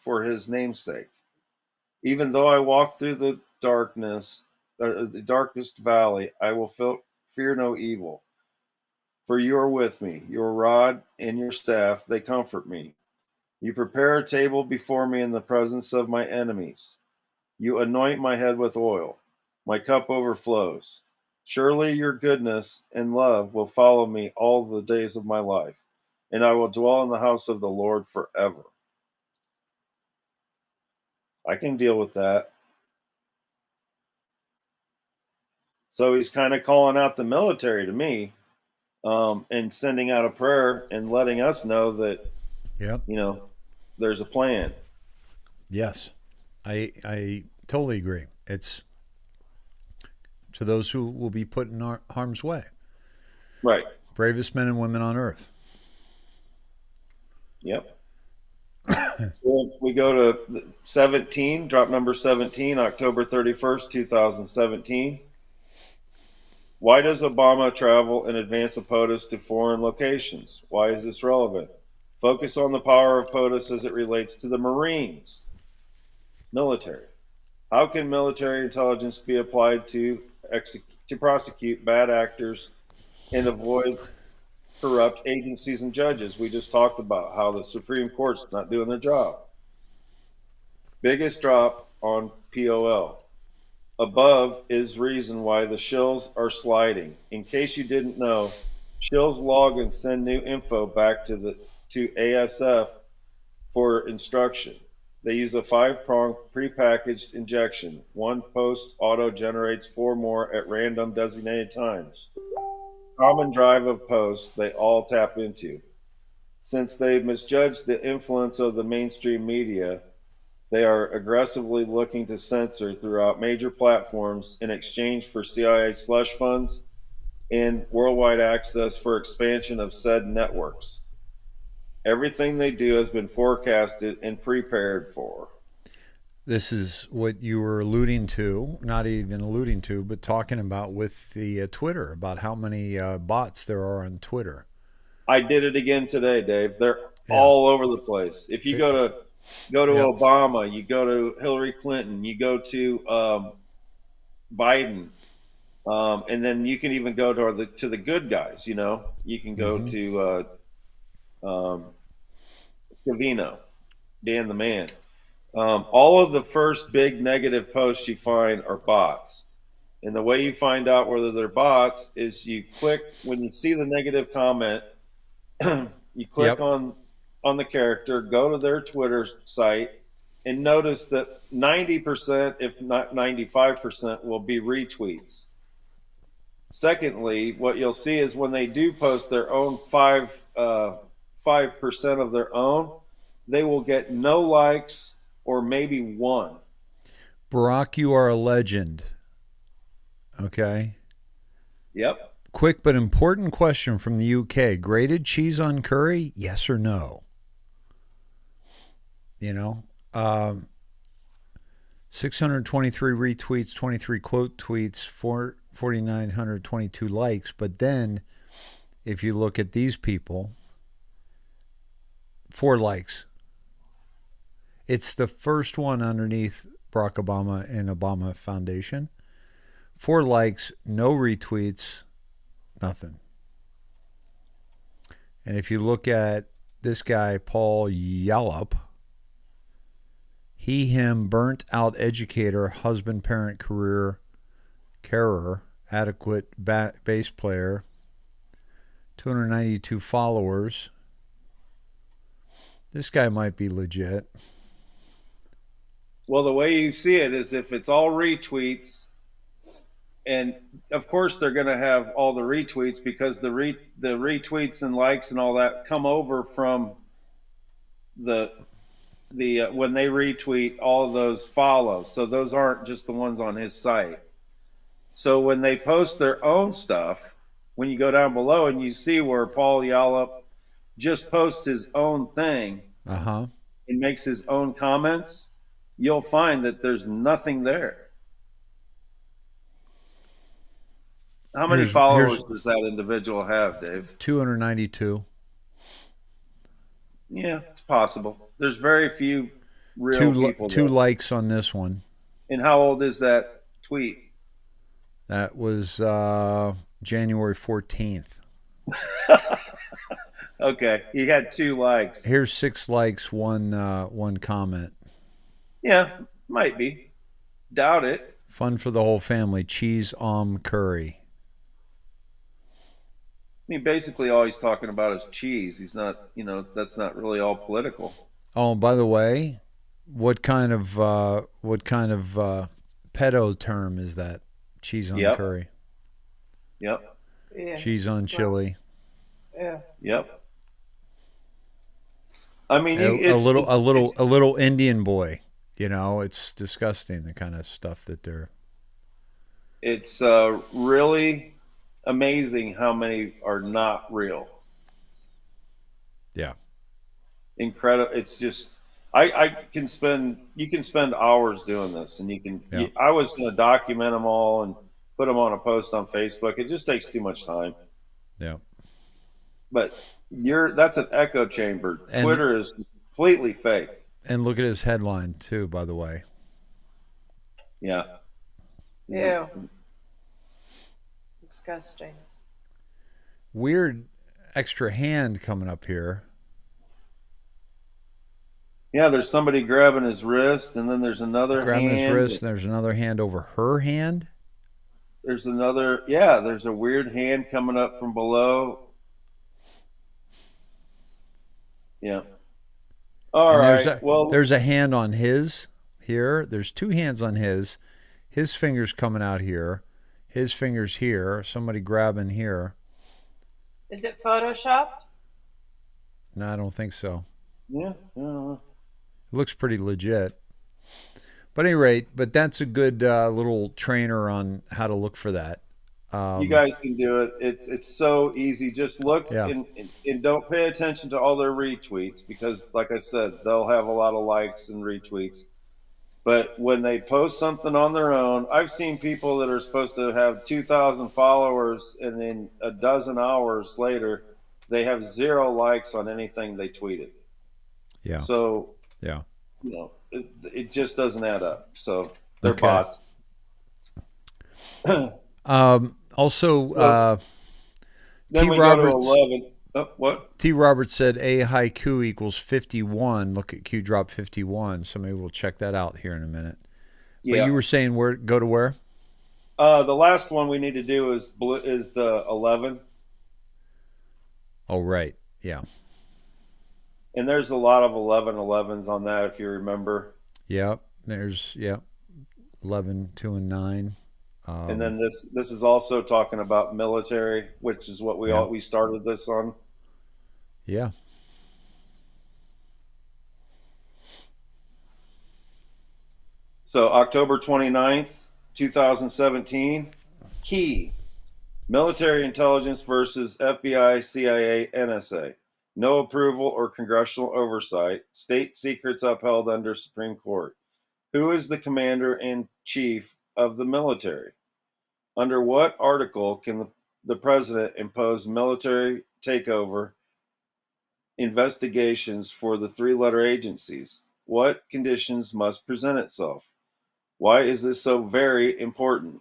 for his namesake. Even though I walk through the darkest valley, I will fear no evil. For you are with me. Your rod and your staff, they comfort me. You prepare a table before me in the presence of my enemies. You anoint my head with oil. My cup overflows. Surely your goodness and love will follow me all the days of my life, and I will dwell in the house of the Lord forever. I can deal with that. So he's kind of calling out the military to me, and sending out a prayer and letting us know that, you know, there's a plan. Yes, I totally agree. It's to those who will be put in harm's way. Right. Bravest men and women on earth. Yep. So we go to 17, drop number 17, October 31st, 2017. Why does Obama travel in advance of POTUS to foreign locations? Why is this relevant? Focus on the power of POTUS as it relates to the Marines. Military. How can military intelligence be applied to prosecute bad actors and avoid corrupt agencies and judges? We just talked about how the Supreme Court's not doing their job. Biggest drop on POL. Above is reason why the shills are sliding. In case you didn't know, shills log and send new info back to ASF for instruction. They use a 5-prong prepackaged injection. One post auto-generates 4 more at random designated times. Common drive of posts they all tap into. Since they misjudged the influence of the mainstream media, they are aggressively looking to censor throughout major platforms in exchange for CIA slush funds and worldwide access for expansion of said networks. Everything they do has been forecasted and prepared for. This is what you were alluding to, not even alluding to, but talking about with the Twitter, about how many bots there are on Twitter. I did it again today, Dave. They're all over the place. If you go to Obama, you go to Hillary Clinton, you go to Biden, and then you can even go to the good guys. You know, you can go to Scavino, Dan the Man. All of the first big negative posts you find are bots. And the way you find out whether they're bots is you click, when you see the negative comment, you click on the character, go to their Twitter site, and notice that 90%, if not 95%, will be retweets. Secondly, what you'll see is when they do post their own 5% of their own, they will get no likes or maybe one. Barack, you are a legend. Okay. Yep. Quick but important question from the UK. Grated cheese on curry? Yes or no? You know, 623 retweets, 23 quote tweets, 4,922 likes. But then if you look at these people, 4 likes. It's the first one underneath Barack Obama and Obama Foundation. 4 likes, no retweets, nothing. And if you look at this guy, Paul Yallop, he, him, burnt out educator, husband, parent, career, carer, adequate bass player, 292 followers. This guy might be legit. Well, the way you see it is if it's all retweets, and of course they're going to have all the retweets because the retweets and likes and all that come over from the when they retweet, all of those follow. So those aren't just the ones on his site. So when they post their own stuff, when you go down below and you see where Paul Yallop just posts his own thing and makes his own comments, you'll find that there's nothing there. How many followers does that individual have, Dave? 292. Yeah, it's possible. There's very few real people. 2 likes on this one. And how old is that tweet? That was January 14th. Okay, he had 2 likes. Here's 6 likes, one comment. Yeah, might be. Doubt it. Fun for the whole family. Cheese curry. I mean, basically all he's talking about is cheese. He's not, that's not really all political. Oh, by the way, what kind of pedo term is that? Cheese on curry. Yep. Yeah. Cheese on chili. Yeah. Yep. I mean, a little Indian boy. You know, it's disgusting, the kind of stuff that they're. It's really amazing how many are not real. Yeah. Incredible. It's just, you can spend hours doing this, and I was going to document them all and put them on a post on Facebook. It just takes too much time. Yeah. But that's an echo chamber. And Twitter is completely fake. And look at his headline too, by the way. Yeah. Yeah. Disgusting. Weird extra hand coming up here. Yeah, there's somebody grabbing his wrist, and then there's another grabbing hand. His wrist, and there's another hand over her hand. There's another, there's a weird hand coming up from below. Yeah. All right. There's a hand on his here. There's 2 hands on his. His fingers coming out here. His fingers here. Somebody grabbing here. Is it photoshopped? No, I don't think so. Yeah. It looks pretty legit. But at any rate, but that's a good little trainer on how to look for that. You guys can do it. It's so easy. Just look Yeah. and don't pay attention to all their retweets because, like I said, they'll have a lot of likes and retweets. But when they post something on their own, I've seen people that are supposed to have 2,000 followers, and then a dozen hours later, they have 0 likes on anything they tweeted. Yeah. So, yeah, it just doesn't add up. So they're bots. Also, then T. we Roberts. Go to 11. What? T. Roberts said a haiku equals 51. Look at Q drop 51. So maybe we'll check that out here in a minute. Yeah. But you were saying go to where? The last one we need to do is the 11. Oh, right. Yeah. And there's a lot of 11-11s on that, if you remember. Yep. There's 11, 2, and 9. And then this is also talking about military, which is what we started this on. Yeah. So October 29th, 2017, key. Military intelligence versus FBI, CIA, NSA. No approval or congressional oversight. State secrets upheld under Supreme Court. Who is the commander-in-chief of the military? Under what article can the president impose military takeover investigations for the 3-letter agencies? What conditions must present itself? Why is this so very important?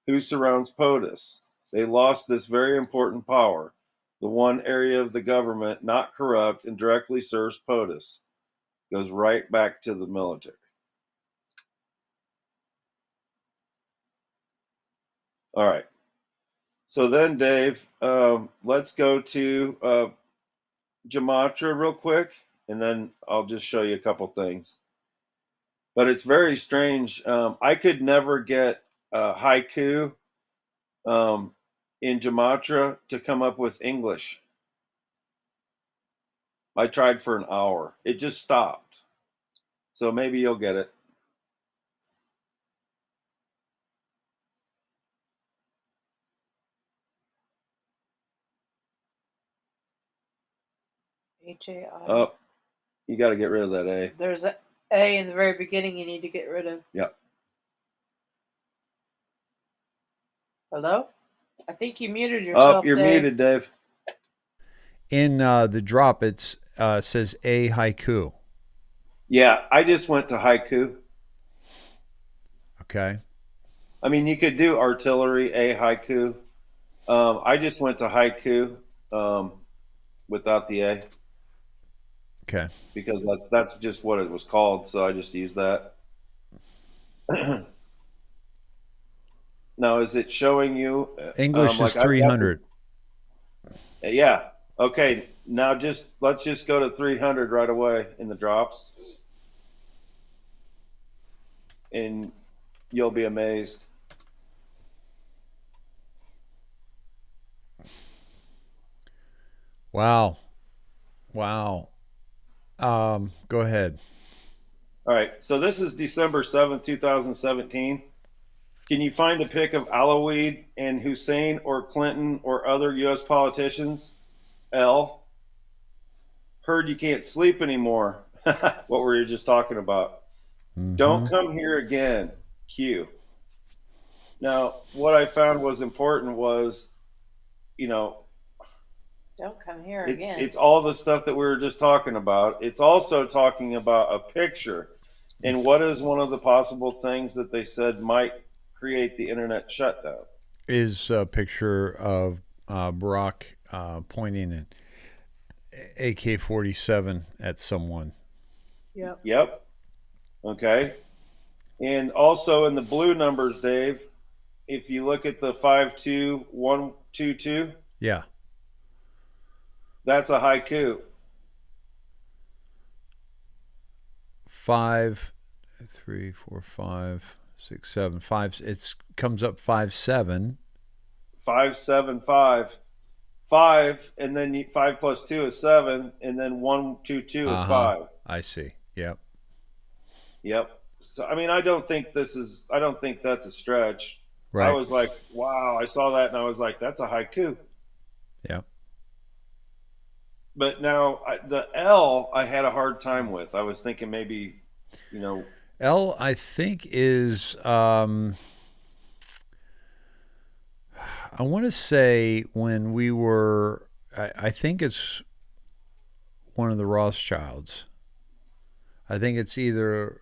Who surrounds POTUS? They lost this very important power, the one area of the government not corrupt and directly serves POTUS. Goes right back to the military. All right. So then, Dave, let's go to Gematria real quick, and then I'll just show you a couple things. But it's very strange. I could never get haiku in Gematria to come up with English. I tried for an hour. It just stopped. So maybe you'll get it. HAI. Oh, you got to get rid of that A. There's a A in the very beginning you need to get rid of. Yep. Hello? I think you muted yourself. Oh, you're muted, Dave. In the drop, it says a haiku. Yeah, I just went to haiku. Okay. I mean, you could do artillery, a haiku. I just went to haiku without the A. Okay. Because that's just what it was called, so I just used that. Now, is it showing you? English is 300. Yeah. Okay. Now, let's just go to 300 right away in the drops, and you'll be amazed. Wow. Go ahead. All right. So this is December 7th, 2017. Can you find a pic of Alaweed and Hussein or Clinton or other U.S. politicians? L. Heard you can't sleep anymore. What were you just talking about? Mm-hmm. Don't come here again. Q. Now, what I found was important was, don't come here again. It's all the stuff that we were just talking about. It's also talking about a picture. And what is one of the possible things that they said might create the internet shutdown? Is a picture of Barack pointing an AK-47 at someone. Yep. Okay. And also in the blue numbers, Dave, if you look at the 52122. Yeah. That's a haiku. 5, 3, 4, 5, 6, 7, 5. It comes up 5, 7. 575. 5, and then 5 plus 2 is 7, and then 1, 2, 2 is 5. I see. Yep. Yep. So I mean, I don't think that's a stretch. Right. I was like, wow, I saw that and I was like, that's a haiku. Yep. But now the L I had a hard time with. I was thinking maybe, L, I think, is I want to say when we were, I think it's one of the Rothschilds. I think it's either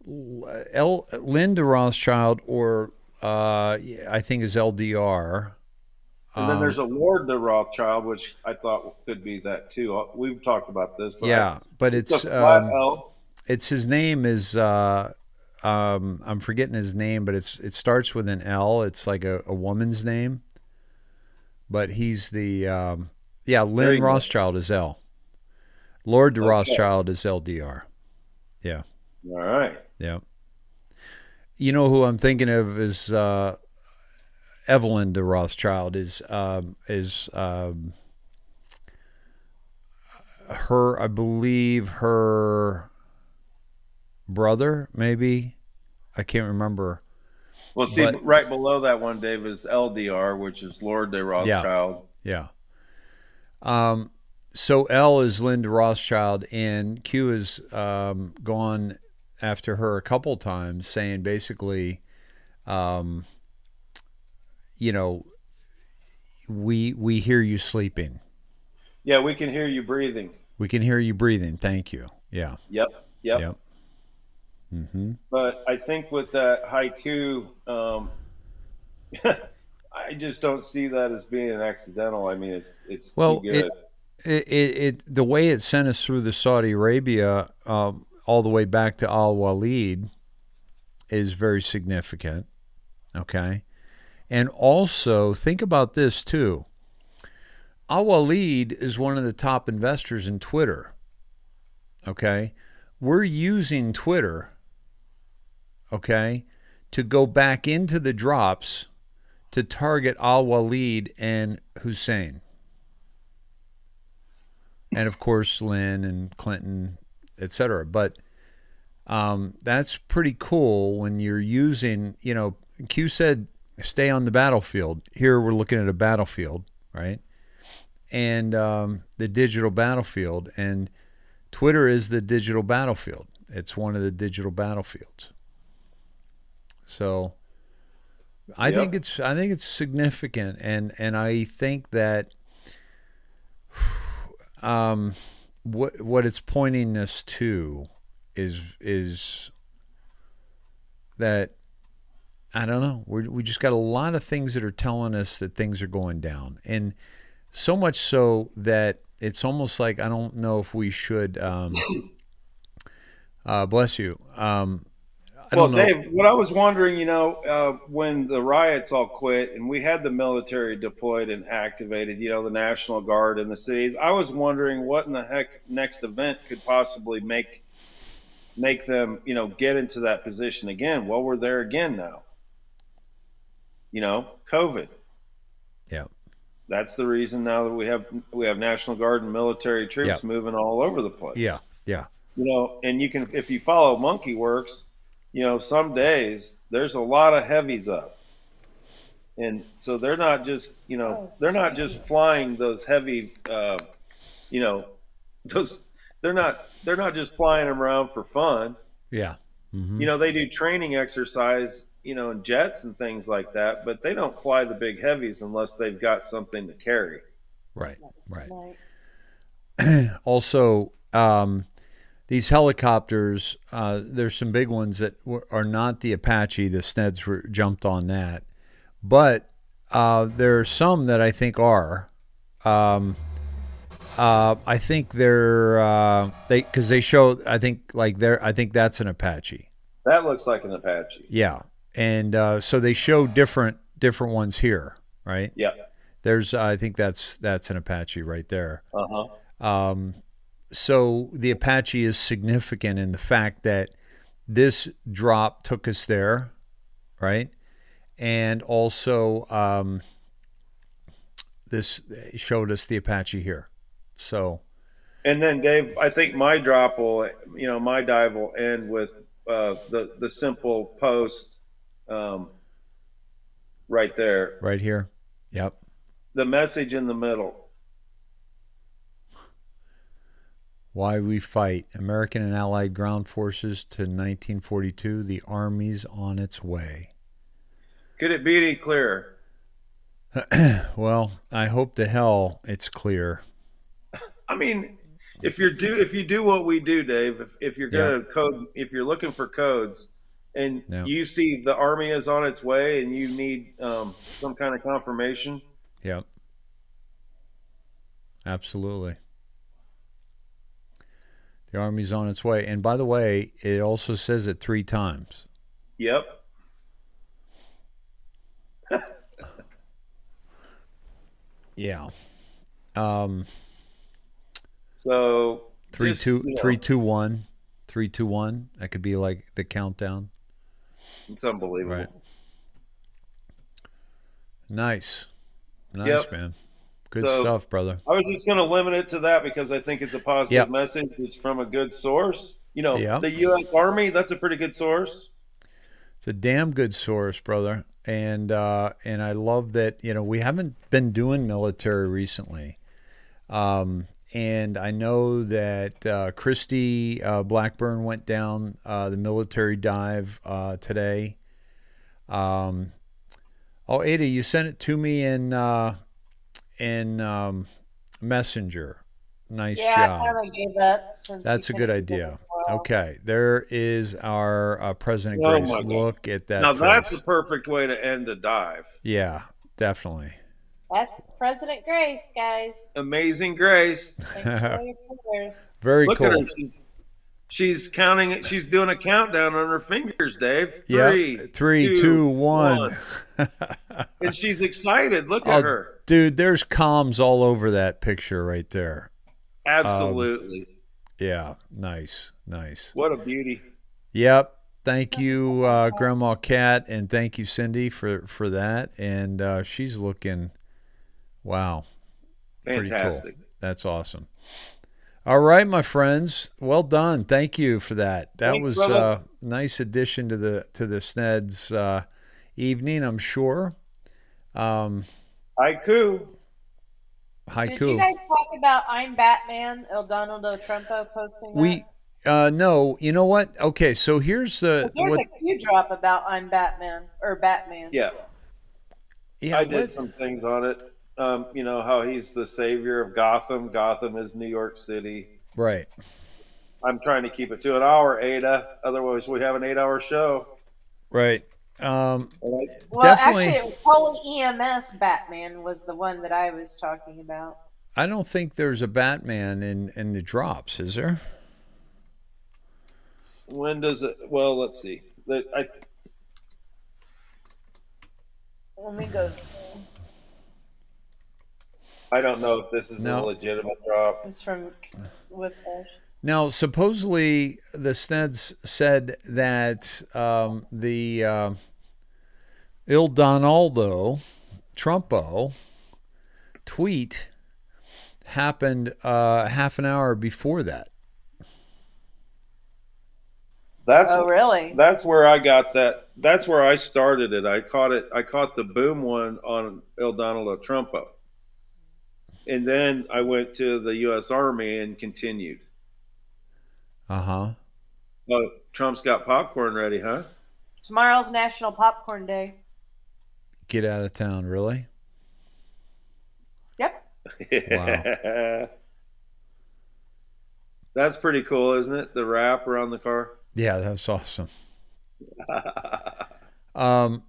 Linda Rothschild or I think is LDR. And then there's a Lord de Rothschild, which I thought could be that too. We've talked about this, but but it's a flat L. It's his name is I'm forgetting his name, but it starts with an L. It's like a woman's name, but he's the Lynn Rothschild is L. Lord de Rothschild is LDR. Yeah. All right. Yeah. You know who I'm thinking of is Evelyn de Rothschild is her, I believe, her brother, maybe. I can't remember. Well, see, right below that one, Dave, is LDR, which is Lord de Rothschild. Yeah. So L is Linda Rothschild, and Q has gone after her a couple times, saying basically, we hear you sleeping. Yeah, we can hear you breathing. We can hear you breathing. Thank you. Yeah. Yep. Mm-hmm. But I think with that haiku, I just don't see that as being an accidental. I mean, it's well, too good. It the way it sent us through the Saudi Arabia all the way back to Al Walid is very significant. Okay. And also think about this too. Al Walid is one of the top investors in Twitter. Okay. We're using Twitter, okay, to go back into the drops to target Al Walid and Hussein. And of course, Lynn and Clinton, etc. But that's pretty cool when you're using, Q said, stay on the battlefield. Here we're looking at a battlefield, right? And the digital battlefield. And Twitter is the digital battlefield. It's one of the digital battlefields. So I think it's significant, and I think that what it's pointing us to is that, I don't know, we just got a lot of things that are telling us that things are going down, and so much so that it's almost like I don't know if we should bless you. I don't know. Dave, what I was wondering, when the riots all quit and we had the military deployed and activated, the National Guard in the cities, I was wondering what in the heck next event could possibly make them, get into that position again. Well, we're there again now. COVID. Yeah. That's the reason now that we have National Guard and military troops moving all over the place. Yeah. And you can, if you follow Monkey Works, some days there's a lot of heavies up, and so they're not just flying those heavy, those they're not just flying them around for fun. Yeah. Mm-hmm. They do training exercise, in jets and things like that, but they don't fly the big heavies unless they've got something to carry. Right. Also, these helicopters, there's some big ones that are not the Apache. The Sneds jumped on that. But there are some that I think are. I think they're because they show. I think that's an Apache. That looks like an Apache. Yeah, and so they show different ones here, right? Yeah. There's I think that's an Apache right there. Uh-huh. So the Apache is significant in the fact that this drop took us there, right? And also this showed us the Apache here. So, and then Dave, I think my dive will end with the simple post right there. Right here. Yep. The message in the middle. Why we fight. American and Allied ground forces to 1942. The Army's on its way. Could it be any clearer? Well, I hope to hell it's clear. I mean, if you do what we do, Dave, if you're going to code, if you're looking for codes, and you see the Army is on its way, and you need some kind of confirmation. Yep. Absolutely. The Army's on its way, and by the way, it also says it 3 times. Yep. Yeah. So 3, 2, 3, 2, 1, 3, 2, 1. That could be like the countdown. It's unbelievable. Right. Nice, man. Good stuff, brother. I was just going to limit it to that because I think it's a positive message. It's from a good source. The U.S. Army. That's a pretty good source. It's a damn good source, brother. And I love that, we haven't been doing military recently. And I know that Christy Blackburn went down the military dive today. Ada, you sent it to me in Messenger. Nice job. Yeah, I kind of gave up. That's a good idea. Okay, there is our President Grace. Look at that. Now face. That's the perfect way to end a dive. Yeah, definitely. That's President Grace, guys. Amazing Grace. Thanks for your prayers. Very Look cool. At her. She's counting. She's doing a countdown on her fingers, Dave. Yeah. 3, 2, 1. And she's excited. Look at her. Dude, there's comms all over that picture right there. Absolutely. Yeah, nice. What a beauty. Yep. Thank you, Grandma Cat, and thank you, Cindy, for that. And she's looking, wow. Fantastic. Pretty cool. That's awesome. All right, my friends. Well done. Thank you for that. Thanks, was a nice addition to the Sneds evening, I'm sure. Haiku. Did you guys talk about I'm Batman, El Donaldo Trumpo posting that? No. You know what? Okay, so here's the... There's a Q drop about I'm Batman, or Batman. Yeah. I did some things on it. How he's the savior of Gotham. Gotham is New York City. Right. I'm trying to keep it to an hour, Ada. Otherwise, we have an 8-hour show. Right. Well, definitely, actually, it was Holy EMS Batman was the one that I was talking about. I don't think there's a Batman in the drops, is there? When does it? Well, let's see. Let me go. I don't know if this is a legitimate drop. It's from Whiplash. Now, supposedly, the Sneds said that the Il Donaldo Trumpo tweet happened half an hour before that. Really? That's where I got that. That's where I started it. I caught the boom one on Il Donaldo Trumpo. And then I went to the U.S. Army and continued. Uh-huh. Oh, Trump's got popcorn ready, huh? Tomorrow's National Popcorn Day. Get out of town, really? Yep. Wow. That's pretty cool, isn't it? The wrap around the car. Yeah, that's awesome. I'm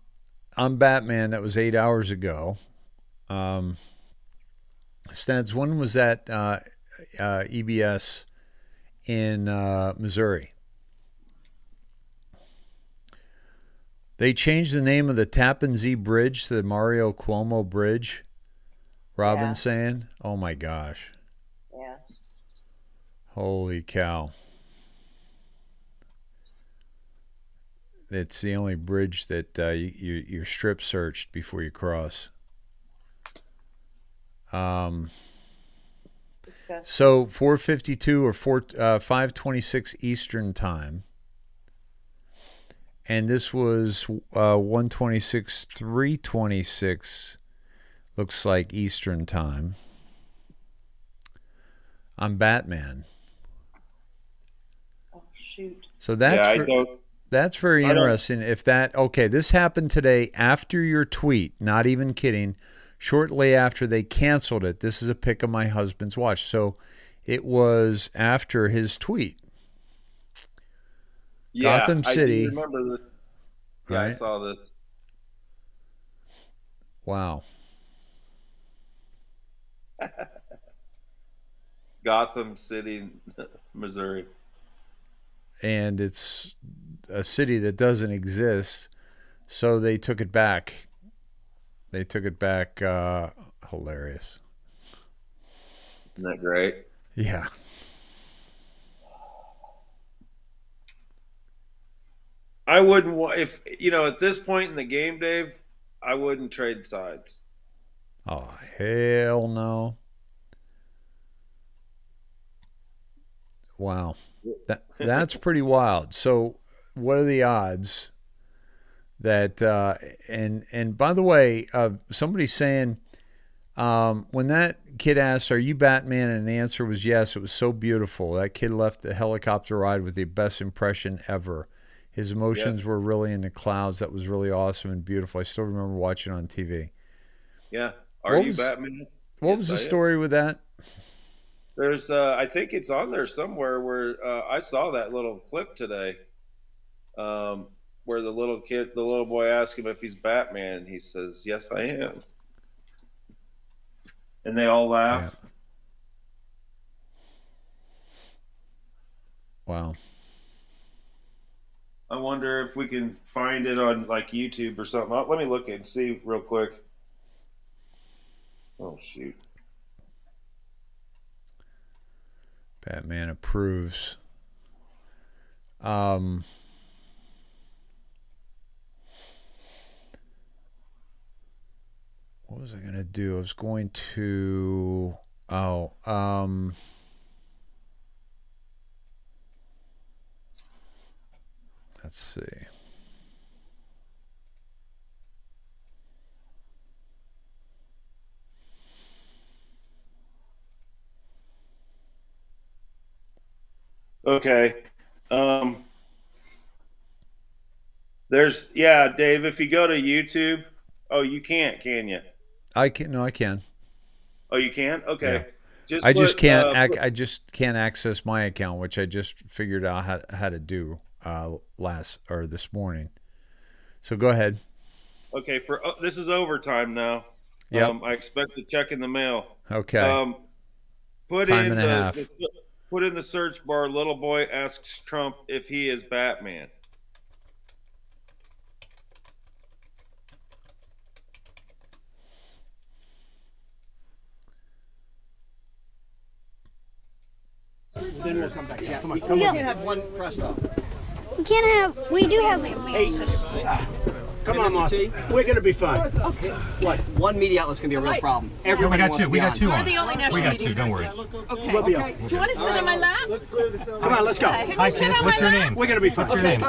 Batman. That was 8 hours ago. Sneds, when was that EBS in Missouri? They changed the name of the Tappan Zee Bridge to the Mario Cuomo Bridge. Robin's saying, oh my gosh. Yeah. Holy cow. It's the only bridge that you're strip searched before you cross. So 4:52 or 5:26 Eastern time, and this was 1:26, 3:26. Looks like Eastern time. I'm Batman. Oh shoot! So that's very interesting. If this happened today after your tweet, not even kidding. Shortly after they canceled it, this is a pic of my husband's watch. So it was after his tweet. Yeah, Gotham City. I do remember this. Yeah, right? I saw this. Wow. Gotham City, Missouri. And it's a city that doesn't exist, so they took it back. Hilarious. Isn't that great? Yeah. I wouldn't if at this point in the game, Dave, I wouldn't trade sides. Oh, hell no. Wow. That's pretty wild. So what are the odds that and by the way, somebody's saying when that kid asked, "Are you Batman?" and the answer was yes, it was so beautiful. That kid left the helicopter ride with the best impression ever. His emotions were really in the clouds. That was really awesome and beautiful. I still remember watching it on TV. Yeah. Are you Batman? What was the story with that? There's I think it's on there somewhere where I saw that little clip today. Where the little boy asked him if he's Batman, and he says, "Yes, I am." And they all laugh. Yeah. Wow. I wonder if we can find it on like YouTube or something. Let me look and see real quick. Oh shoot. Batman approves. What was I going to do? I was going to... let's see. Okay. Dave, if you go to YouTube, you can't, can you? I can. No, I can. Oh, you can? Okay. Yeah. I just can't access my account, which I just figured out how to do this morning. So go ahead. Okay, this is overtime now. Yeah. I expect a check in the mail. Okay. Put Time and a half. Put in the search bar, "Little boy asks Trump if he is Batman." Then we'll come back. Yeah, come on. We can't have one press off. We do have. Hey, come on, Moss. We're going to be fine. Okay. What? One media outlet's going to be a real problem. Everybody wants to be on. We got two. We're the only national We got media. two. Don't worry. Okay. We'll be okay. Do you want to sit in my lap? Let's clear this out. Come on, let's go. Hi, kids. What's your name? We're going to be fine. What's your name?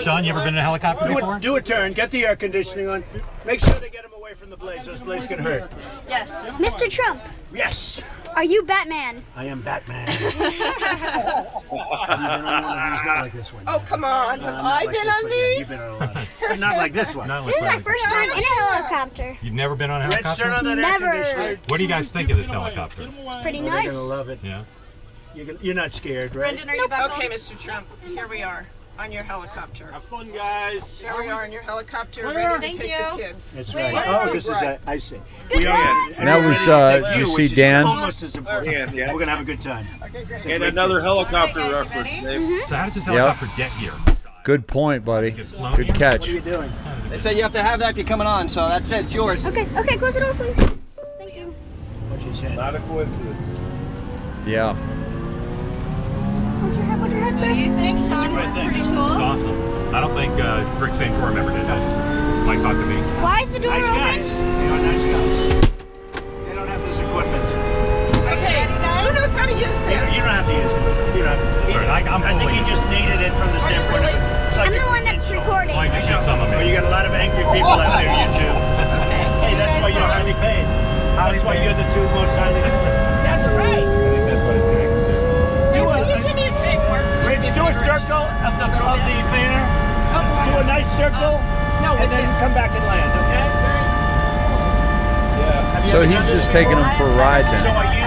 Sean, you ever been in a helicopter before? Do a turn. Get the air conditioning on. Make sure they get him away from the blades. Those blades can hurt. Yes. Mr. Trump. Yes. Are you Batman? I am Batman. Have you been on one of these? Not like this one. Oh, come on. Have I been on these? You've been on a lot. Not like this one. This is my first time in a helicopter. You've never been on a Let's helicopter? turn on that air Never. conditioner. What do you guys think of this helicopter? It's pretty They're nice. going to love it. Yeah. You're not scared, right? Brendan, are you back Okay, Mr. Trump, here we are on your helicopter. Have fun, guys. Here we are in your helicopter, Where? ready to Thank take you. the kids. That's right. Oh, this is, I see. Good luck. And that was, did you see Dan? Almost as important. Yeah. We're going to have a good time. Okay, great. And another helicopter Okay, guys, you reference, ready? Dave. So how does this helicopter get here? Good point, buddy. Good catch. What are you doing? They said you have to have that if you're coming on, so that's it. It's yours. Okay, close it door, please. Thank you. Watch his head. Not a coincidence. Yeah. What's your head, sir? What do you think, Sean? This is pretty It's cool. awesome. I don't think Rick Santorum ever did this. Might talk to me. Why is the door Nice open? guys. They are nice guys. They don't have this equipment. like I'm I think he just needed it from the standpoint of it's like I'm the one that's recording. like to shoot some of Well, it. you got a lot of angry people out there, YouTube. Hey, that's why you're highly paid. That's why you're the two most highly paid. That's right. I think that's what it takes to. Will you do me a favor? Rich, do a circle of the fair. Do a nice circle, and then come back and land, okay? Yeah. Have you So ever he's done this just taking before? him for a ride So then. are you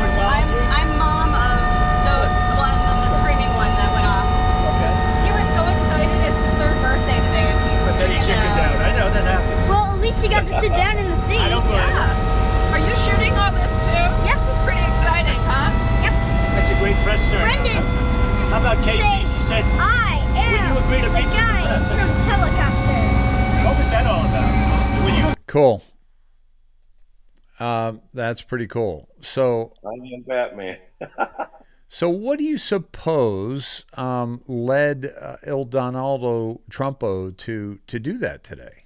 involved? I'm mom of the screaming one that went off. Okay. He was so excited. It's his 3rd birthday today, and he But then he chickened out. I know that happens. Well, at least you got to sit down in the seat. I don't blame him. Are you shooting all this too? Yes. This is pretty exciting, huh? Yep. That's a great press start. Brendan. How about Casey? Say, She said, I "Will you agree to am meet the with the guy press?" in Trump's helicopter. What was that all about? Will you? Cool. That's pretty cool. So, I am Batman. so what do you suppose led Il Donaldo Trumpo to do that today?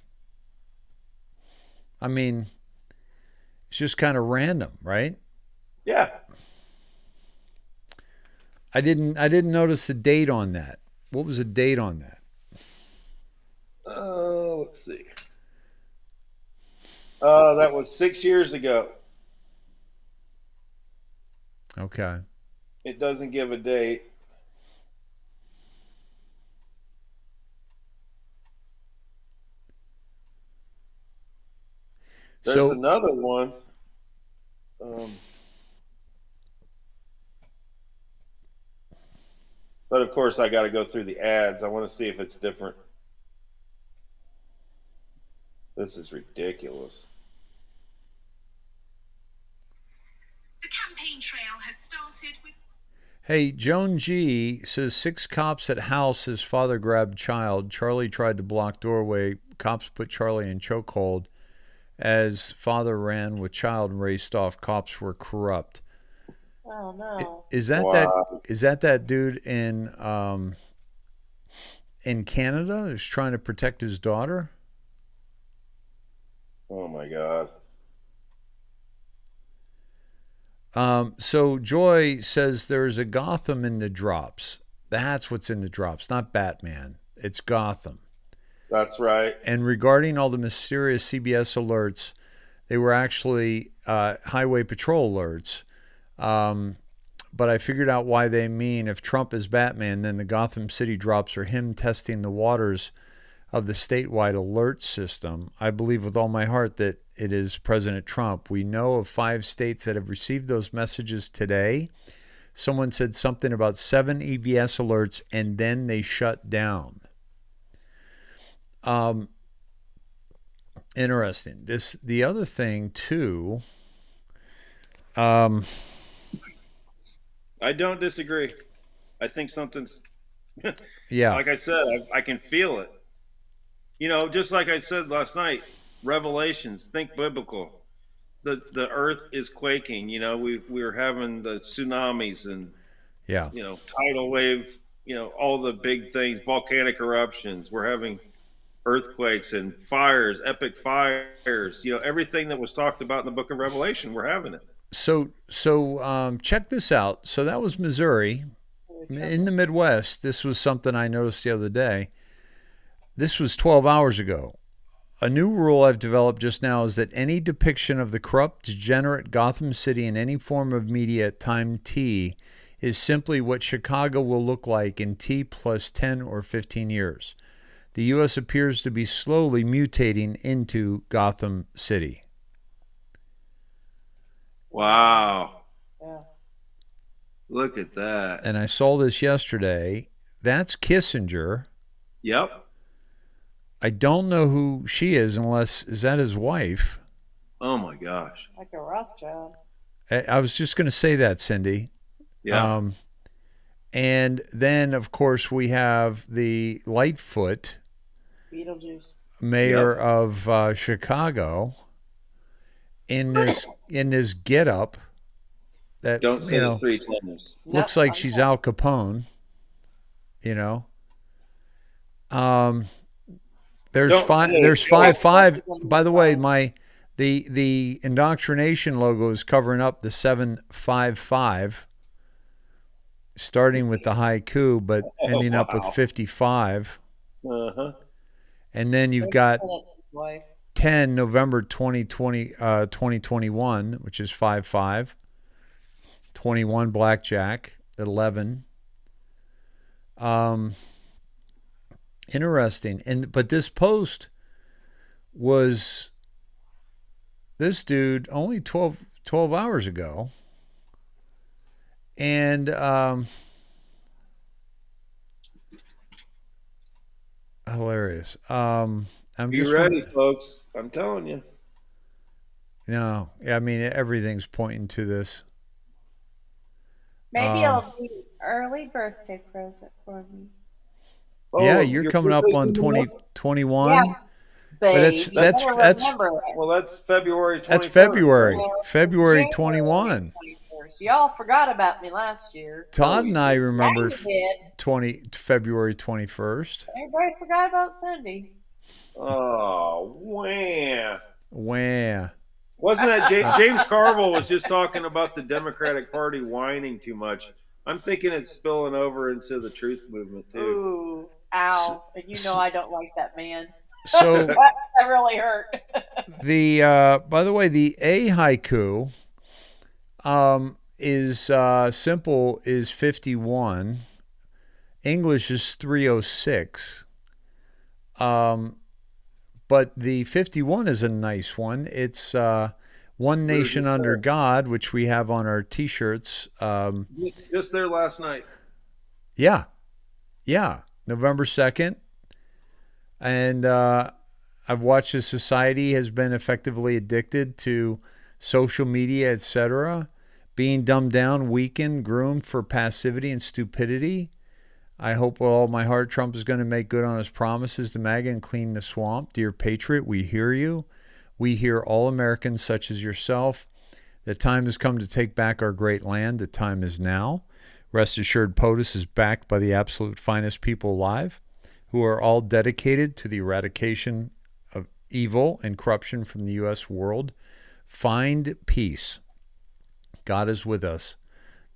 I mean, it's just kind of random, right? Yeah. I didn't notice the date on that. What was the date on that? Let's see. That was 6 years ago. Okay. It doesn't give a date. There's another one. But of course, I got to go through the ads. I want to see if it's different. This is ridiculous. The campaign trail has started with. Hey, Joan G says 6 cops at house as father grabbed child. Charlie tried to block doorway. Cops put Charlie in chokehold as father ran with child and raced off. Cops were corrupt. Oh no. Is that that dude in Canada who's trying to protect his daughter? Oh my God. So Joy says there's a Gotham in the drops. That's what's in the drops, not Batman. It's Gotham. That's right. And regarding all the mysterious CBS alerts, they were actually highway patrol alerts. But I figured out why they mean if Trump is Batman, then the Gotham City drops are him testing the waters of the statewide alert system. I believe with all my heart that it is President Trump. We know of 5 states that have received those messages today. Someone said something about 7 EBS alerts and then they shut down. Interesting. The other thing too. I don't disagree. I think something's. Yeah. Like I said, I can feel it. You know, just like I said last night, Revelations, think biblical. The earth is quaking. You know, we're having the tsunamis and yeah, you know, tidal wave. You know, all the big things, volcanic eruptions. We're having earthquakes and fires, epic fires. You know, everything that was talked about in the Book of Revelation, we're having it. So check this out. So that was Missouri. In the Midwest, this was something I noticed the other day. This was 12 hours ago. A new rule I've developed just now is that any depiction of the corrupt, degenerate Gotham City in any form of media at time T is simply what Chicago will look like in T plus 10 or 15 years. The U.S. appears to be slowly mutating into Gotham City. Wow. Yeah. Look at that. And I saw this yesterday. That's Kissinger. Yep. I don't know who she is is that his wife? Oh my gosh. Like a Rothschild. I was just going to say that, Cindy. Yeah. And then, of course, we have the Lightfoot, Beetlejuice, mayor of Chicago, in this getup that Don't say it 3 times. Looks like she's Al Capone. You know. There's five. By the way, the indoctrination logo is covering up the 755. starting with the haiku, but ending up with 55. Uh-huh. And then you've got 10 November 2021, which is 55. 21 blackjack, 11. Interesting. But this post was this dude only 12 hours ago. And hilarious. I'm Be just ready, folks. I'm telling you. No, I mean everything's pointing to this. Maybe it'll be an early birthday present for me. Yeah, you're coming up on 2021. Yeah, but that's well, that's February 21st. That's February 21. Y'all forgot about me last year. Todd and I remember did. February 21st. Everybody forgot about Cindy. Oh, wham. Wham. Wasn't that James Carville was just talking about the Democratic Party whining too much. I'm thinking it's spilling over into the truth movement, too. Ooh, ow. You know I don't like that man. So that really hurt. By the way, the A haiku is simple is 51. English is 306. But the 51 is a nice one. It's One Nation Under God, which we have on our T-shirts. Just there last night. Yeah. November 2nd. And I've watched as society has been effectively addicted to social media, etc., being dumbed down, weakened, groomed for passivity and stupidity. I hope with all my heart Trump is going to make good on his promises to MAGA and clean the swamp. Dear Patriot, we hear you. We hear all Americans such as yourself. The time has come to take back our great land. The time is now. Rest assured, POTUS is backed by the absolute finest people alive, who are all dedicated to the eradication of evil and corruption from the U.S. world. Find peace. God is with us.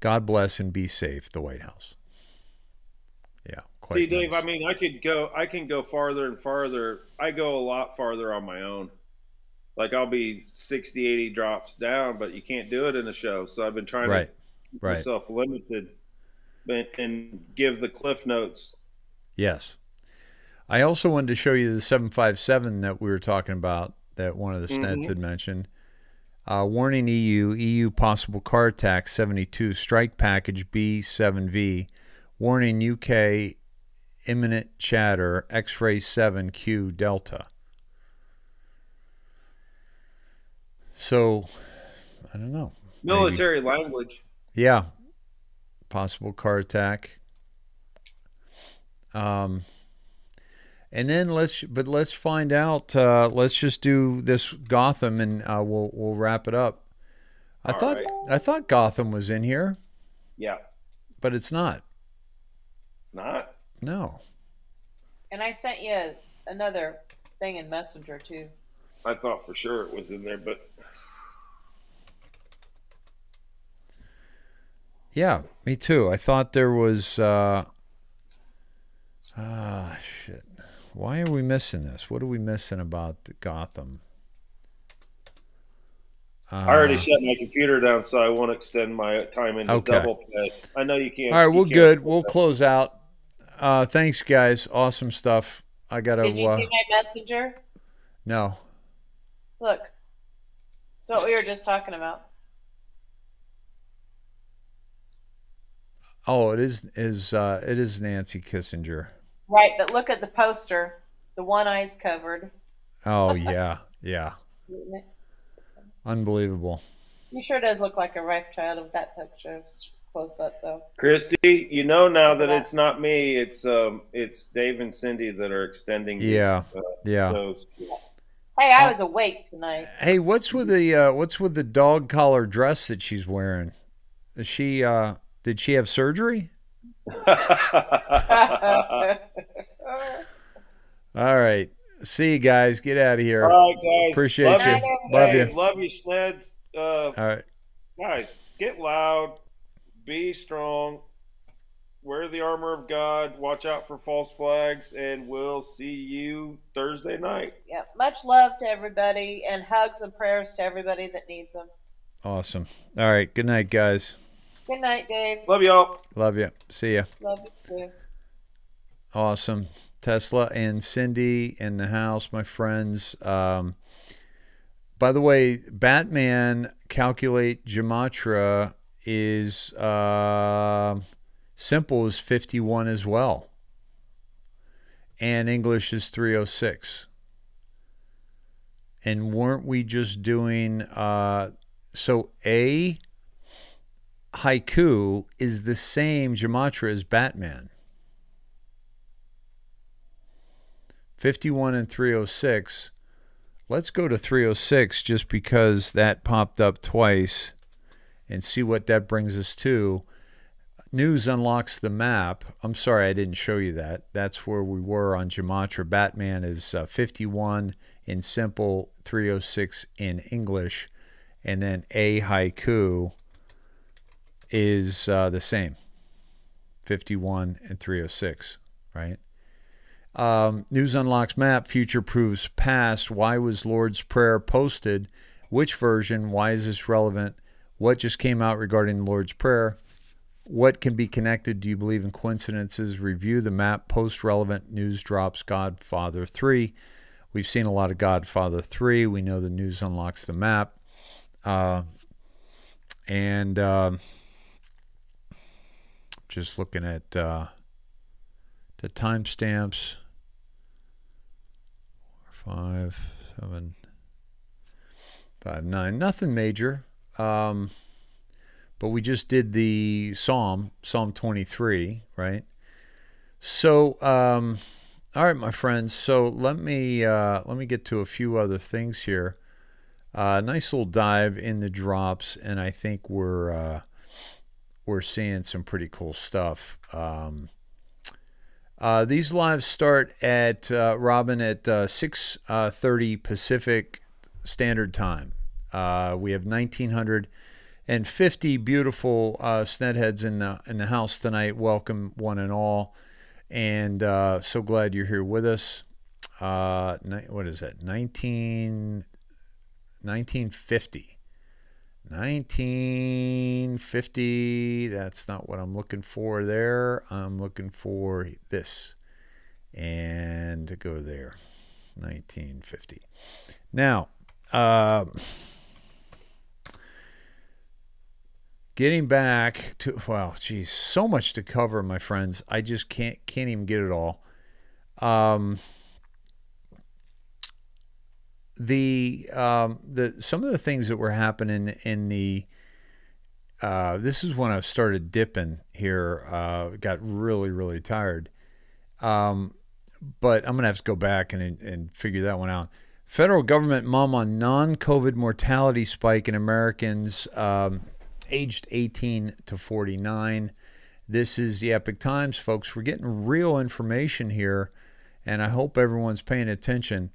God bless and be safe, the White House. Yeah. See, Dave, nice. I mean, I can go farther and farther. I go a lot farther on my own. Like I'll be 60, 80 drops down, but you can't do it in a show. So I've been trying to keep myself limited and give the cliff notes. Yes. I also wanted to show you the 757 that we were talking about that one of the Sneds had mentioned. Warning EU possible car attack 72, strike package B7V. Warning UK, imminent chatter, X-ray 7Q Delta. So, I don't know. Military language. Yeah. Possible car attack. And then let's find out. Let's just do this Gotham, and we'll wrap it up. I thought Gotham was in here. Yeah. But it's not. It's not? No. And I sent you another thing in Messenger, too. I thought for sure it was in there, but... Yeah, me too. I thought there was... shit. Why are we missing this? What are we missing about Gotham? I already shut my computer down, so I won't extend my time into double play. I know you can't. All right, we're good. We'll close out. Thanks, guys. Awesome stuff. I got to... Did you see my Messenger? No. Look. It's what we were just talking about. Oh, it is Nancy Kissinger. Right, but look at the poster. The one eye's covered. Oh, yeah. Unbelievable. He sure does look like a ripe child of that picture close up, though. Christy, you know now that it's not me. It's Dave and Cindy that are extending. Those. Hey, I was awake tonight. Hey, what's with the dog collar dress that she's wearing? Is she did she have surgery? All right. See you guys. Get out of here. All right, guys. Appreciate you. Love you. Love you, Sneds. All right. Guys, get loud. Be strong. wear the armor of God, watch out for false flags, and we'll see you Thursday night. Yeah, much love to everybody, and hugs and prayers to everybody that needs them. Awesome. All right. Good night, guys. Good night, Dave. Love y'all. Love you. See ya. Love you too. Awesome. Tesla and Cindy in the house, my friends. By the way, Batman calculate gematria is simple is 51 as well. And English is 306. And weren't we just doing so A haiku is the same gematria as Batman. 51 and 306. Let's go to 306 just because that popped up twice and see what that brings us to. News unlocks the map. I'm sorry I didn't show you that. That's where we were on gematria. Batman is 51 in simple, 306 in English, and then A haiku is the same, 51 and 306, right? News unlocks map. Future proves past. Why was Lord's Prayer posted? Which version? Why is this relevant? What just came out regarding the Lord's Prayer? What can be connected? Do you believe in coincidences? Review the map. Post relevant news drops. Godfather 3. We've seen a lot of Godfather 3. We know the news unlocks the map. Just looking at the timestamps. 5, 7, 5, 9. Nothing major. But we just did the Psalm 23, right? So, all right, my friends. So let me get to a few other things here. Nice little dive in the drops, and I think we're seeing some pretty cool stuff. These lives start at Robin at 6:30 Pacific Standard Time. We have 1,950 beautiful Snedheads in the house tonight. Welcome, one and all, and so glad you're here with us. What is that? 1950. 1950. That's not what I'm looking for there. I'm looking for this. And to go there. 1950. Now, getting back to, well, geez, so much to cover, my friends. I just can't even get it all. Some of the things that were happening in the this is when I started dipping here. Got really tired. But I'm gonna have to go back and figure that one out. Federal government mum on non-COVID mortality spike in Americans aged 18 to 49. This is the Epic Times, folks. We're getting real information here, and I hope everyone's paying attention.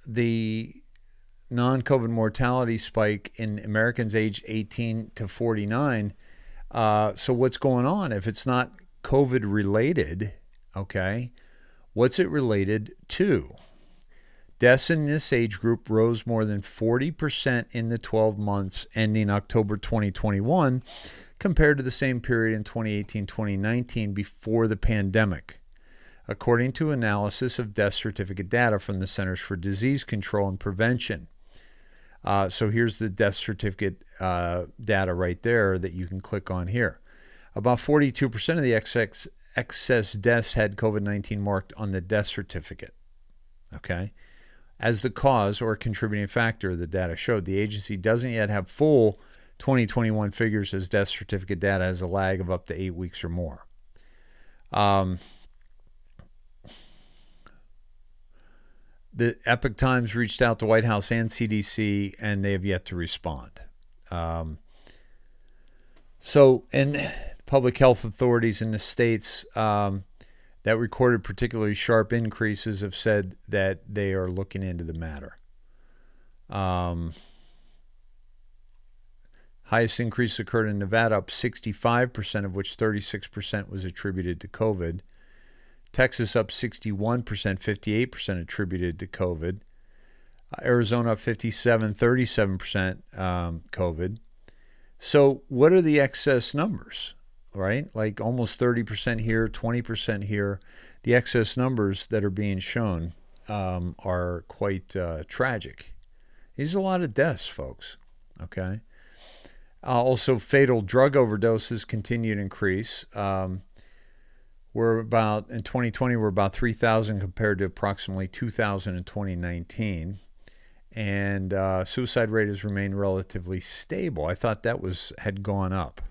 The non-COVID mortality spike in Americans aged 18 to 49. So what's going on? If it's not COVID related, okay, what's it related to? Deaths in this age group rose more than 40% in the 12 months ending October 2021 compared to the same period in 2018-2019 before the pandemic, according to analysis of death certificate data from the Centers for Disease Control and Prevention. So here's the death certificate data right there that you can click on here. About 42% of the excess deaths had COVID-19 marked on the death certificate, okay, as the cause or contributing factor, the data showed. The agency doesn't yet have full 2021 figures, as death certificate data has a lag of up to 8 weeks or more. The Epic Times reached out to White House and CDC, and they have yet to respond. And public health authorities in the states that recorded particularly sharp increases have said that they are looking into the matter. Highest increase occurred in Nevada, up 65%, of which 36% was attributed to COVID. Texas up 61%, 58% attributed to COVID. Arizona up 57%, 37% COVID. So what are the excess numbers, right? Like almost 30% here, 20% here. The excess numbers that are being shown are quite tragic. These are a lot of deaths, folks, okay? Also, fatal drug overdoses continue to increase. We're about, in 2020, we're about 3,000 compared to approximately 2,000 in 2019. And suicide rate has remained relatively stable. I thought that had gone up.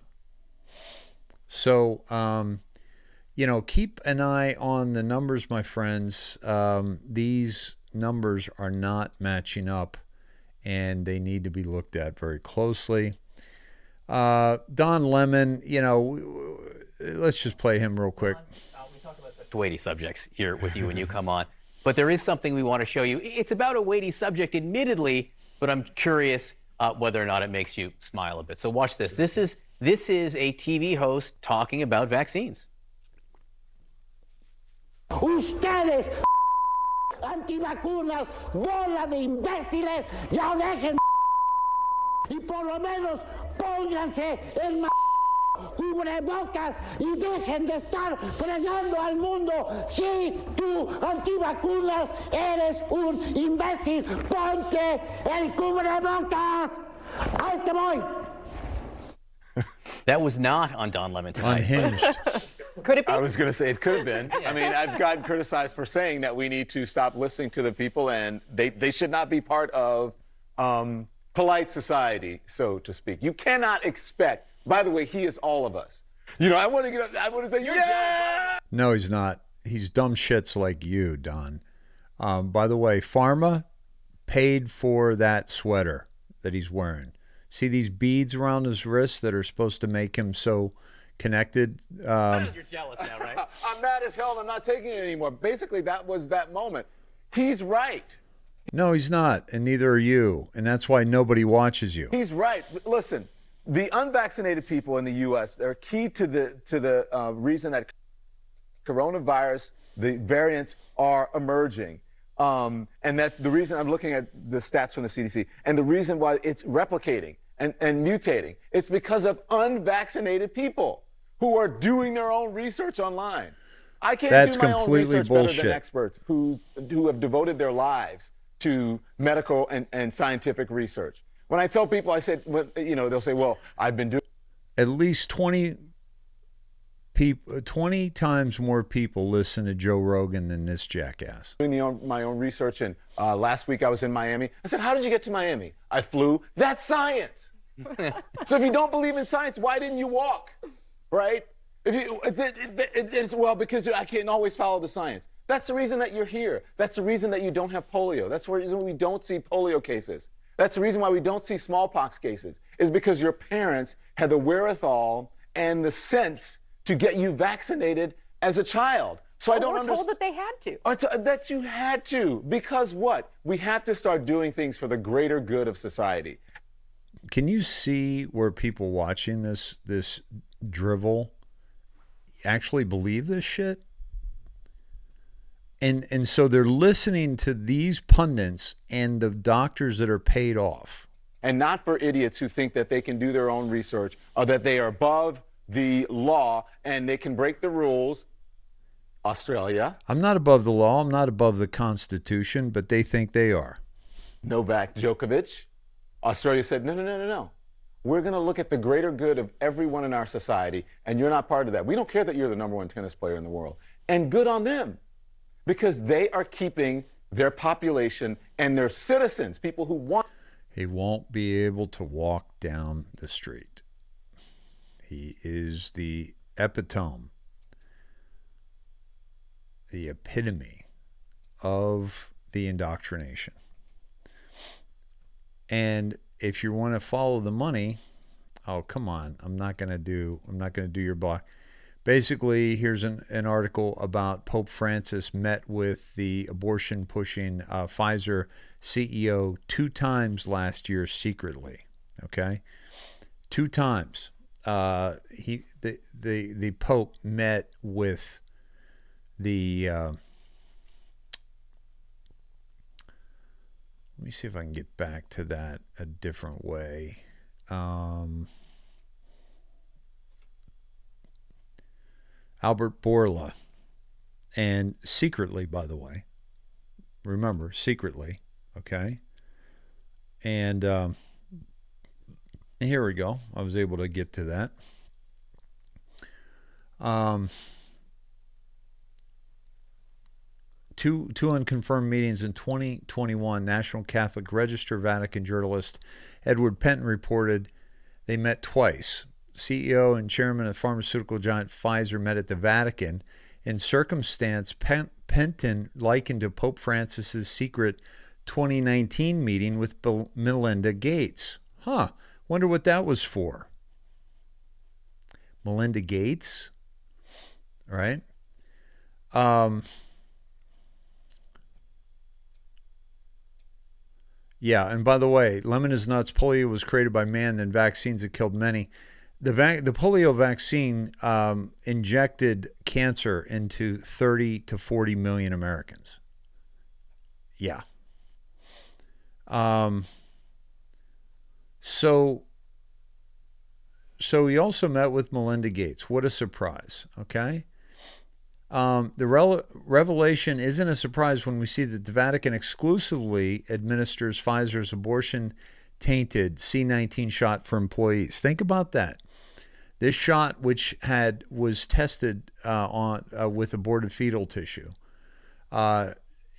So, keep an eye on the numbers, my friends. These numbers are not matching up, and they need to be looked at very closely. Don Lemon, let's just play him real quick. We talk about such weighty subjects here with you when you come on, but there is something we want to show you. It's about a weighty subject, admittedly, but I'm curious whether or not it makes you smile a bit. So watch this. This is a TV host talking about vaccines. Ustedes, antivacunas, bola de imbéciles, ya dejen y por lo menos pónganse el cubrebocas y dejen de estar fregando al mundo. Si tú, antivacunas, eres un imbécil, ponte el cubrebocas. Ahí te voy. That was not on Don Lemon tonight. Unhinged. Could it be? I was going to say it could have been. I mean, I've gotten criticized for saying that we need to stop listening to the people, and they should not be part of polite society, so to speak. You cannot expect. By the way, he is all of us. I want to get up. I want to say, yeah. No, he's not. He's dumb shits like you, Don. By the way, Pharma paid for that sweater that he's wearing. See these beads around his wrist that are supposed to make him so connected? You're jealous now, right? I'm mad as hell and I'm not taking it anymore. Basically, that was that moment. He's right. No, he's not, and neither are you, and that's why nobody watches you. He's right. Listen, the unvaccinated people in the U.S., they're key to the reason that coronavirus, the variants are emerging. And that the reason I'm looking at the stats from the CDC, and the reason why it's replicating and mutating, it's because of unvaccinated people who are doing their own research online. I can't do my own research better than experts who have devoted their lives to medical and scientific research. When I tell people, I said, they'll say, well, I've been doing. At least 20 times more people listen to Joe Rogan than this jackass. Doing my own research, and last week I was in Miami. I said, how did you get to Miami? I flew. That's science. So if you don't believe in science, why didn't you walk? Right? Well, because I can't always follow the science. That's the reason that you're here. That's the reason that you don't have polio. That's the reason we don't see polio cases. That's the reason why we don't see smallpox cases, is because your parents had the wherewithal and the sense to get you vaccinated as a child. So I don't understand. Told that they had to. That you had to. Because what? We have to start doing things for the greater good of society. Can you see where people watching this drivel actually believe this shit? And so they're listening to these pundits and the doctors that are paid off. And not for idiots who think that they can do their own research or that they are above the law and they can break the rules. Australia. I'm not above the law. I'm not above the Constitution, but they think they are. Novak Djokovic. Australia said, no. We're going to look at the greater good of everyone in our society, and you're not part of that. We don't care that you're the number one tennis player in the world. And good on them, because they are keeping their population and their citizens, people who want. He won't be able to walk down the street. He is the epitome, the epitome of the indoctrination. And if you want to follow the money, oh, come on. I'm not going to do your block. Basically, here's an article about Pope Francis met with the abortion-pushing Pfizer CEO 2 times last year secretly. Okay? 2 times. The Pope met with the let me see if I can get back to that a different way. Albert Bourla, and secretly, by the way, remember, secretly, okay? And here we go. I was able to get to that. Two unconfirmed meetings in 2021. National Catholic Register Vatican journalist Edward Penton reported they met twice. CEO and chairman of pharmaceutical giant Pfizer met at the Vatican. In circumstance, Penton likened to Pope Francis's secret 2019 meeting with Melinda Gates. Wonder what that was for. Melinda Gates, right? Yeah, and by the way, lemon is nuts. Polio was created by man, then vaccines that killed many. The polio vaccine injected cancer into 30 to 40 million Americans. Yeah. So he also met with Melinda Gates. What a surprise, okay? The revelation isn't a surprise when we see that the Vatican exclusively administers Pfizer's abortion-tainted C19 shot for employees. Think about that. This shot, which was tested with aborted fetal tissue,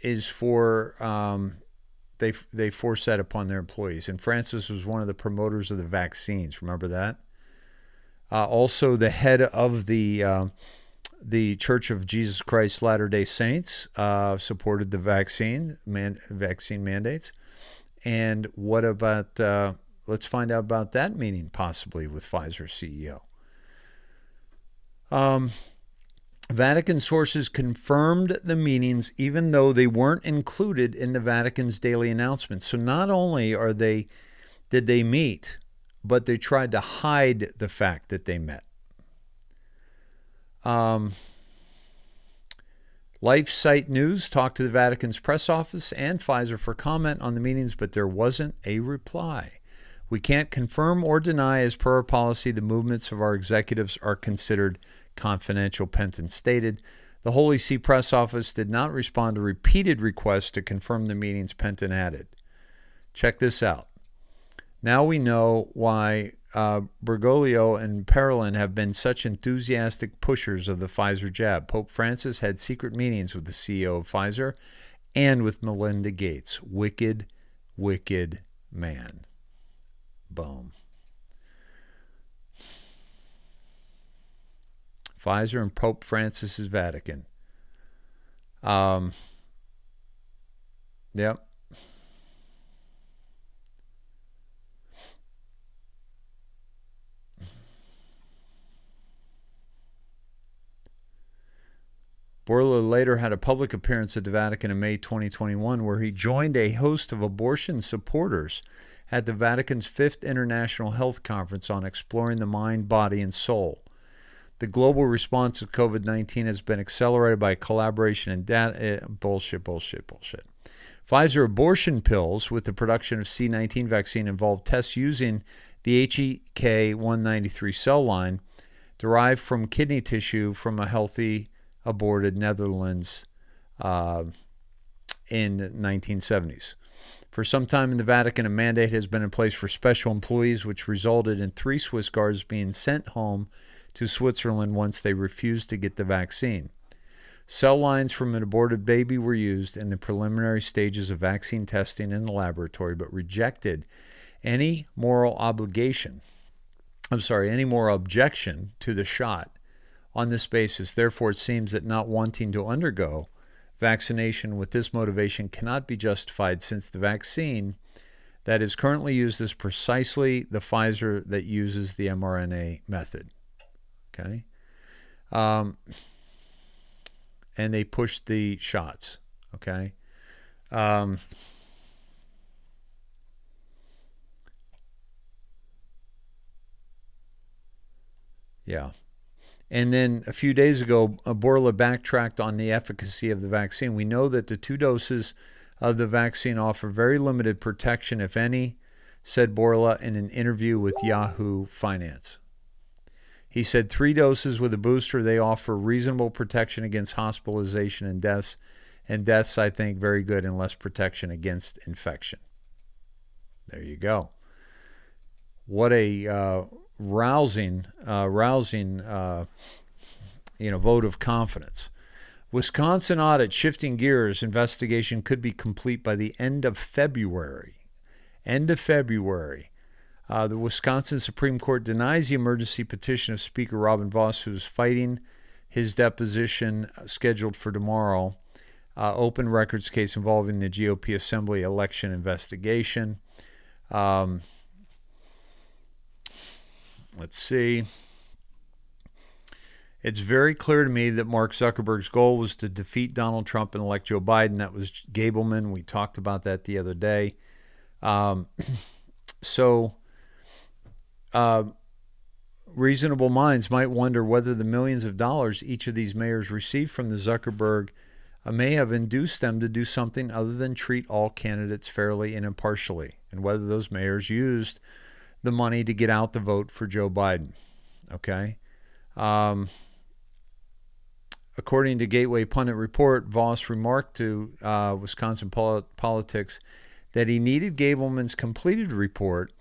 is for they force that upon their employees. And Francis was one of the promoters of the vaccines. Remember that? Also, the head of the Church of Jesus Christ Latter-day Saints supported the vaccine mandates. And what about? Let's find out about that meeting possibly with Pfizer's CEO. Vatican sources confirmed the meetings even though they weren't included in the Vatican's daily announcements. So not only did they meet, but they tried to hide the fact that they met. LifeSite News talked to the Vatican's press office and Pfizer for comment on the meetings, but there wasn't a reply. We can't confirm or deny, as per our policy, the movements of our executives are considered confidential, Penton stated. The Holy See press office did not respond to repeated requests to confirm the meetings, Penton added. Check this out. Now we know why Bergoglio and Parolin have been such enthusiastic pushers of the Pfizer jab. Pope Francis had secret meetings with the CEO of Pfizer and with Melinda Gates. Wicked, wicked man. Boom. Pfizer and Pope Francis's Vatican. Yep. Bourla later had a public appearance at the Vatican in May 2021 where he joined a host of abortion supporters at the Vatican's 5th International Health Conference on exploring the mind, body, and soul. The global response to COVID-19 has been accelerated by collaboration and data. Bullshit. Pfizer abortion pills with the production of C19 vaccine involved tests using the HEK 193 cell line derived from kidney tissue from a healthy aborted Netherlands in the 1970s. For some time in the Vatican, a mandate has been in place for special employees, which resulted in 3 Swiss guards being sent home to Switzerland once they refused to get the vaccine. Cell lines from an aborted baby were used in the preliminary stages of vaccine testing in the laboratory, but rejected any moral objection to the shot on this basis. Therefore, it seems that not wanting to undergo vaccination with this motivation cannot be justified, since the vaccine that is currently used is precisely the Pfizer that uses the mRNA method. Okay? And they pushed the shots. Okay? Yeah. And then a few days ago, Borla backtracked on the efficacy of the vaccine. We know that the 2 doses of the vaccine offer very limited protection, if any, said Borla in an interview with Yahoo Finance. He said 3 doses with a booster, they offer reasonable protection against hospitalization and deaths. And deaths, I think, very good and less protection against infection. There you go. What a rousing vote of confidence. Wisconsin audit shifting gears. Investigation could be complete by the end of February. End of February. The Wisconsin Supreme Court denies the emergency petition of Speaker Robin Vos, who's fighting his deposition scheduled for tomorrow. Open records case involving the GOP Assembly election investigation. Let's see. It's very clear to me that Mark Zuckerberg's goal was to defeat Donald Trump and elect Joe Biden. That was Gableman. We talked about that the other day. Reasonable minds might wonder whether the millions of dollars each of these mayors received from the Zuckerberg may have induced them to do something other than treat all candidates fairly and impartially, and whether those mayors used the money to get out the vote for Joe Biden. Okay? According to Gateway Pundit Report, Voss remarked to Wisconsin Politics that he needed Gableman's completed report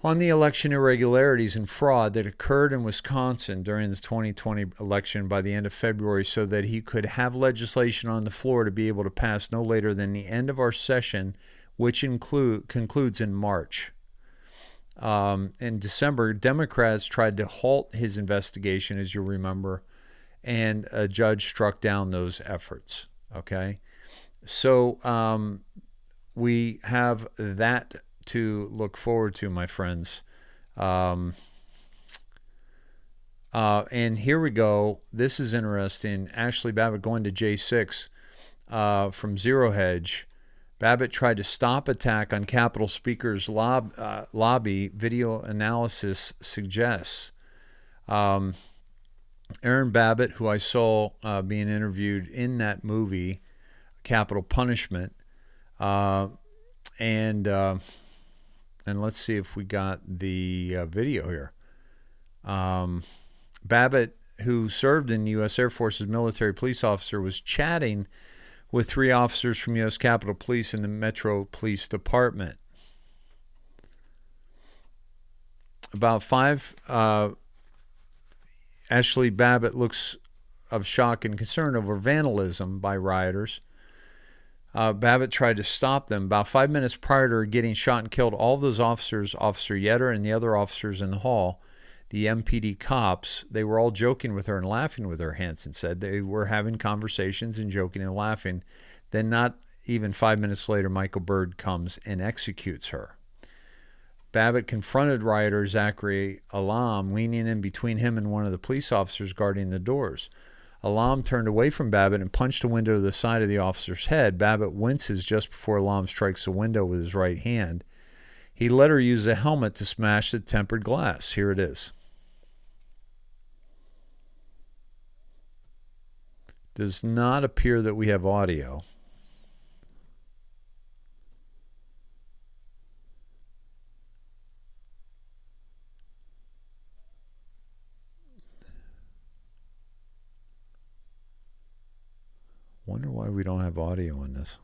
on the election irregularities and fraud that occurred in Wisconsin during the 2020 election by the end of February so that he could have legislation on the floor to be able to pass no later than the end of our session, which concludes in March. In December, Democrats tried to halt his investigation, as you'll remember, and a judge struck down those efforts. Okay? So we have that to look forward to, my friends. And here we go. This is interesting. Ashley Babbitt going to J6 from Zero Hedge. Babbitt tried to stop attack on Capitol Speaker's lobby. Video analysis suggests. Aaron Babbitt, who I saw being interviewed in that movie, Capital Punishment, and let's see if we got the video here. Babbitt, who served in the U.S. Air Force as military police officer, was chatting with 3 officers from U.S. Capitol Police in the Metro Police Department. About 5, Ashley Babbitt looks of shock and concern over vandalism by rioters. Babbitt tried to stop them. About 5 minutes prior to her getting shot and killed, all of those officers, Officer Yetter and the other officers in the hall, the MPD cops, they were all joking with her and laughing with her, Hansen said. They were having conversations and joking and laughing. Then not even 5 minutes later, Michael Byrd comes and executes her. Babbitt confronted rioter Zachary Alam, leaning in between him and one of the police officers guarding the doors. Alam turned away from Babbitt and punched a window to the side of the officer's head. Babbitt winces just before Alam strikes the window with his right hand. He let her use a helmet to smash the tempered glass. Here it is. Does not appear that we have audio. Wonder why we don't have audio in this.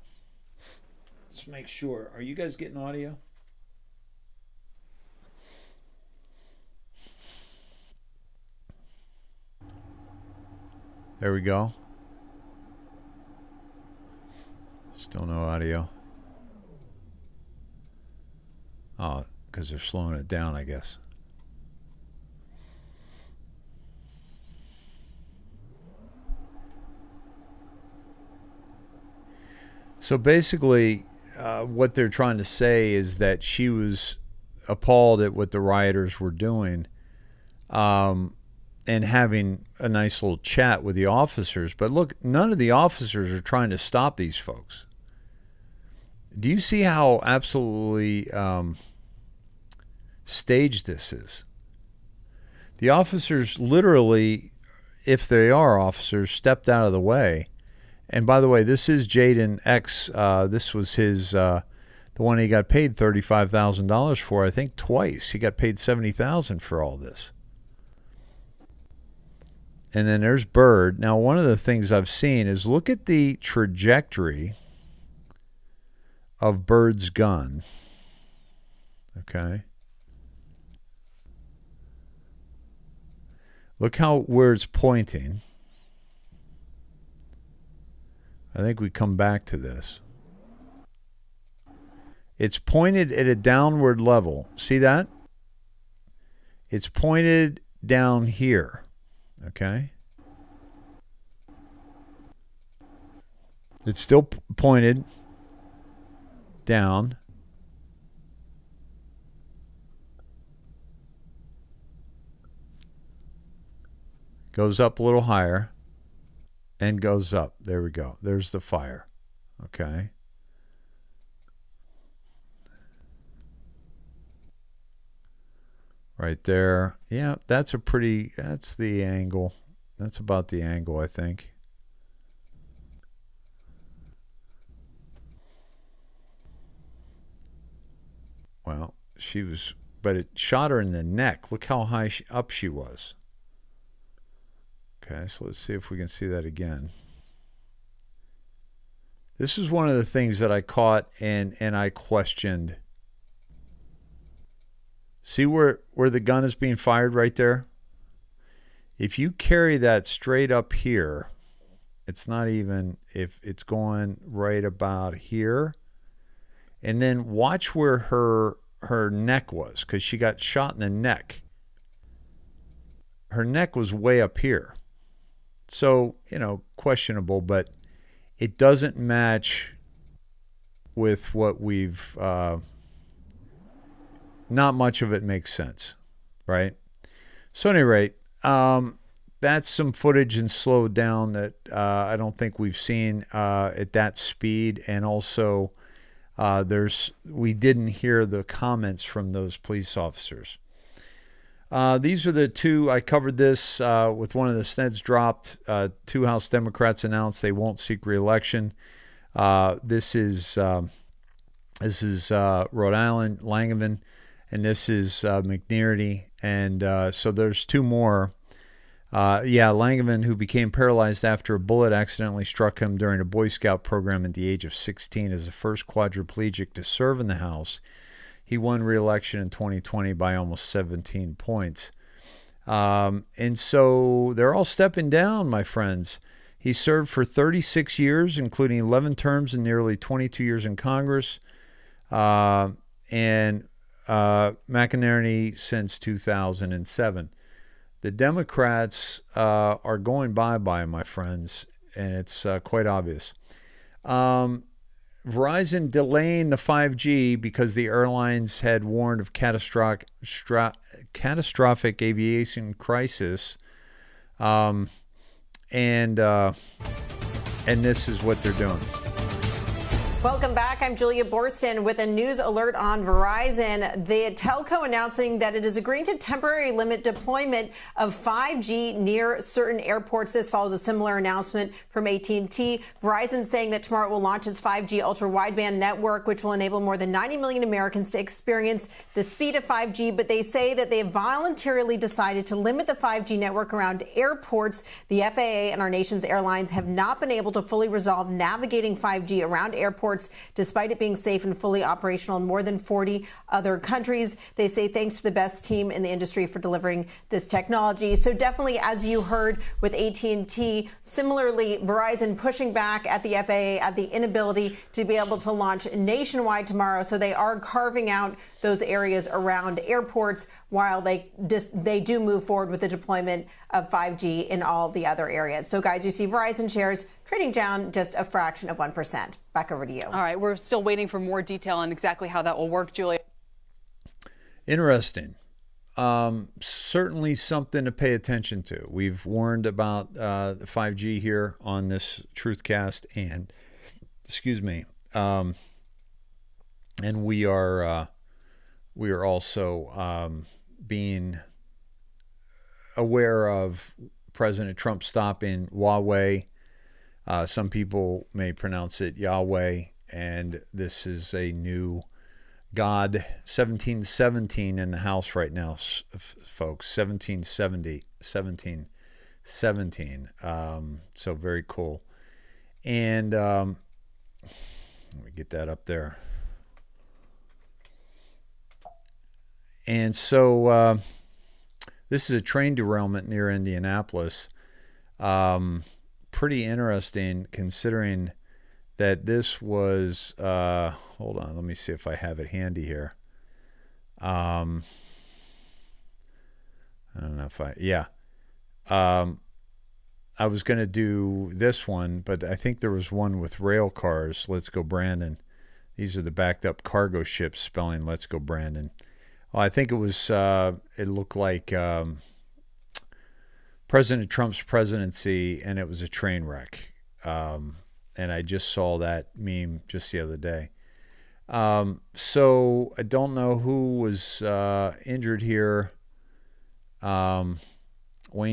Let's make sure. Are you guys getting audio? There we go. Still no audio. Oh, because they're slowing it down, I guess. So basically, what they're trying to say is that she was appalled at what the rioters were doing, and having a nice little chat with the officers. But look, none of the officers are trying to stop these folks. Do you see how absolutely staged this is? The officers literally, if they are officers, stepped out of the way. And by the way, this is Jaden X. This was his, the one he got paid $35,000 for, I think twice. He got paid $70,000 for all this. And then there's Bird. Now, one of the things I've seen is look at the trajectory of Bird's gun. Okay. Look where it's pointing. I think we come back to this. It's pointed at a downward level. See that? It's pointed down here. Okay? It's still pointed down. Goes up a little higher and goes up. There we go. There's the fire. Okay. Right there. Yeah, that's the angle. That's about the angle, I think. Well, but it shot her in the neck. Look how high up she was. Okay, so let's see if we can see that again. This is one of the things that I caught and I questioned. See where the gun is being fired right there? If you carry that straight up here, it's not even, if it's going right about here. And then watch where her neck was, because she got shot in the neck. Her neck was way up here. So, questionable, but it doesn't match with what we've, not much of it makes sense, right? So at any rate, that's some footage and slowed down that I don't think we've seen at that speed. And also, we didn't hear the comments from those police officers. These are the two. I covered this with one of the Sneds dropped. Two House Democrats announced they won't seek re-election. This is Rhode Island, Langevin, and this is McNearty. And so there's two more. Langevin, who became paralyzed after a bullet accidentally struck him during a Boy Scout program at the age of 16, is the first quadriplegic to serve in the House. He won re-election in 2020 by almost 17 points. And so they're all stepping down, my friends. He served for 36 years, including 11 terms and nearly 22 years in Congress. And McInerney since 2007. The Democrats are going bye-bye, my friends, and it's quite obvious. Verizon delaying the 5G because the airlines had warned of catastrophic aviation crisis. And this is what they're doing. Welcome back. I'm Julia Borston with a news alert on Verizon. The telco announcing that it is agreeing to temporarily limit deployment of 5G near certain airports. This follows a similar announcement from AT&T. Verizon saying that tomorrow it will launch its 5G ultra-wideband network, which will enable more than 90 million Americans to experience the speed of 5G. But they say that they have voluntarily decided to limit the 5G network around airports. The FAA and our nation's airlines have not been able to fully resolve navigating 5G around airports, despite it being safe and fully operational in more than 40 other countries. They say thanks to the best team in the industry for delivering this technology. So definitely, as you heard with AT&T, similarly, Verizon pushing back at the FAA at the inability to be able to launch nationwide tomorrow. So they are carving out those areas around airports while they do move forward with the deployment of 5G in all the other areas. So guys, you see Verizon shares trading down just a fraction of 1%. Back over to you. All right, we're still waiting for more detail on exactly how that will work, Julia. Interesting. Certainly something to pay attention to. We've warned about the 5G here on this Truthcast, and and we are also being aware of President Trump stopping Huawei. Some people may pronounce it Yahweh, and this is a new God. 1717 in the house right now, folks. 1717. So very cool. And let me get that up there. And so this is a train derailment near Indianapolis. Pretty interesting considering that this was, hold on, let me see if I have it handy here. I don't know if I was going to do this one, but I think there was one with rail cars. Let's go, Brandon. These are the backed up cargo ships spelling Let's Go, Brandon. Well, I think it was, it looked like President Trump's presidency, and it was a train wreck. And I just saw that meme just the other day. So I don't know who was injured here. Wayne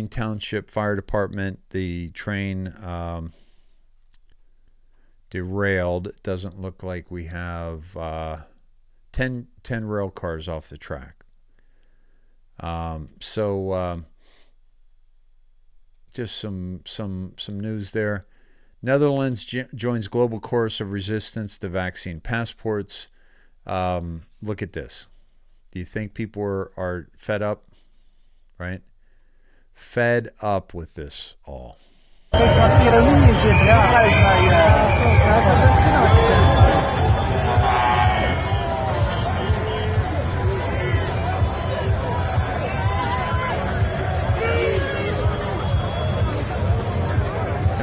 Township Fire Department, the train derailed. It doesn't look like we have 10 rail cars off the track. Just some news there. Netherlands joins global chorus of resistance to vaccine passports. Look at this. Do you think people are fed up? Right? Fed up with this all.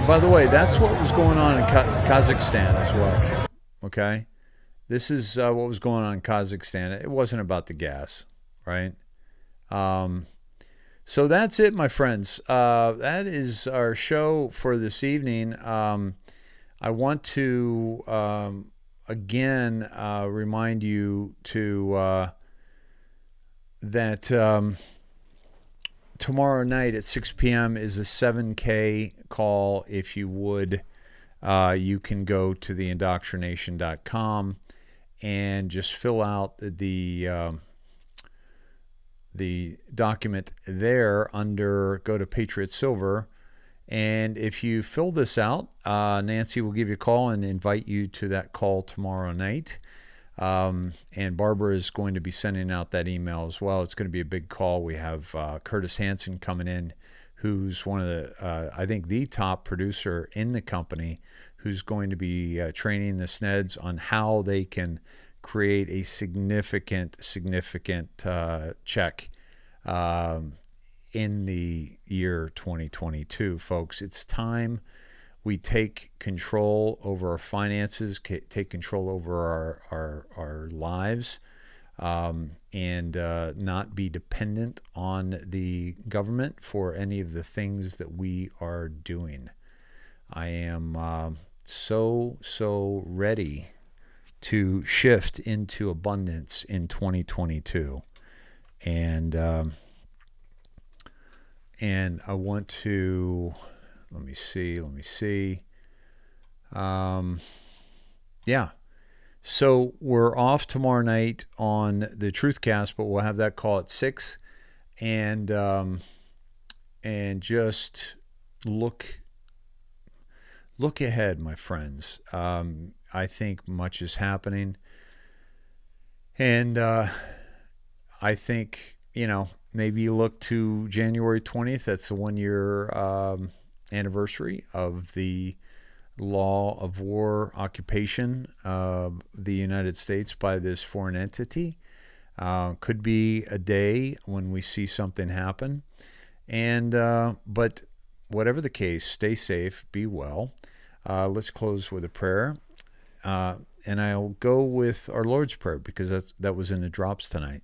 By the way, that's what was going on in Kazakhstan as well. Okay? This is what was going on in Kazakhstan. It wasn't about the gas, right? So that's it, my friends. That is our show for this evening. I want to, again, remind you to that tomorrow night at 6 p.m. is a 7K call. If you would, you can go to theindoctrination.com and just fill out the document there under go to Patriot Silver. And if you fill this out, Nancy will give you a call and invite you to that call tomorrow night. And Barbara is going to be sending out that email as well. It's going to be a big call. We have Curtis Hanson coming in, who's one of the, I think, the top producer in the company, who's going to be training the Sneds on how they can create a significant check in the year 2022. Folks, it's time we take control over our finances, take control over our lives, and not be dependent on the government for any of the things that we are doing. I am so ready to shift into abundance in 2022. And I want to, let me see. Yeah. So we're off tomorrow night on the Truthcast, but we'll have that call at 6, and just look ahead, my friends. I think much is happening, and I think, maybe you look to January 20th. That's the 1-year anniversary of the law of war occupation of the United States by this foreign entity. Could be a day when we see something happen. And but whatever the case, stay safe, be well. Let's close with a prayer. And I'll go with our Lord's Prayer because that was in the drops tonight.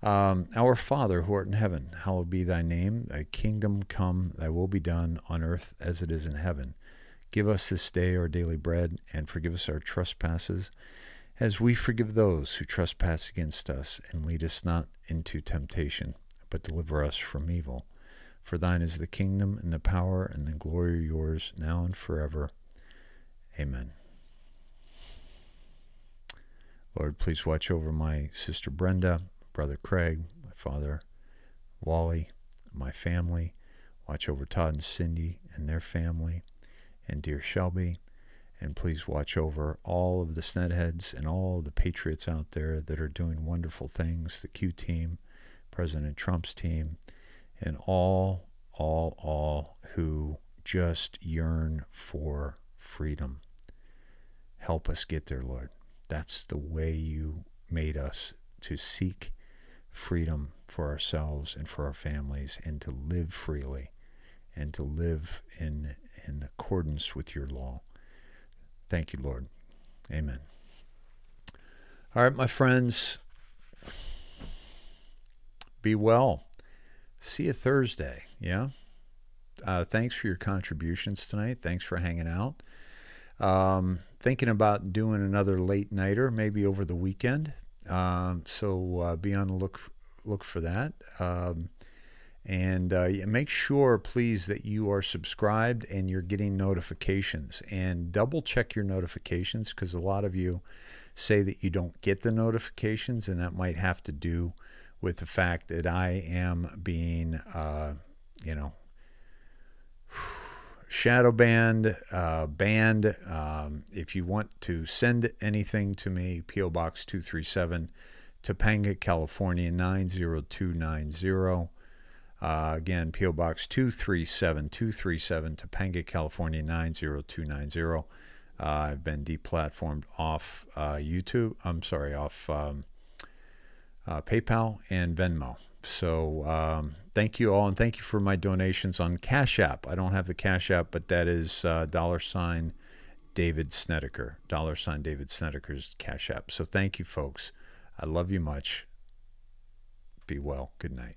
Our Father, who art in heaven, hallowed be thy name. Thy kingdom come, thy will be done on earth as it is in heaven. Give us this day our daily bread, and forgive us our trespasses, as we forgive those who trespass against us. And lead us not into temptation, but deliver us from evil. For thine is the kingdom and the power and the glory are yours, now and forever. Amen. Lord, please watch over my sister Brenda, brother Craig, my father Wally, my family. Watch over Todd and Cindy and their family, and dear Shelby. And please watch over all of the Snedheads and all the Patriots out there that are doing wonderful things, the Q team, President Trump's team, and all who just yearn for freedom. Help us get there, Lord. That's the way you made us, to seek freedom for ourselves and for our families, and to live freely and to live in accordance with your law. Thank you, Lord. Amen. All right, my friends, be well. See you Thursday, yeah? Thanks for your contributions tonight. Thanks for hanging out. Thinking about doing another late nighter, maybe over the weekend. So be on the look for that. And make sure, please, that you are subscribed and you're getting notifications. And double check your notifications, because a lot of you say that you don't get the notifications, and that might have to do with the fact that I am being, shadow banned. If you want to send anything to me, P.O. Box 237, Topanga, California, 90290. Again, P.O. Box 237, Topanga, California, 90290. I've been deplatformed off YouTube. I'm sorry, off PayPal and Venmo. So thank you all, and thank you for my donations on Cash App. I don't have the Cash App, but that is $ David Snedeker. $ David Snedeker's Cash App. So thank you, folks. I love you much. Be well. Good night.